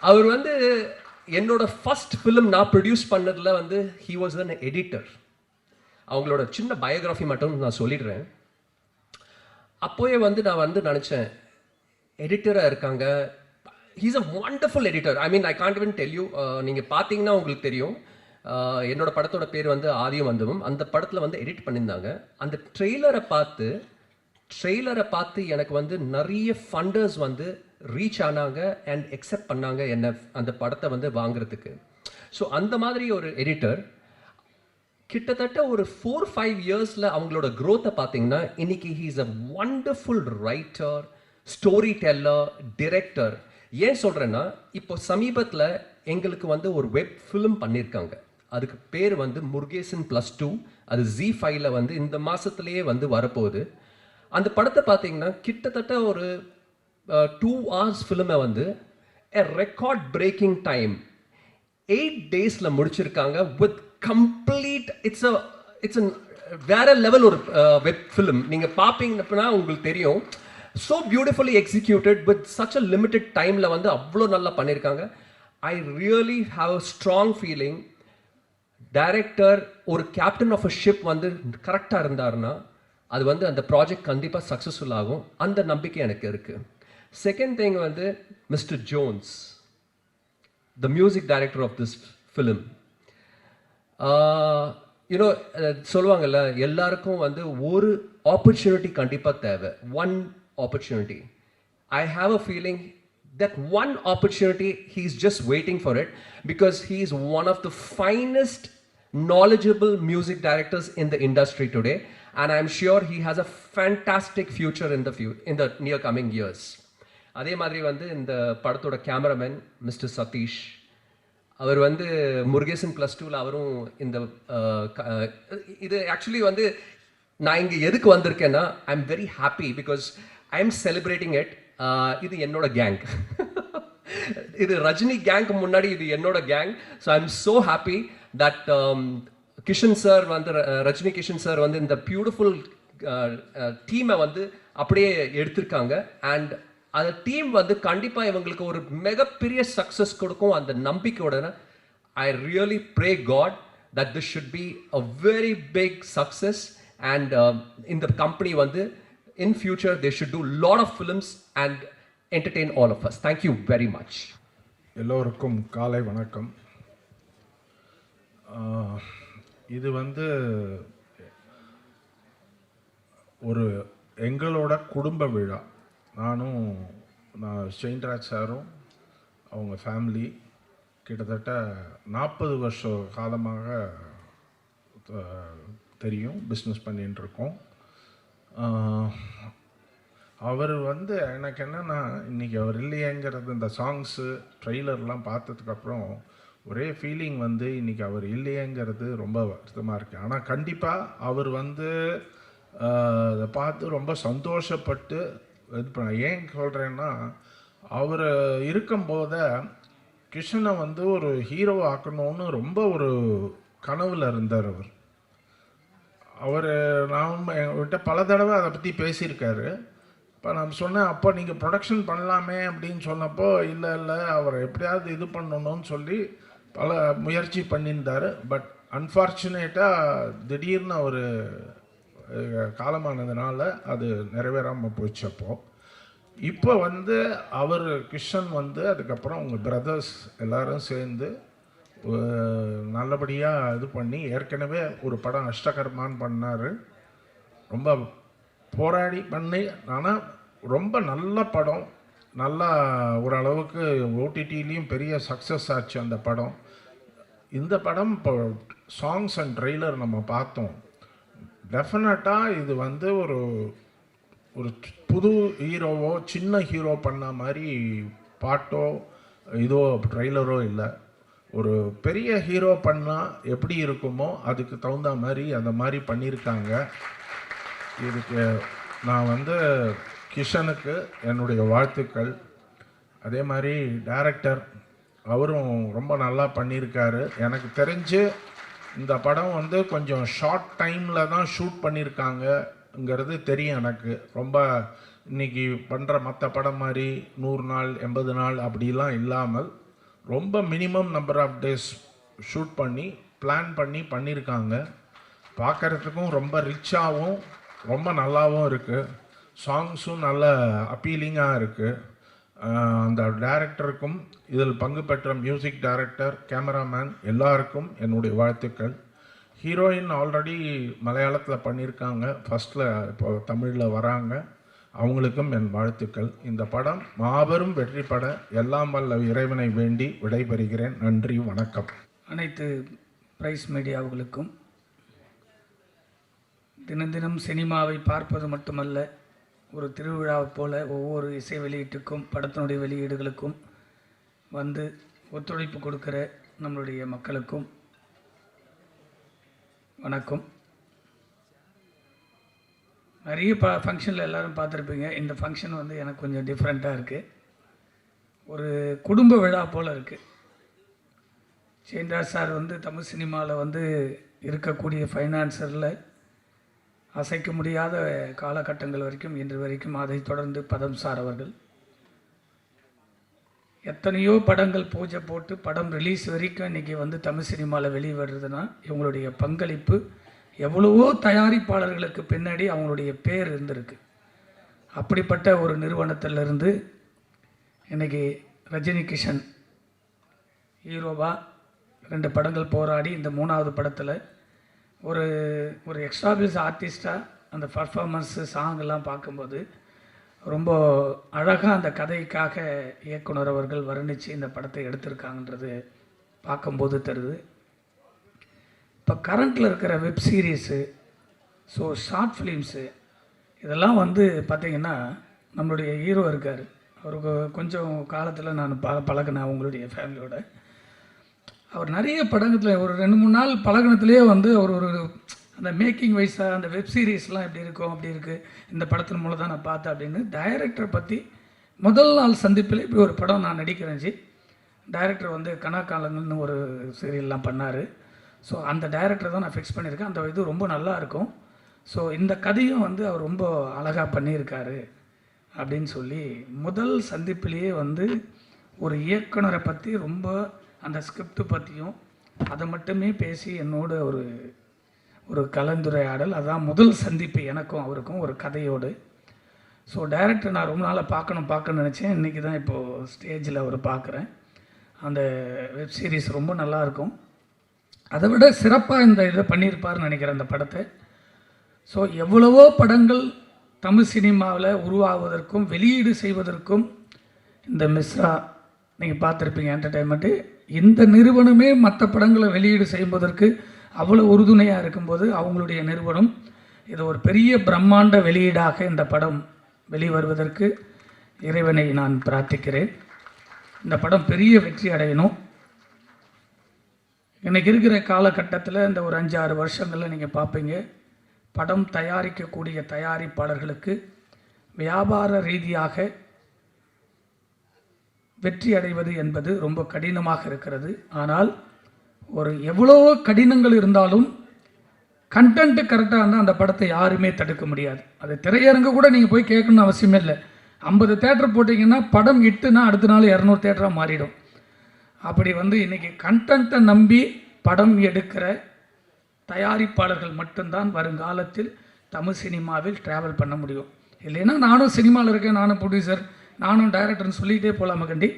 அவர் வந்து என்னோட ஃபர்ஸ்ட் ஃபிலிம் நான் ப்ரொடியூஸ் பண்ணதில் வந்து he was an editor. அவங்களோட சின்ன பயோகிராஃபி மட்டும் நான் சொல்லிடுறேன். அப்போயே வந்து நான் வந்து நினச்சேன், எடிட்டராக இருக்காங்க, he's a wonderful editor. I mean I can't இவன் டெல் யூ. நீங்கள் பார்த்தீங்கன்னா உங்களுக்கு தெரியும், என்னோட படத்தோட பேர் வந்து ஆதியும் அந்தமும். அந்த படத்தில் வந்து எடிட் பண்ணியிருந்தாங்க. அந்த ட்ரெய்லரை பார்த்து எனக்கு வந்து நிறைய ஃபண்டர்ஸ் வந்து ரீச் ஆனாங்க அண்ட் எக்ஸெப்ட் பண்ணாங்க என்ன அந்த படத்தை வந்து வாங்குறதுக்கு. ஸோ அந்த மாதிரி ஒரு எடிட்டர் கிட்டத்தட்ட ஒரு 4-5 இயர்ஸில் அவங்களோட க்ரோத்தை பார்த்தீங்கன்னா இன்னைக்கு he's a wonderful writer, story teller, director. ஏன் சொல்கிறேன்னா, இப்போ சமீபத்தில் எங்களுக்கு வந்து ஒரு வெப் ஃபிலிம் பண்ணியிருக்காங்க. அதுக்கு பேர் வந்து முருகேசன் +2. அது ZEE5ல வந்து இந்த மாதத்துலேயே வந்து வரப்போகுது. அந்த படத்தை பார்த்தீங்கன்னா கிட்டத்தட்ட ஒரு 2 hours ஃபிலிமை வந்து எ ரெக்கார்ட் பிரேக்கிங் டைம் 8 daysல முடிச்சிருக்காங்க வித் கம்ப்ளீட். இட்ஸ் வேற லெவல் ஒரு வெப் ஃபிலிம். நீங்கள் பார்ப்பீங்கன்னா உங்களுக்கு தெரியும். So beautifully executed with such a limited டைமில் வந்து அவ்வளோ நல்லா பண்ணியிருக்காங்க. I really have a strong feeling, director ஒரு கேப்டன் ஆஃப் அ ஷிப் வந்து கரெக்டாக இருந்தாருன்னா அது வந்து அந்த ப்ராஜெக்ட் கண்டிப்பாக சக்ஸஸ்ஃபுல் ஆகும். அந்த நம்பிக்கை எனக்கு இருக்குது. செகண்ட் திங் வந்து mister Jones, the music director of this film. You know சொல்லுவாங்கல்ல, எல்லாருக்கும் வந்து ஒரு ஆப்பர்ச்சுனிட்டி கண்டிப்பாக தேவை. One opportunity. I have a feeling that one opportunity he's just waiting for it, because he is one of the finest knowledgeable music directors in the industry today, and I'm sure he has a fantastic future in the near coming years. அதே மாதிரி வந்து இந்த படத்தோட cameraman mister Satish, அவர் வந்து முருகேசன் +2ல அவரும் இந்த இது actually வந்து நான் இங்கே எதுக்கு வந்திருக்கேன்னா, I am very happy because I am celebrating it. இது என்னோட கேங். இது ரஜினி கேங்க்கு முன்னாடி இது என்னோட gang. So I am so happy that Kishan sir வந்து ரஜினி கிஷன் சார் வந்து இந்த பியூட்டிஃபுல் டீமை வந்து அப்படியே எடுத்திருக்காங்க. அண்ட் அந்த டீம் வந்து கண்டிப்பாக இவங்களுக்கு ஒரு மிகப்பெரிய சக்ஸஸ் கொடுக்கும் அந்த நம்பிக்கையோட. I really pray God that this should be a very big success. And இந்த கம்பெனி வந்து in future they should do lot of films and entertain all of us. Thank you very much. எல்லோருக்கும் காலை வணக்கம். இது வந்து ஒரு எங்களோட குடும்ப விழா. நான் ஸ்டெயின்ராஜ் சாரும் அவங்க ஃபேமிலி கிட்டத்தட்ட 40 வருஷ காலமாக தெரியும், பிஸ்னஸ் பண்ணிகிட்டு இருக்கோம். அவர் வந்து எனக்கு என்னென்னா, இன்றைக்கி அவர் இல்லையேங்கிறது இந்த சாங்ஸு ட்ரெய்லர்லாம் பார்த்ததுக்கப்புறம் ஒரே ஃபீலிங் வந்து இன்றைக்கி அவர் இல்லையேங்கிறது ரொம்ப வருத்தமாக இருக்குது. ஆனால் கண்டிப்பாக அவர் வந்து அதை பார்த்து ரொம்ப சந்தோஷப்பட்டு இது பண்ண. ஏன் சொல்கிறேன்னா, அவர் இருக்கும்போதே கிஷனை வந்து ஒரு ஹீரோ ஆக்கணும்னு ரொம்ப ஒரு கனவில் இருந்தார் அவர். நான் என்கிட்ட பல தடவை அதை பற்றி பேசியிருக்காரு. இப்போ நான் சொன்னேன், அப்போ நீங்கள் ப்ரொடக்ஷன் பண்ணலாமே அப்படின்னு சொன்னப்போ, இல்லை அவரை எப்படியாவது இது பண்ணணும்னு சொல்லி பல முயற்சி பண்ணியிருந்தார். பட் அன்ஃபார்ச்சுனேட்டாக திடீர்னு அவர் காலமானதுனால அது நிறைவேறாமல் போயிச்சப்போ. இப்போ வந்து அவர் கிஷன் வந்து அதுக்கப்புறம் உங்கள் பிரதர்ஸ் எல்லோரும் சேர்ந்து நல்லபடியாக இது பண்ணி, ஏற்கனவே ஒரு படம் அஷ்டகர்மான்னு பண்ணார். ரொம்ப போராடி பண்ணி, ஆனால் ரொம்ப நல்ல படம். நல்லா ஓரளவுக்கு ஓடிடிலையும் பெரிய சக்ஸஸ் ஆச்சு அந்த படம். இந்த படம் இப்போ சாங்ஸ் அண்ட் ட்ரெய்லர் நம்ம பார்த்தோம். டெஃபினட்டாக இது வந்து ஒரு ஒரு புது ஹீரோவோ சின்ன ஹீரோ பண்ண மாதிரி பாட்டோ இதோ ட்ரெய்லரோ இல்லை. ஒரு பெரிய ஹீரோ பண்ணால் எப்படி இருக்குமோ அதுக்கு தகுந்த மாதிரி அந்த மாதிரி பண்ணியிருக்காங்க. இதுக்கு நான் வந்து கிஷனுக்கு என்னுடைய வாழ்த்துக்கள். அதே மாதிரி டைரக்டர் அவரும் ரொம்ப நல்லா பண்ணியிருக்காரு. எனக்கு தெரிஞ்சு இந்த படம் வந்து கொஞ்சம் ஷார்ட் டைமில் தான் ஷூட் பண்ணியிருக்காங்கங்கிறது தெரியும் எனக்கு. ரொம்ப இன்றைக்கி பண்ணுற மற்ற படம் மாதிரி 100 நாள் 80 நாள் அப்படிலாம் இல்லாமல் ரொம்ப minimum number of days shoot பண்ணி பிளான் பண்ணி பண்ணியிருக்காங்க. பார்க்குறதுக்கும் ரொம்ப ரிச்சாகவும் ரொம்ப நல்லாவும் இருக்குது. சாங்ஸும் நல்ல அப்பீலிங்காக இருக்குது. அந்த டைரக்டருக்கும் இதில் பங்கு பெற்ற மியூசிக் டைரக்டர், கேமராமேன் எல்லாருக்கும் என்னுடைய வாழ்த்துக்கள். ஹீரோயின் ஆல்ரெடி மலையாளத்தில் பண்ணியிருக்காங்க, ஃபஸ்ட்டில் இப்போ தமிழில் வராங்க, அவங்களுக்கும் என் வாழ்த்துக்கள். இந்த படம் மாபெரும் வெற்றி பட எல்லாம் வல்ல இறைவனை வேண்டி விடைபெறுகிறேன். நன்றி, வணக்கம். அனைத்து பிரைஸ் மீடியாவுகளுக்கும் தினம் தினம் சினிமாவை பார்ப்பது மட்டுமல்ல, ஒரு திருவிழாவைப் போல ஒவ்வொரு இசை வெளியீட்டுக்கும் படத்தினுடைய வெளியீடுகளுக்கும் வந்து ஒத்துழைப்பு கொடுக்கிற நம்மளுடைய மக்களுக்கும் வணக்கம். நிறைய ஃபங்க்ஷனில் எல்லோரும் பார்த்துருப்பீங்க. இந்த ஃபங்க்ஷன் வந்து எனக்கு கொஞ்சம் டிஃப்ரெண்ட்டாக இருக்குது. ஒரு குடும்ப விழா போல் இருக்குது. சேந்தராஜ் சார் வந்து தமிழ் சினிமாவில் வந்து இருக்கக்கூடிய ஃபைனான்சரில் அசைக்க முடியாத காலகட்டங்கள் வரைக்கும் இன்று வரைக்கும், அதை தொடர்ந்து பதம் சார் அவர்கள் எத்தனையோ படங்கள் பூஜை போட்டு படம் ரிலீஸ் வரைக்கும் இன்றைக்கி வந்து தமிழ் சினிமாவில் வெளியே வருதுன்னா இவங்களுடைய பங்களிப்பு எவ்வளவோ தயாரிப்பாளர்களுக்கு பின்னாடி அவங்களுடைய பேர் இருந்திருக்கு. அப்படிப்பட்ட ஒரு நிறுவனத்திலிருந்து இன்றைக்கி ரஜினி கிஷன் ஹீரோவா 2 படங்கள் போராடி இந்த 3வது படத்தில் ஒரு ஒரு எக்ஸ்ட்ராபிள்ஸ் ஆர்டிஸ்டாக அந்த பர்ஃபார்மன்ஸு சாங்கெல்லாம் பார்க்கும்போது ரொம்ப அழகாக அந்த கதைக்காக இயக்குனர் அவர்கள் வர்ணித்து இந்த படத்தை எடுத்திருக்காங்கன்றது பார்க்கும்போது தருது. இப்போ கரண்ட்டில் இருக்கிற web series, so short films இதெல்லாம் வந்து பார்த்திங்கன்னா நம்மளுடைய ஹீரோ இருக்கார். அவருக்கு கொஞ்சம் காலத்தில் நான் பழகினேன் அவங்களுடைய ஃபேமிலியோட. அவர் நிறைய படத்தில் ஒரு 2-3 நாள் பழகினத்துலேயே வந்து அவர் ஒரு அந்த மேக்கிங் வைஸாக அந்த வெப் சீரிஸ்லாம் எப்படி இருக்கும் அப்படி இருக்குது, இந்த படத்தின் மூலம் தான் நான் பார்த்தேன் அப்படின்னு டைரக்டரை பற்றி முதல் நாள் சந்திப்பில் இப்படி ஒரு படம் நான் நடிக்கிறேன் ஜி. டைரக்டர் வந்து கனாக்காலங்கள்னு ஒரு சீரியல்லாம் பண்ணார். ஸோ அந்த டைரக்டரை தான் நான் ஃபிக்ஸ் பண்ணியிருக்கேன். அந்த இது ரொம்ப நல்லா இருக்கும். ஸோ இந்த கதையும் வந்து அவர் ரொம்ப அழகாக பண்ணியிருக்காரு அப்படின்னு சொல்லி முதல் சந்திப்பிலேயே வந்து ஒரு இயக்குனரை பற்றி ரொம்ப அந்த ஸ்கிரிப்ட் பற்றியும் அதை மட்டுமே பேசி என்னோட ஒரு கலந்துரையாடல். அதான் முதல் சந்திப்பு எனக்கும் அவருக்கும் ஒரு கதையோடு. ஸோ டைரக்டர் நான் ரொம்ப நாளாக பார்க்கணும்னு நினச்சேன். இன்றைக்கி தான் இப்போது ஸ்டேஜில் அவர் பார்க்குறேன். அந்த வெப் சீரிஸ் ரொம்ப நல்லாயிருக்கும். அதை விட சிறப்பாக இந்த இதை பண்ணியிருப்பார்னு நினைக்கிறேன் அந்த படத்தை. ஸோ எவ்வளவோ படங்கள் தமிழ் சினிமாவில் உருவாகுவதற்கும் வெளியீடு செய்வதற்கும் இந்த மிஸ்ரா நீங்கள் பார்த்துருப்பீங்க என்டர்டெயின்மெண்ட்டு. இந்த நிறுவனமே மற்ற படங்களை வெளியீடு செய்வதற்கு அவ்வளோ உறுதுணையாக இருக்கும்போது அவங்களுடைய நிறுவனம் இது ஒரு பெரிய பிரம்மாண்ட வெளியீடாக இந்த படம் வெளிவருவதற்கு இறைவனை நான் பிரார்த்திக்கிறேன். இந்த படம் பெரிய வெற்றி அடையணும். இன்றைக்கி இருக்கிற காலகட்டத்தில் இந்த ஒரு 5-6 வருஷங்களில் நீங்கள் பார்ப்பீங்க, படம் தயாரிக்கக்கூடிய தயாரிப்பாளர்களுக்கு வியாபார ரீதியாக வெற்றி அடைவது என்பது ரொம்ப கடினமாக இருக்கிறது. ஆனால் ஒரு எவ்வளோ கடினங்கள் இருந்தாலும் கண்டென்ட்டு கரெக்டாக இருந்தால் அந்த படத்தை யாருமே தடுக்க முடியாது. அது திரையரங்கு கூட நீங்கள் போய் கேட்கணும்னு அவசியமே இல்லை. 50 தேட்டர் போட்டிங்கன்னா படம் இட்டுனா அடுத்த நாள் 200 தேட்டராக மாறிடும். அப்படி வந்து இன்றைக்கி கண்டென்ட்டை நம்பி படம் எடுக்கிற தயாரிப்பாளர்கள் மட்டும்தான் வருங்காலத்தில் தமிழ் சினிமாவில் ட்ராவல் பண்ண முடியும். இல்லைன்னா நானும் சினிமாவில் இருக்கேன், நானும் ப்ரொடியூசர், நானும் டைரக்டர்னு சொல்லிகிட்டே போகலாம கண்டி.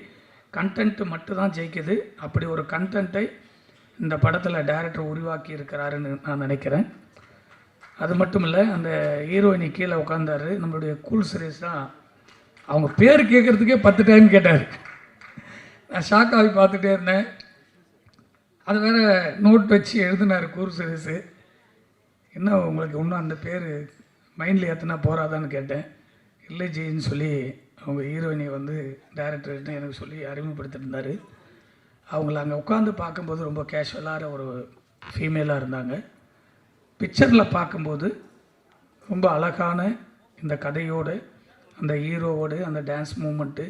கண்டென்ட்டு மட்டும்தான் ஜெயிக்குது. அப்படி ஒரு கண்டென்ட்டை இந்த படத்தில் டைரக்டர் உருவாக்கி இருக்கிறாருன்னு நான் நினைக்கிறேன். அது மட்டும் இல்லை, அந்த ஹீரோயினி கீழே உட்காந்தாரு நம்மளுடைய கூல் சுரேஷ் தான். அவங்க பேர் கேட்குறதுக்கே 10 டைம் கேட்டார். நான் ஷாக் ஆகி பார்த்துட்டே இருந்தேன். அது வேறு நோட் வச்சு எழுதினார் கூல் சுரேஷ். என்ன உங்களுக்கு இன்னும் அந்த பேர் மைண்டில் ஏற்றினா போகாதான்னு கேட்டேன். இல்லை ஜெயின்னு சொல்லி அவங்க ஹீரோயினை வந்து டைரக்டர்கிட்ட எனக்கு சொல்லி அறிமுகப்படுத்தியிருந்தார். அவங்கள அங்கே உட்காந்து பார்க்கும்போது ரொம்ப கேஷுவலான ஒரு ஃபீமேலாக இருந்தாங்க. பிக்சரில் பார்க்கும்போது ரொம்ப அழகான இந்த கதையோடு அந்த ஹீரோவோடு அந்த டான்ஸ் மூமெண்ட்டு,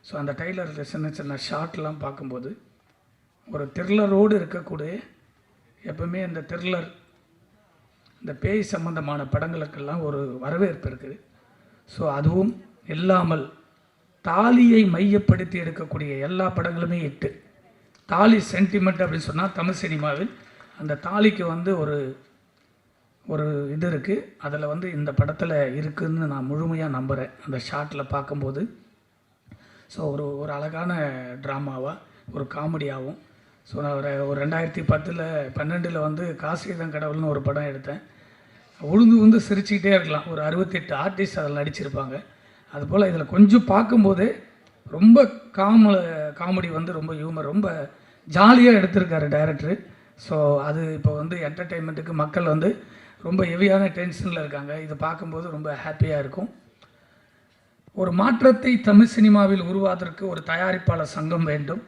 ஸோ அந்த டைலரில் சின்ன சின்ன ஷார்ட்லாம் பார்க்கும்போது ஒரு த்ரில்லரோடு இருக்கக்கூடிய, எப்பவுமே இந்த த்ரில்லர் இந்த பேய் சம்பந்தமான படங்களுக்கெல்லாம் ஒரு வரவேற்பு இருக்குது. ஸோ அதுவும் இல்லாமல் தாலியை மையப்படுத்தி எடுக்கக்கூடிய எல்லா படங்களுமே ஹிட்டு. தாலி சென்டிமெண்ட் அப்படின்னு சொன்னால் தமிழ் சினிமாவில் அந்த தாலிக்கு வந்து ஒரு இது இருக்குது. அதில் வந்து இந்த படத்தில் இருக்குதுன்னு நான் முழுமையாக நம்புகிறேன் அந்த ஷார்ட்டில் பார்க்கும்போது. ஸோ ஒரு அழகான ட்ராமாவாக ஒரு காமெடியாகவும். ஸோ நான் ஒரு 2012 வந்து காசிதான் கடவுள்னு ஒரு படம் எடுத்தேன். உழுந்து சிரிச்சுக்கிட்டே இருக்கலாம். ஒரு 68 ஆர்டிஸ்ட் அதில் நடிச்சிருப்பாங்க. அதுபோல் இதில் கொஞ்சம் பார்க்கும்போதே ரொம்ப காமெடி வந்து ரொம்ப ஹியூமர், ரொம்ப ஜாலியாக எடுத்திருக்காரு டைரக்டரு. ஸோ அது இப்போ வந்து என்டர்டெயின்மெண்ட்டுக்கு மக்கள் வந்து ரொம்ப ஹெவியான டென்ஷனில் இருக்காங்க. இது பார்க்கும்போது ரொம்ப ஹாப்பியாக இருக்கும். ஒரு மாற்றத்தை தமிழ் சினிமாவில் உருவாவதற்கு ஒரு தயாரிப்பாளர் சங்கம் வேண்டும்.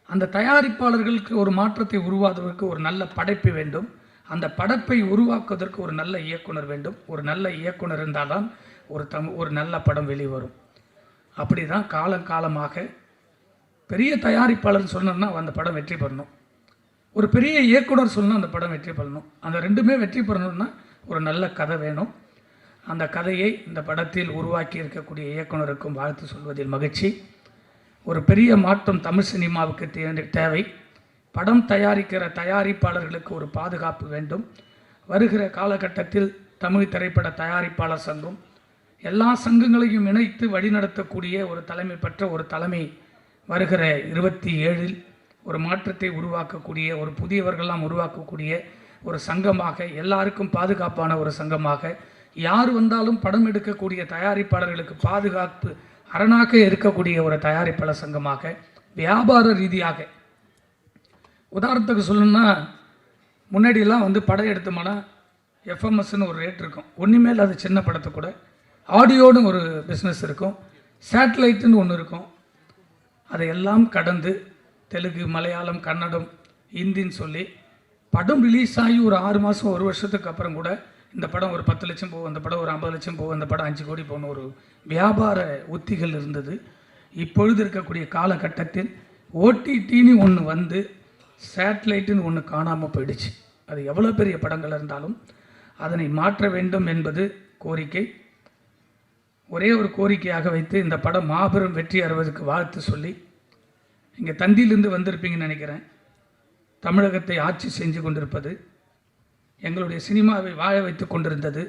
அந்த தயாரிப்பாளர்களுக்கு ஒரு மாற்றத்தை உருவாக்குவதற்கு ஒரு நல்ல படைப்பு வேண்டும். அந்த படைப்பை உருவாக்குவதற்கு ஒரு நல்ல இயக்குனர் வேண்டும். ஒரு நல்ல இயக்குனர் இருந்தால் தான் ஒரு நல்ல படம் வெளிவரும். அப்படி தான் காலங்காலமாக பெரிய தயாரிப்பாளர்னு சொன்னோன்னா அந்த படம் வெற்றி பெறணும். ஒரு பெரிய இயக்குனர் சொன்னால் அந்த படம் வெற்றி பெறணும். அந்த ரெண்டுமே வெற்றி பெறணும்னா ஒரு நல்ல கதை வேணும். அந்த கதையை இந்த படத்தில் உருவாக்கி இருக்கக்கூடிய இயக்குனருக்கும் வாழ்த்து சொல்வதில் மகிழ்ச்சி. ஒரு பெரிய மாற்றம் தமிழ் சினிமாவுக்கு தேவை. படம் தயாரிக்கிற தயாரிப்பாளர்களுக்கு ஒரு பாதுகாப்பு வேண்டும். வருகிற காலகட்டத்தில் தமிழ் திரைப்பட தயாரிப்பாளர் சங்கம் எல்லா சங்கங்களையும் இணைத்து வழிநடத்தக்கூடிய ஒரு தலைமை பெற்ற ஒரு தலைமை வருகிற 27 ஒரு மாற்றத்தை உருவாக்கக்கூடிய, ஒரு புதியவர்கள்லாம் உருவாக்கக்கூடிய ஒரு சங்கமாக, எல்லாருக்கும் பாதுகாப்பான ஒரு சங்கமாக, யார் வந்தாலும் படம் எடுக்கக்கூடிய தயாரிப்பாளர்களுக்கு பாதுகாப்பு அரணாக இருக்கக்கூடிய ஒரு தயாரிப்பாளர் சங்கமாக, வியாபார ரீதியாக. உதாரணத்துக்கு சொல்லணும்னா, முன்னாடியெல்லாம் வந்து படம் எடுத்தோம்னா எஃப்எம்எஸ்ன்னு ஒரு ரேட் இருக்கும். ஒன்றுமே இல்லாத சின்ன படத்தை கூட ஆடியோன்னு ஒரு பிஸ்னஸ் இருக்கும், சேட்டலைட்டுன்னு ஒன்று இருக்கும். அதையெல்லாம் கடந்து தெலுங்கு, மலையாளம், கன்னடம், ஹிந்தின்னு சொல்லி படம் ரிலீஸ் ஆகி ஒரு 6 மாதம் 1 வருஷத்துக்கு அப்புறம் கூட இந்த படம் ஒரு 10 லட்சம் போகும், இந்த படம் ஒரு 50 லட்சம் போகும், இந்த படம் 5 கோடி போகணும், ஒரு வியாபார உத்திகள் இருந்தது. இப்பொழுது இருக்கக்கூடிய காலகட்டத்தில் ஓடிடின்னு ஒன்று வந்து சேட்டலைட்டுன்னு ஒன்று காணாமல் போயிடுச்சு. அது எவ்வளோ பெரிய படங்கள் இருந்தாலும் அதனை மாற்ற வேண்டும் என்பது கோரிக்கை. ஒரே ஒரு கோரிக்கையாக வைத்து இந்த படம் மாபெரும் வெற்றி அறுவதற்கு வாழ்த்து சொல்லி, இங்கே தந்தியிலிருந்து வந்திருப்பீங்கன்னு நினைக்கிறேன். தமிழகத்தை ஆட்சி செஞ்சு கொண்டிருப்பது, எங்களுடைய சினிமாவை வாழ வைத்து கொண்டிருந்தது,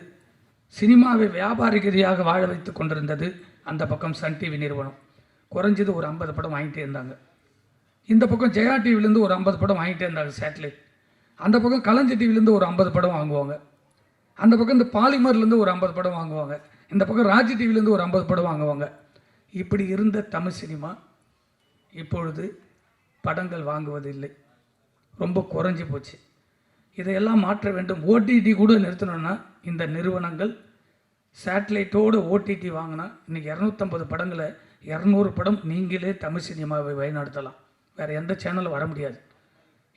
சினிமாவை வியாபாரிக ரீதியாக வாழ வைத்து கொண்டிருந்தது அந்த பக்கம் சன் டிவி நிறுவனம். குறைஞ்சது ஒரு 50 படம் வாங்கிட்டே இருந்தாங்க. இந்த பக்கம் ஜெயா டிவிலேருந்து ஒரு 50 படம் வாங்கிட்டே இருந்தாங்க சேட்டலைட். அந்த பக்கம் கலைஞர் டிவிலேருந்து ஒரு 50 படம் வாங்குவாங்க. அந்த பக்கம் இந்த பாலிமர்லேருந்து ஒரு 50 படம் வாங்குவாங்க. இந்த பக்கம் ராஜ் டிவிலேருந்து ஒரு 50 படம் வாங்குவாங்க. இப்படி இருந்த தமிழ் சினிமா இப்பொழுது படங்கள் வாங்குவதில்லை, ரொம்ப குறைஞ்சி போச்சு. இதையெல்லாம் மாற்ற வேண்டும். ஓடிடி கூட நிறுத்தணும்னா இந்த நிறுவனங்கள் சேட்டலைட்டோடு ஓடிடி வாங்கினா இன்றைக்கி 250 படங்களை 200 படம் நீங்களே தமிழ் சினிமாவை வழிநடத்தலாம். வேறு எந்த சேனலும் வர முடியாது.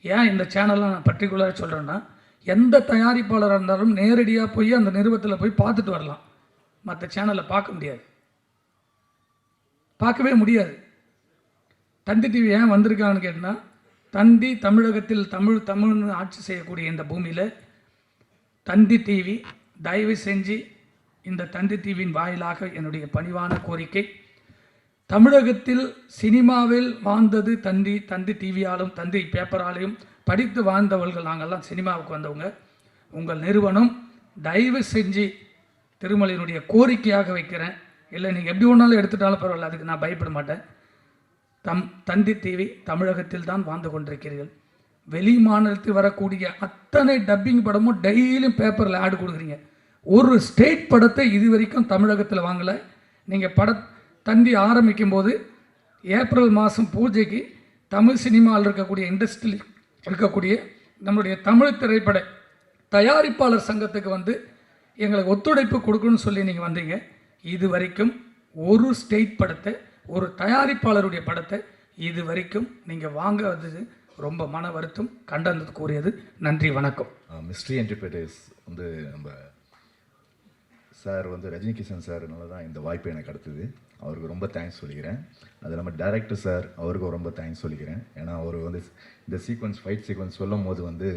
ஏன் இந்த சேனல்லாம் நான் பர்டிகுலராக சொல்கிறேன்னா, எந்த தயாரிப்பாளராக இருந்தாலும் நேரடியாக போய் அந்த நிறுவனத்தில் போய் பார்த்துட்டு வரலாம். மற்ற சேனலை பார்க்க முடியாது, பார்க்கவே முடியாது. தந்தி டிவி ஏன் வந்திருக்கான்னு கேட்டால், தந்தி தமிழகத்தில் தமிழ்னு ஆட்சி செய்யக்கூடிய இந்த பூமியில் தந்தி டிவி தயவு செஞ்சு இந்த தந்தி டிவியின் வாயிலாக என்னுடைய பணிவான கோரிக்கை, தமிழகத்தில் சினிமாவில் வாழ்ந்தது தந்தி டிவியாலும் தந்தி பேப்பராலையும் படித்து வாழ்ந்தவர்கள் நாங்கள்லாம் சினிமாவுக்கு வந்தவங்க. உங்கள் நிறுவனம் தயவு செஞ்சு திருமலையினுடைய கோரிக்கையாக வைக்கிறேன். இல்லை நீங்கள் எப்படி ஒன்றாலும் எடுத்துட்டாலும் பரவாயில்ல, அதுக்கு நான் பயப்பட மாட்டேன். தந்தி டிவி தமிழகத்தில் தான் வாழ்ந்து கொண்டிருக்கிறீர்கள். வெளி மாநிலத்தில் வரக்கூடிய அத்தனை டப்பிங் படமும் டெய்லியும் பேப்பரில் ஆடு கொடுக்குறீங்க. ஒரு ஸ்டேட் படத்தை இது வரைக்கும் தமிழகத்தில் வாங்கலை. நீங்கள் தந்தி ஆரம்பிக்கும் போது ஏப்ரல் மாதம் பூஜைக்கு தமிழ் சினிமாவில் இருக்கக்கூடிய இண்டஸ்ட்ரியில் இருக்கக்கூடிய நம்மளுடைய தமிழ் திரைப்பட தயாரிப்பாளர் சங்கத்துக்கு வந்து எங்களுக்கு ஒத்துழைப்பு கொடுக்கணும்னு சொல்லி நீங்கள் வந்தீங்க. இது வரைக்கும் ஒரு ஸ்டேட் படத்தை, ஒரு தயாரிப்பாளருடைய படத்தை இது வரைக்கும் நீங்கள் வாங்க வந்தது ரொம்ப மன வருத்தம், கண்டனத்துக்குரியது. நன்றி, வணக்கம். மிஸ்ட்ரி என்டர்பிரைஸ் வந்து நம்ம சார் வந்து ரஜினி கிஷன் சார்னால தான் இந்த வாய்ப்பு எனக்கு கிடைத்தது. அவருக்கு ரொம்ப தேங்க்ஸ் சொல்லிக்கிறேன். அது நம்ம டைரக்டர் சார் அவருக்கும் ரொம்ப தேங்க்ஸ் சொல்லிக்கிறேன். ஏன்னா அவர் வந்து இந்த ஃபைட் சீக்வன்ஸ் சொல்லும் போது வந்து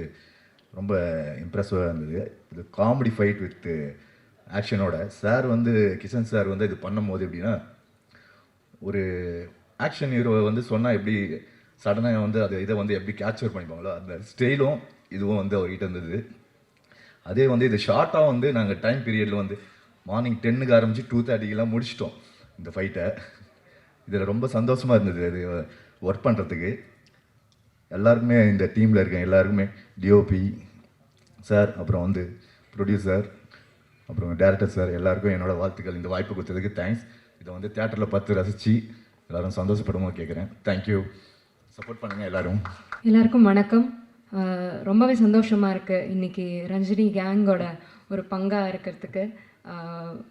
ரொம்ப இம்ப்ரெசிவாக இருந்தது. இது காமெடி ஃபைட் வித் ஆக்ஷனோட சார் வந்து கிஷன் சார் வந்து இது பண்ணும் போது எப்படின்னா, ஒரு ஆக்ஷன் ஹீரோவை வந்து சொன்னால் எப்படி சடனாக வந்து இதை வந்து எப்படி கேப்சர் பண்ணிப்பாங்களோ அந்த ஸ்டைலும் இதுவும் வந்து அவர்கிட்ட இருந்தது. அதே வந்து இது ஷார்ட்டாக வந்து நாங்கள் டைம் பீரியடில் வந்து மார்னிங் 10க்கு ஆரம்பித்து 2:30க்கெலாம் முடிச்சிட்டோம் இந்த ஃபைட்டை. இதில் ரொம்ப சந்தோஷமாக இருந்தது அது ஒர்க் பண்ணுறதுக்கு. எல்லாருக்குமே இந்த டீமில் இருக்கேன் எல்லாருக்குமே, டிஓபி சார், அப்புறம் வந்து ப்ரொடியூசர், அப்புறம் டேரக்டர் சார், எல்லாருக்கும் என்னோடய வாழ்த்துக்கள். இந்த வாய்ப்பு கொடுத்ததுக்கு தேங்க்ஸ். இதை வந்து தேட்டரில் பார்த்து ரசித்து எல்லோரும் சந்தோஷப்படுமோ கேட்குறேன். தேங்க்யூ. சப்போர்ட் பண்ணுங்கள் எல்லோரும். எல்லாருக்கும் வணக்கம். ரொம்பவே சந்தோஷமாக இருக்குது இன்றைக்கி ரஞ்சினி கேங்கோட ஒரு பங்காக இருக்கிறதுக்கு.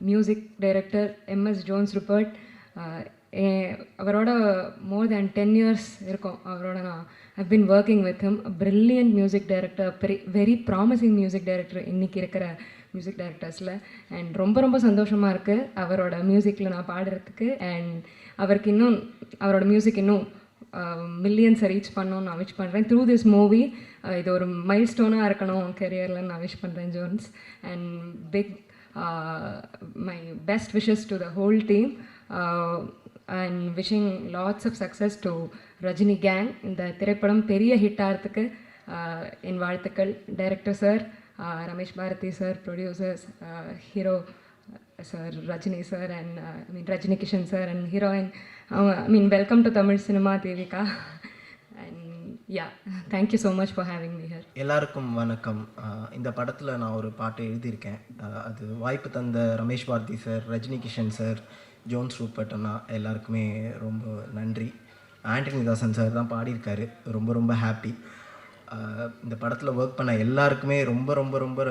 Music director MS Jones Rupert, அவரோட மோர் தேன் 10 years இருக்கும் அவரோட. நான் I've been working with him. A brilliant music director, very promising music director இன்றைக்கி இருக்கிற மியூசிக் டைரக்டர்ஸில். அண்ட் ரொம்ப ரொம்ப சந்தோஷமாக இருக்குது அவரோட மியூசிக்கில் நான் பாடுறதுக்கு. அண்ட் அவருக்கு இன்னும் அவரோட மியூசிக் இன்னும் மில்லியன்ஸை ரீச் பண்ணணும்னு நான் விஷ் பண்ணுறேன். த்ரூ திஸ் மூவி இது ஒரு மைல் ஸ்டோனாக இருக்கணும் கெரியரில் நான் விஷ் பண்ணுறேன் Jones. And big my best wishes to the whole team and wishing lots of success to Rajini Gang. இந்த திரைப்படம் பெரிய ஹிட் ஆகிறதுக்கு என் வாழ்த்துக்கள். Director sir, Ramesh Bharathi sir, producers, hero sir Rajini sir, and Rajini Kishan sir, and heroine. Welcome to Tamil cinema Devika. And yeah, thank you so much for having me here. எல்லாருக்கும் வணக்கம். இந்த படத்தில் நான் ஒரு பாட்டு எழுதியிருக்கேன். அது வாய்ப்பு தந்த Ramesh Bharathi sir, Rajini Kishan sir, Jones Rupert அண்ணா எல்லாருக்குமே ரொம்ப நன்றி. ஆண்டனி தாசன் சார் தான் பாடியிருக்காரு. ரொம்ப ரொம்ப ஹாப்பி. இந்த படத்தில் ஒர்க் பண்ண எல்லாருக்குமே ரொம்ப ரொம்ப ரொம்ப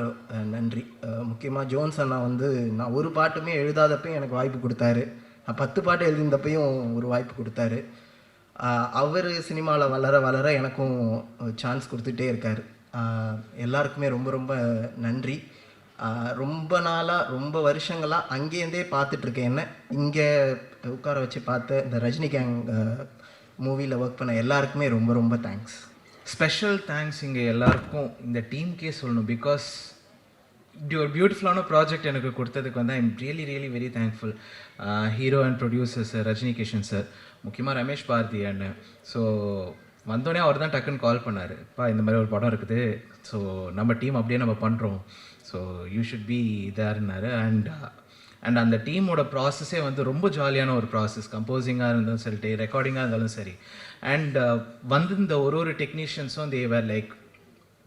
நன்றி. முக்கியமாக ஜோன்ஸ் அண்ணா வந்து நான் ஒரு பாட்டுமே எழுதாதப்பையும் எனக்கு வாய்ப்பு கொடுத்தாரு. நான் 10 பாட்டு எழுதியிருந்தப்பையும் ஒரு வாய்ப்பு கொடுத்தாரு. அவர் சினிமாவில் வளர வளர எனக்கும் சான்ஸ் கொடுத்துட்டே இருக்கார். எல்லாருக்குமே ரொம்ப ரொம்ப நன்றி. ரொம்ப நாளாக ரொம்ப வருஷங்களாக அங்கேருந்தே பார்த்துட்ருக்கேன். என்ன இங்கே உட்கார வச்சு பார்த்து இந்த ரஜினி கேங் மூவியில் ஒர்க் பண்ண எல்லாருக்குமே ரொம்ப ரொம்ப தேங்க்ஸ். ஸ்பெஷல் தேங்க்ஸ் இங்கே எல்லாருக்கும், இந்த டீம்க்கே சொல்லணும். பிகாஸ் இப்படி ஒரு பியூட்டிஃபுல்லான ப்ராஜெக்ட் எனக்கு கொடுத்ததுக்கு வந்து I'm really very thankful. Hero and producer sir Rajini Kishan sir, முக்கியமாக ரமேஷ் பாரதி அண்ணன். ஸோ வந்தோடனே அவர் தான் டக்குன்னு கால் பண்ணார், இப்போ இந்த மாதிரி ஒரு படம் இருக்குது, ஸோ நம்ம டீம் அப்படியே நம்ம பண்ணுறோம், ஸோ யூ ஷுட் பி தேர்னாரு. அண்ட் அந்த டீமோட ப்ராசஸே வந்து ரொம்ப ஜாலியான ஒரு ப்ராசஸ். கம்போசிங்காக இருந்தாலும் சரி, ரெக்கார்டிங்காக இருந்தாலும் சரி. அண்ட் வந்து இந்த ஒரு டெக்னீஷியன்ஸும் தேவர் லைக்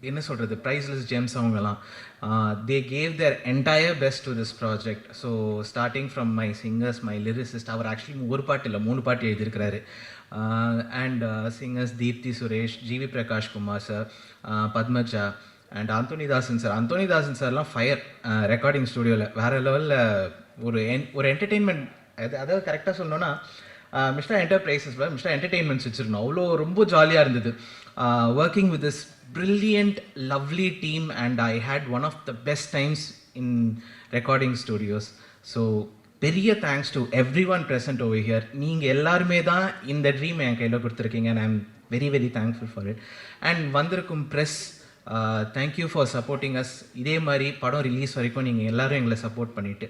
என்ன சொல்கிறது, ப்ரைஸ்லெஸ் ஜெம்ஸ் அவங்கலாம். They gave their entire best to this project. So starting from my singers, my lyricist, அவர் ஆக்சுவலி ஒரு பாட்டு இல்லை 3 பாட்டு எழுதியிருக்கிறாரு. And singers Deepthi Suresh, GV Prakash Kumar sir, Padmaja and Anthony Daasan sir. Anthony Daasan சார்லாம் ஃபயர் ரெக்கார்டிங் ஸ்டுடியோவில் வேறு லெவலில் ஒரு என்டர்டெயின்மெண்ட். அதாவது கரெக்டாக சொல்லணுன்னா மிஸ்டர் என்டர்பிரைசஸ் மிஸ்டர் என்டர்டெயின்மெண்ட்ஸ் வச்சுருந்தோம். அவ்வளோ ரொம்ப ஜாலியாக இருந்தது working with this brilliant lovely team, and I had one of the best times in recording studios. So பெரிய thanks to everyone present over here. நீங்கள் எல்லாருமே தான் இந்த ட்ரீம் என் கையில் கொடுத்துருக்கீங்க, and I am very thankful for it. And வந்திருக்கும் press, thank you for supporting us. இதே மாதிரி படம் ரிலீஸ் வரைக்கும் நீங்கள் எல்லோரும் எங்களை சப்போர்ட் பண்ணிவிட்டு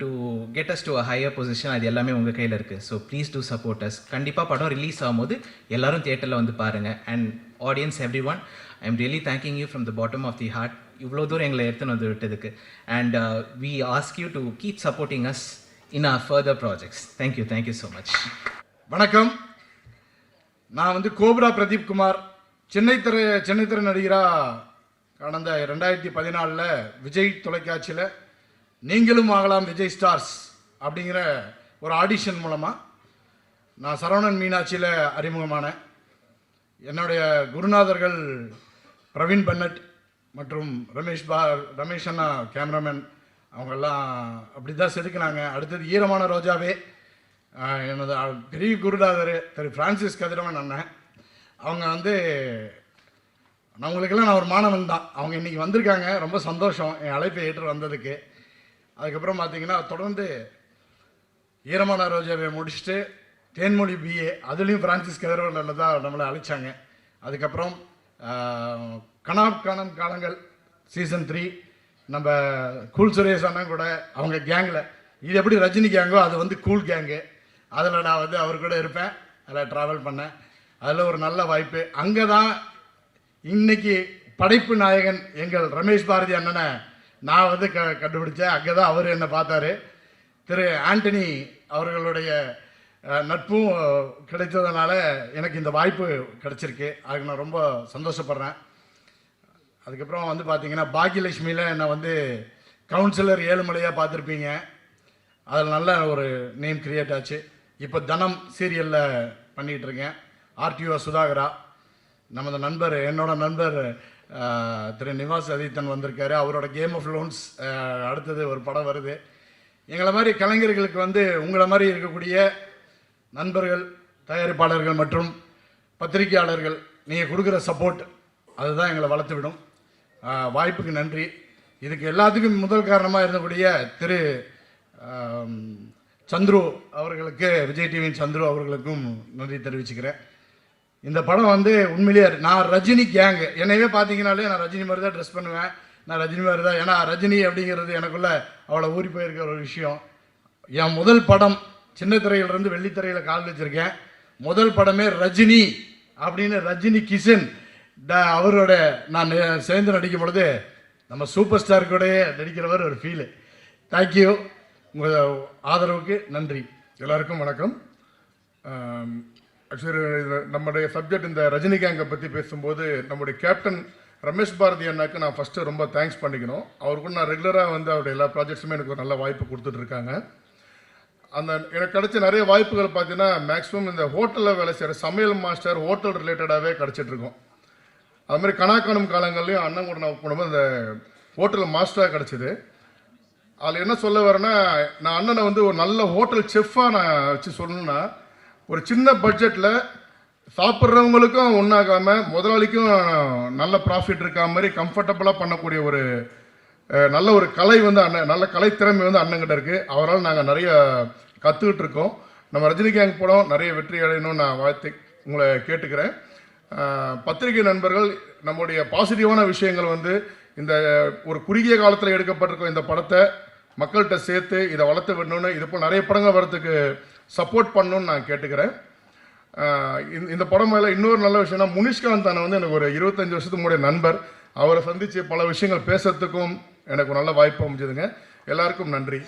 to get us to a higher position, அது எல்லாமே உங்கள் கையில் இருக்குது. So please do support us. கண்டிப்பாக படம் ரிலீஸ் ஆகும்போது எல்லோரும் தியேட்டரில் வந்து பாருங்கள். And audience everyone, I am really thanking you from the bottom of the heart. இவ்வளோ தூரம் எங்களை எடுத்துன்னு வந்து விட்டதுக்கு. And we ask you to keep supporting us in our further projects. Thank you so much. வணக்கம். நான் வந்து கோப்ரா பிரதீப் குமார், சென்னை திரை நடிகராக கடந்த 2014 விஜய் தொலைக்காட்சியில் நீங்களும் ஆகலாம் விஜய் ஸ்டார்ஸ் அப்படிங்கிற ஒரு ஆடிஷன் மூலமாக நான் சரவணன் மீனாட்சியில் அறிமுகமானேன். என்னுடைய குருநாதர்கள் பிரவீன் பன்னட் மற்றும் ரமேஷ் அண்ணா கேமராமேன், அவங்கெல்லாம் அப்படி தான் செதுக்குனாங்க. அடுத்தது ஈரமான ரோஜாவே எனது பெரிய குருநாதர் திரு பிரான்சிஸ் கதிரவன் அண்ணன். அவங்க வந்து அவங்களுக்கெல்லாம் நான் ஒரு மாணவன் தான். அவங்க இன்றைக்கி வந்திருக்காங்க, ரொம்ப சந்தோஷம் என் அழைப்பை ஏற்று வந்ததுக்கு. அதுக்கப்புறம் பார்த்திங்கன்னா தொடர்ந்து ஈரமான ரோஜாவை முடிச்சுட்டு தேன்மொழி பிஏ, அதுலேயும் பிரான்சிஸ் கதிரவன் தான் நம்மளை அழைச்சாங்க. அதுக்கப்புறம் கனாப் காலங்கள் சீசன் 3 நம்ம கூல் சுரேஷ் அண்ணன் கூட அவங்க கேங்கில், இது எப்படி ரஜினி கேங்கோ அது வந்து கூல் கேங்கு, அதில் நான் வந்து அவர் கூட இருப்பேன், அதில் ட்ராவல் பண்ணேன். அதில் ஒரு நல்ல வாய்ப்பு. அங்கே தான் இன்னைக்கு படைப்பு நாயகன் எங்கள் ரமேஷ் பாரதி அண்ணனை நான் வந்து கண்டுபிடிச்சேன். அங்கே தான் அவர் என்னை பார்த்தாரு. திரு ஆண்டனி அவர்களுடைய நட்பும் கிடைத்ததுனால எனக்கு இந்த வாய்ப்பு கிடச்சிருக்கு. அதுக்கு நான் ரொம்ப சந்தோஷப்படுறேன். அதுக்கப்புறம் வந்து பார்த்திங்கன்னா பாக்கியலட்சுமியில் என்னை வந்து கவுன்சிலர் ஏழுமலையாக பார்த்துருப்பீங்க. அதில் நல்ல ஒரு நேம் கிரியேட் ஆச்சு. இப்போ தனம் சீரியலில் பண்ணிகிட்ருக்கேன். ஆர்டிஓ சுதாகரா, நமது நண்பர், என்னோட நண்பர் திரு நிவாஸ் அதித்தன் வந்திருக்காரு. அவரோட கேம் ஆஃப் லோன்ஸ் அடுத்தது ஒரு படம் வருது. எங்களை மாதிரி கலைஞர்களுக்கு வந்து உங்களை மாதிரி இருக்கக்கூடிய நண்பர்கள், தயாரிப்பாளர்கள் மற்றும் பத்திரிகையாளர்கள் நீங்கள் கொடுக்குற சப்போர்ட் அதுதான் எங்களை வளர்த்து விடும். வாய்ப்புக்கு நன்றி. இதுக்கு எல்லாத்துக்கும் முதல் காரணமாக இருந்தக்கூடிய திரு சந்துரு அவர்களுக்கு, விஜய் டிவியின் சந்துரு அவர்களுக்கும் நன்றி தெரிவிச்சுக்கிறேன். இந்த படம் வந்து உண்மையிலேயே நான் ரஜினி கேங்கு, என்னையவே பார்த்தீங்கன்னாலே நான் ரஜினி மாதிரி தான் ட்ரெஸ் பண்ணுவேன், நான் ரஜினி மாதிரி தான். ஏன்னா ரஜினி அப்படிங்கிறது எனக்குள்ளே அவ்வளோ ஊறி போயிருக்கிற ஒரு விஷயம். என் முதல் படம் சின்ன திரையிலிருந்து வெள்ளித்திரையில் கால் வச்சுருக்கேன். முதல் படமே ரஜினி அப்படின்னு ரஜினி கிஷன் அவரோட நான் சேர்ந்து நடிக்கும் பொழுது நம்ம சூப்பர் ஸ்டார் கூட நடிக்கிறவர் ஒரு ஃபீலு. தேங்க்யூ, உங்கள் ஆதரவுக்கு நன்றி. எல்லாருக்கும் வணக்கம். ஆக்சுவலி நம்முடைய சப்ஜெக்ட் இந்த ரஜினி கேங்கை பற்றி பேசும்போது நம்முடைய கேப்டன் ரமேஷ் பாரதி அண்ணாக்கு நான் ஃபஸ்ட்டு ரொம்ப தேங்க்ஸ் பண்ணிக்கணும். அவருக்கு நான் ரெகுலராக வந்து அவருடைய எல்லா ப்ராஜெக்ட்ஸுமே எனக்கு ஒரு நல்ல வாய்ப்பு கொடுத்துட்ருக்காங்க. அந்த எனக்கு கிடைச்ச நிறைய வாய்ப்புகள் பார்த்தீங்கன்னா மேக்ஸிமம் இந்த ஹோட்டலில் வேலை செய்கிற சமையல் மாஸ்டர், ஹோட்டல் ரிலேட்டடாகவே கிடச்சிட்ருக்கோம். அதுமாதிரி கணக்காணும் காலங்கள்லையும் அண்ணன் கூட நான் போகும்போது அந்த ஹோட்டல் மாஸ்டராக கிடச்சிது. அதில் என்ன சொல்ல வரேன்னா, நான் அண்ணனை வந்து ஒரு நல்ல ஹோட்டல் செஃப்பாக நான் வச்சு சொல்லணுன்னா, ஒரு சின்ன பட்ஜெட்டில் சாப்பிட்றவங்களுக்கும் ஒன்றாகாமல் முதலாளிக்கும் நல்ல ப்ராஃபிட் இருக்கா மாதிரி கம்ஃபர்டபுளாக பண்ணக்கூடிய ஒரு நல்ல ஒரு கலை வந்து நல்ல கலைத்திறமை வந்து அண்ணங்கிட்ட இருக்குது. அவரால் நாங்கள் நிறைய கற்றுக்கிட்டு இருக்கோம். நம்ம ரஜினி கேங் படம் நிறைய வெற்றி அடையணும்னு நான் வாழ்த்து உங்களை கேட்டுக்கிறேன். பத்திரிகை நண்பர்கள், நம்முடைய பாசிட்டிவான விஷயங்கள் வந்து இந்த ஒரு குறுகிய காலத்தில் எடுக்கப்பட்டிருக்க இந்த படத்தை மக்கள்கிட்ட சேர்த்து இதை வளர்த்து விடணும்னு, இது போல் நிறைய படங்கள் வரத்துக்கு சப்போர்ட் பண்ணணும்னு நான் கேட்டுக்கிறேன். இந்த படம் மேலே இன்னொரு நல்ல விஷயம்னா, முனிஷ்காந்த் தானே வந்து எனக்கு ஒரு 25 வருஷத்துக்கு முன்னாடி நண்பர். அவரை சந்தித்து பல விஷயங்கள் பேசுறதுக்கும் எனக்கு ஒரு நல்ல வாய்ப்பு அமைஞ்சதுங்க. எல்லாருக்கும் நன்றி.